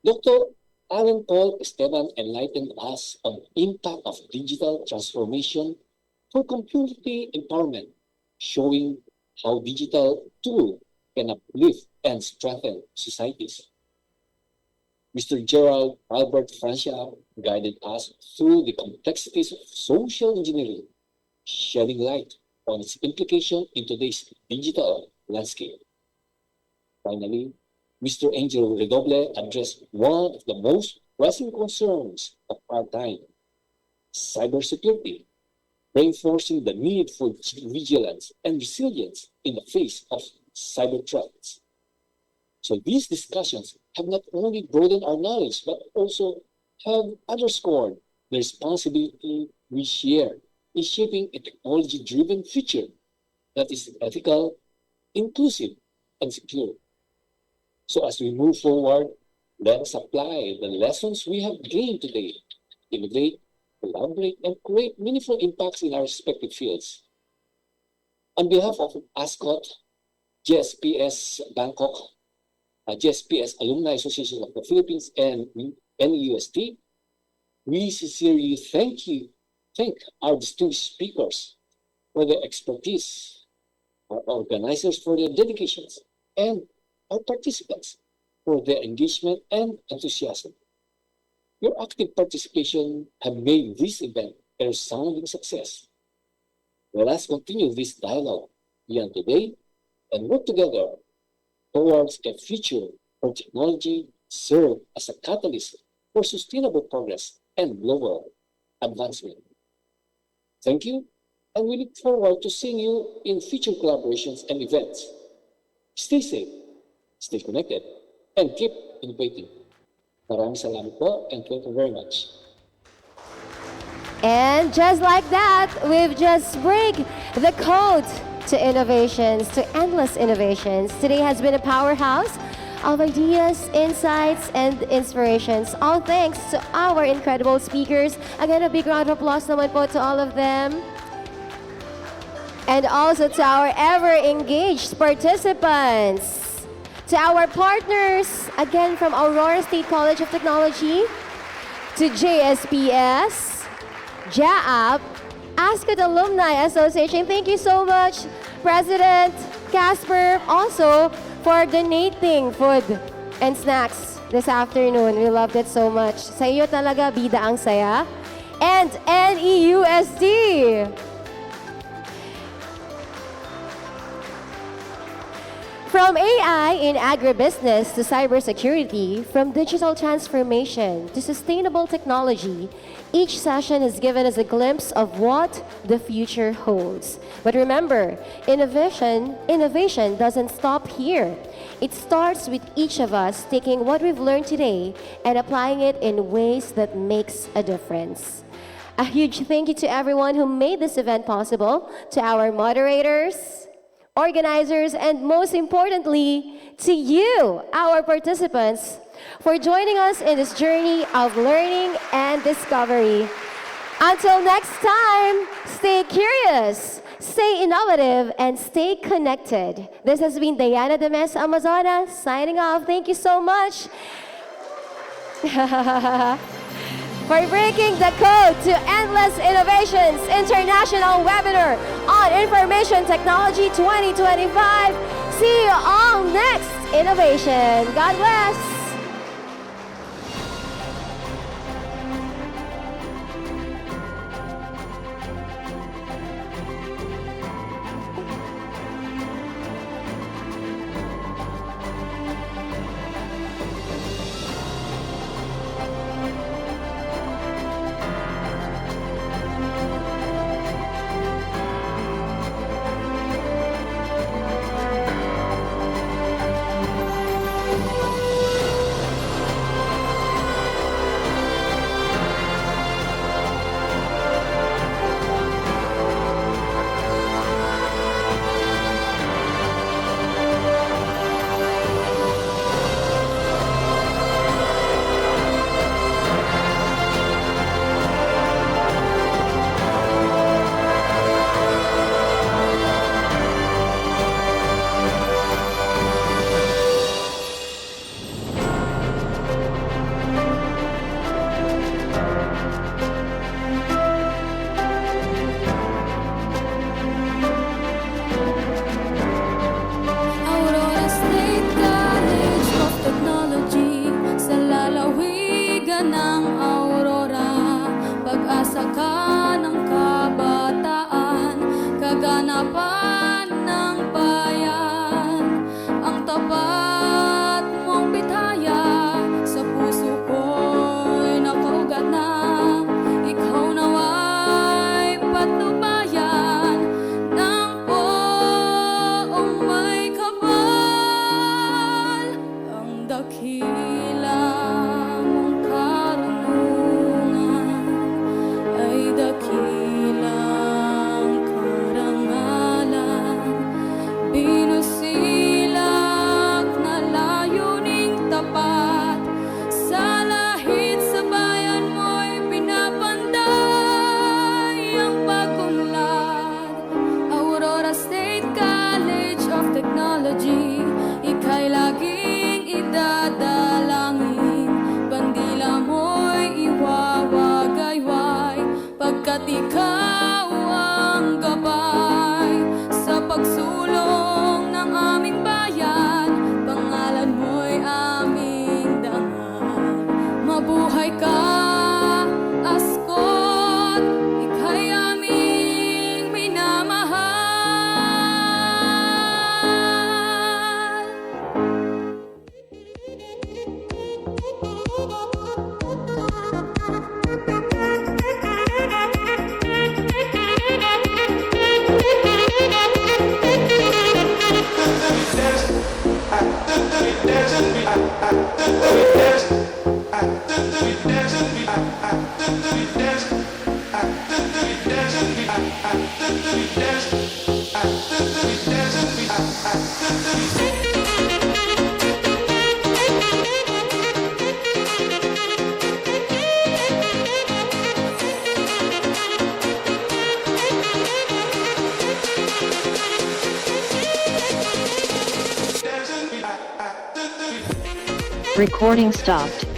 Dr. Alan Paul Esteban enlightened us on the impact of digital transformation for community empowerment, showing how digital tools can uplift and strengthen societies. Mr. Gerald Albert Francia guided us through the complexities of social engineering, shedding light on its implication in today's digital landscape. Finally, Mr. Angel Redoble addressed one of the most pressing concerns of our time, cybersecurity, reinforcing the need for vigilance and resilience in the face of cyber threats. So these discussions have not only broadened our knowledge, but also have underscored the responsibility we share in shaping a technology-driven future that is ethical, inclusive, and secure. So as we move forward, let us apply the lessons we have gained today, innovate, collaborate, and create meaningful impacts in our respective fields. On behalf of ASCOT, JSPS Bangkok, JSPS Alumni Association of the Philippines, and NEUST, we sincerely thank our distinguished speakers for their expertise, our organizers for their dedications, and our participants for their engagement and enthusiasm. Your active participation have made this event a resounding success. Let us continue this dialogue beyond today and work together towards a future where technology serve as a catalyst for sustainable progress and global advancement. Thank you, and we look forward to seeing you in future collaborations and events. Stay safe, stay connected, and keep innovating. Maraming salamat po, and thank you very much. And just like that, we've just break the code to innovations, to endless innovations. Today has been a powerhouse of ideas, insights, and inspirations. All thanks to our incredible speakers. Again, a big round of applause naman po to all of them. And also to our ever-engaged participants. To our partners, again from Aurora State College of Technology, to JSPS, JAAP, ASCOT Alumni Association. Thank you so much, President Casper, also for donating food and snacks this afternoon. We loved it so much. Sa iyo talaga, bida ang saya. And NEUSD. From AI in agribusiness to cybersecurity, from digital transformation to sustainable technology, each session has given us a glimpse of what the future holds. But remember, innovation doesn't stop here. It starts with each of us taking what we've learned today and applying it in ways that makes a difference. A huge thank you to everyone who made this event possible, to our moderators, organizers, and most importantly, to you, our participants, for joining us in this journey of learning and discovery. Until next time, stay curious, stay innovative, and stay connected. This has been Diana de Mesa Amazona signing off. Thank you so much for breaking the code to Endless Innovations International Webinar on Information Technology 2025. See you all next innovation. God bless. ikaw ang gabay sa pagsulong ng aming bayan. Pangalan mo'y aming dangal. Mabuhay ka, ASCOT, ika'y aming minamahal. Recording stopped.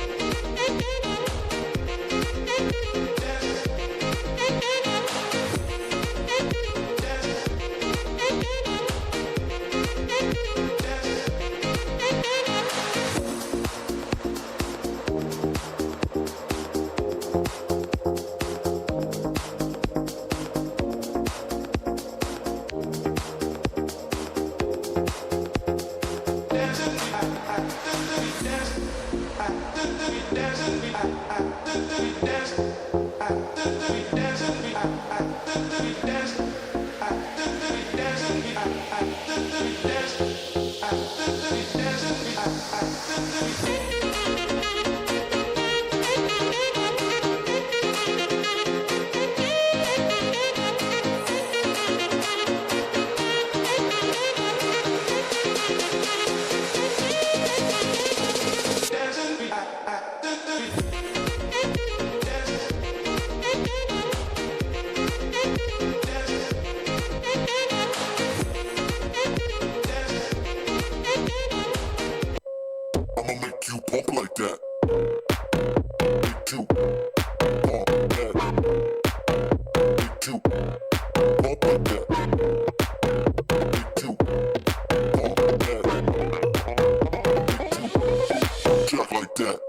I'ma make you pump like that. Make you pump that. Make you pump like that. Make you pump that. Make you jack like that.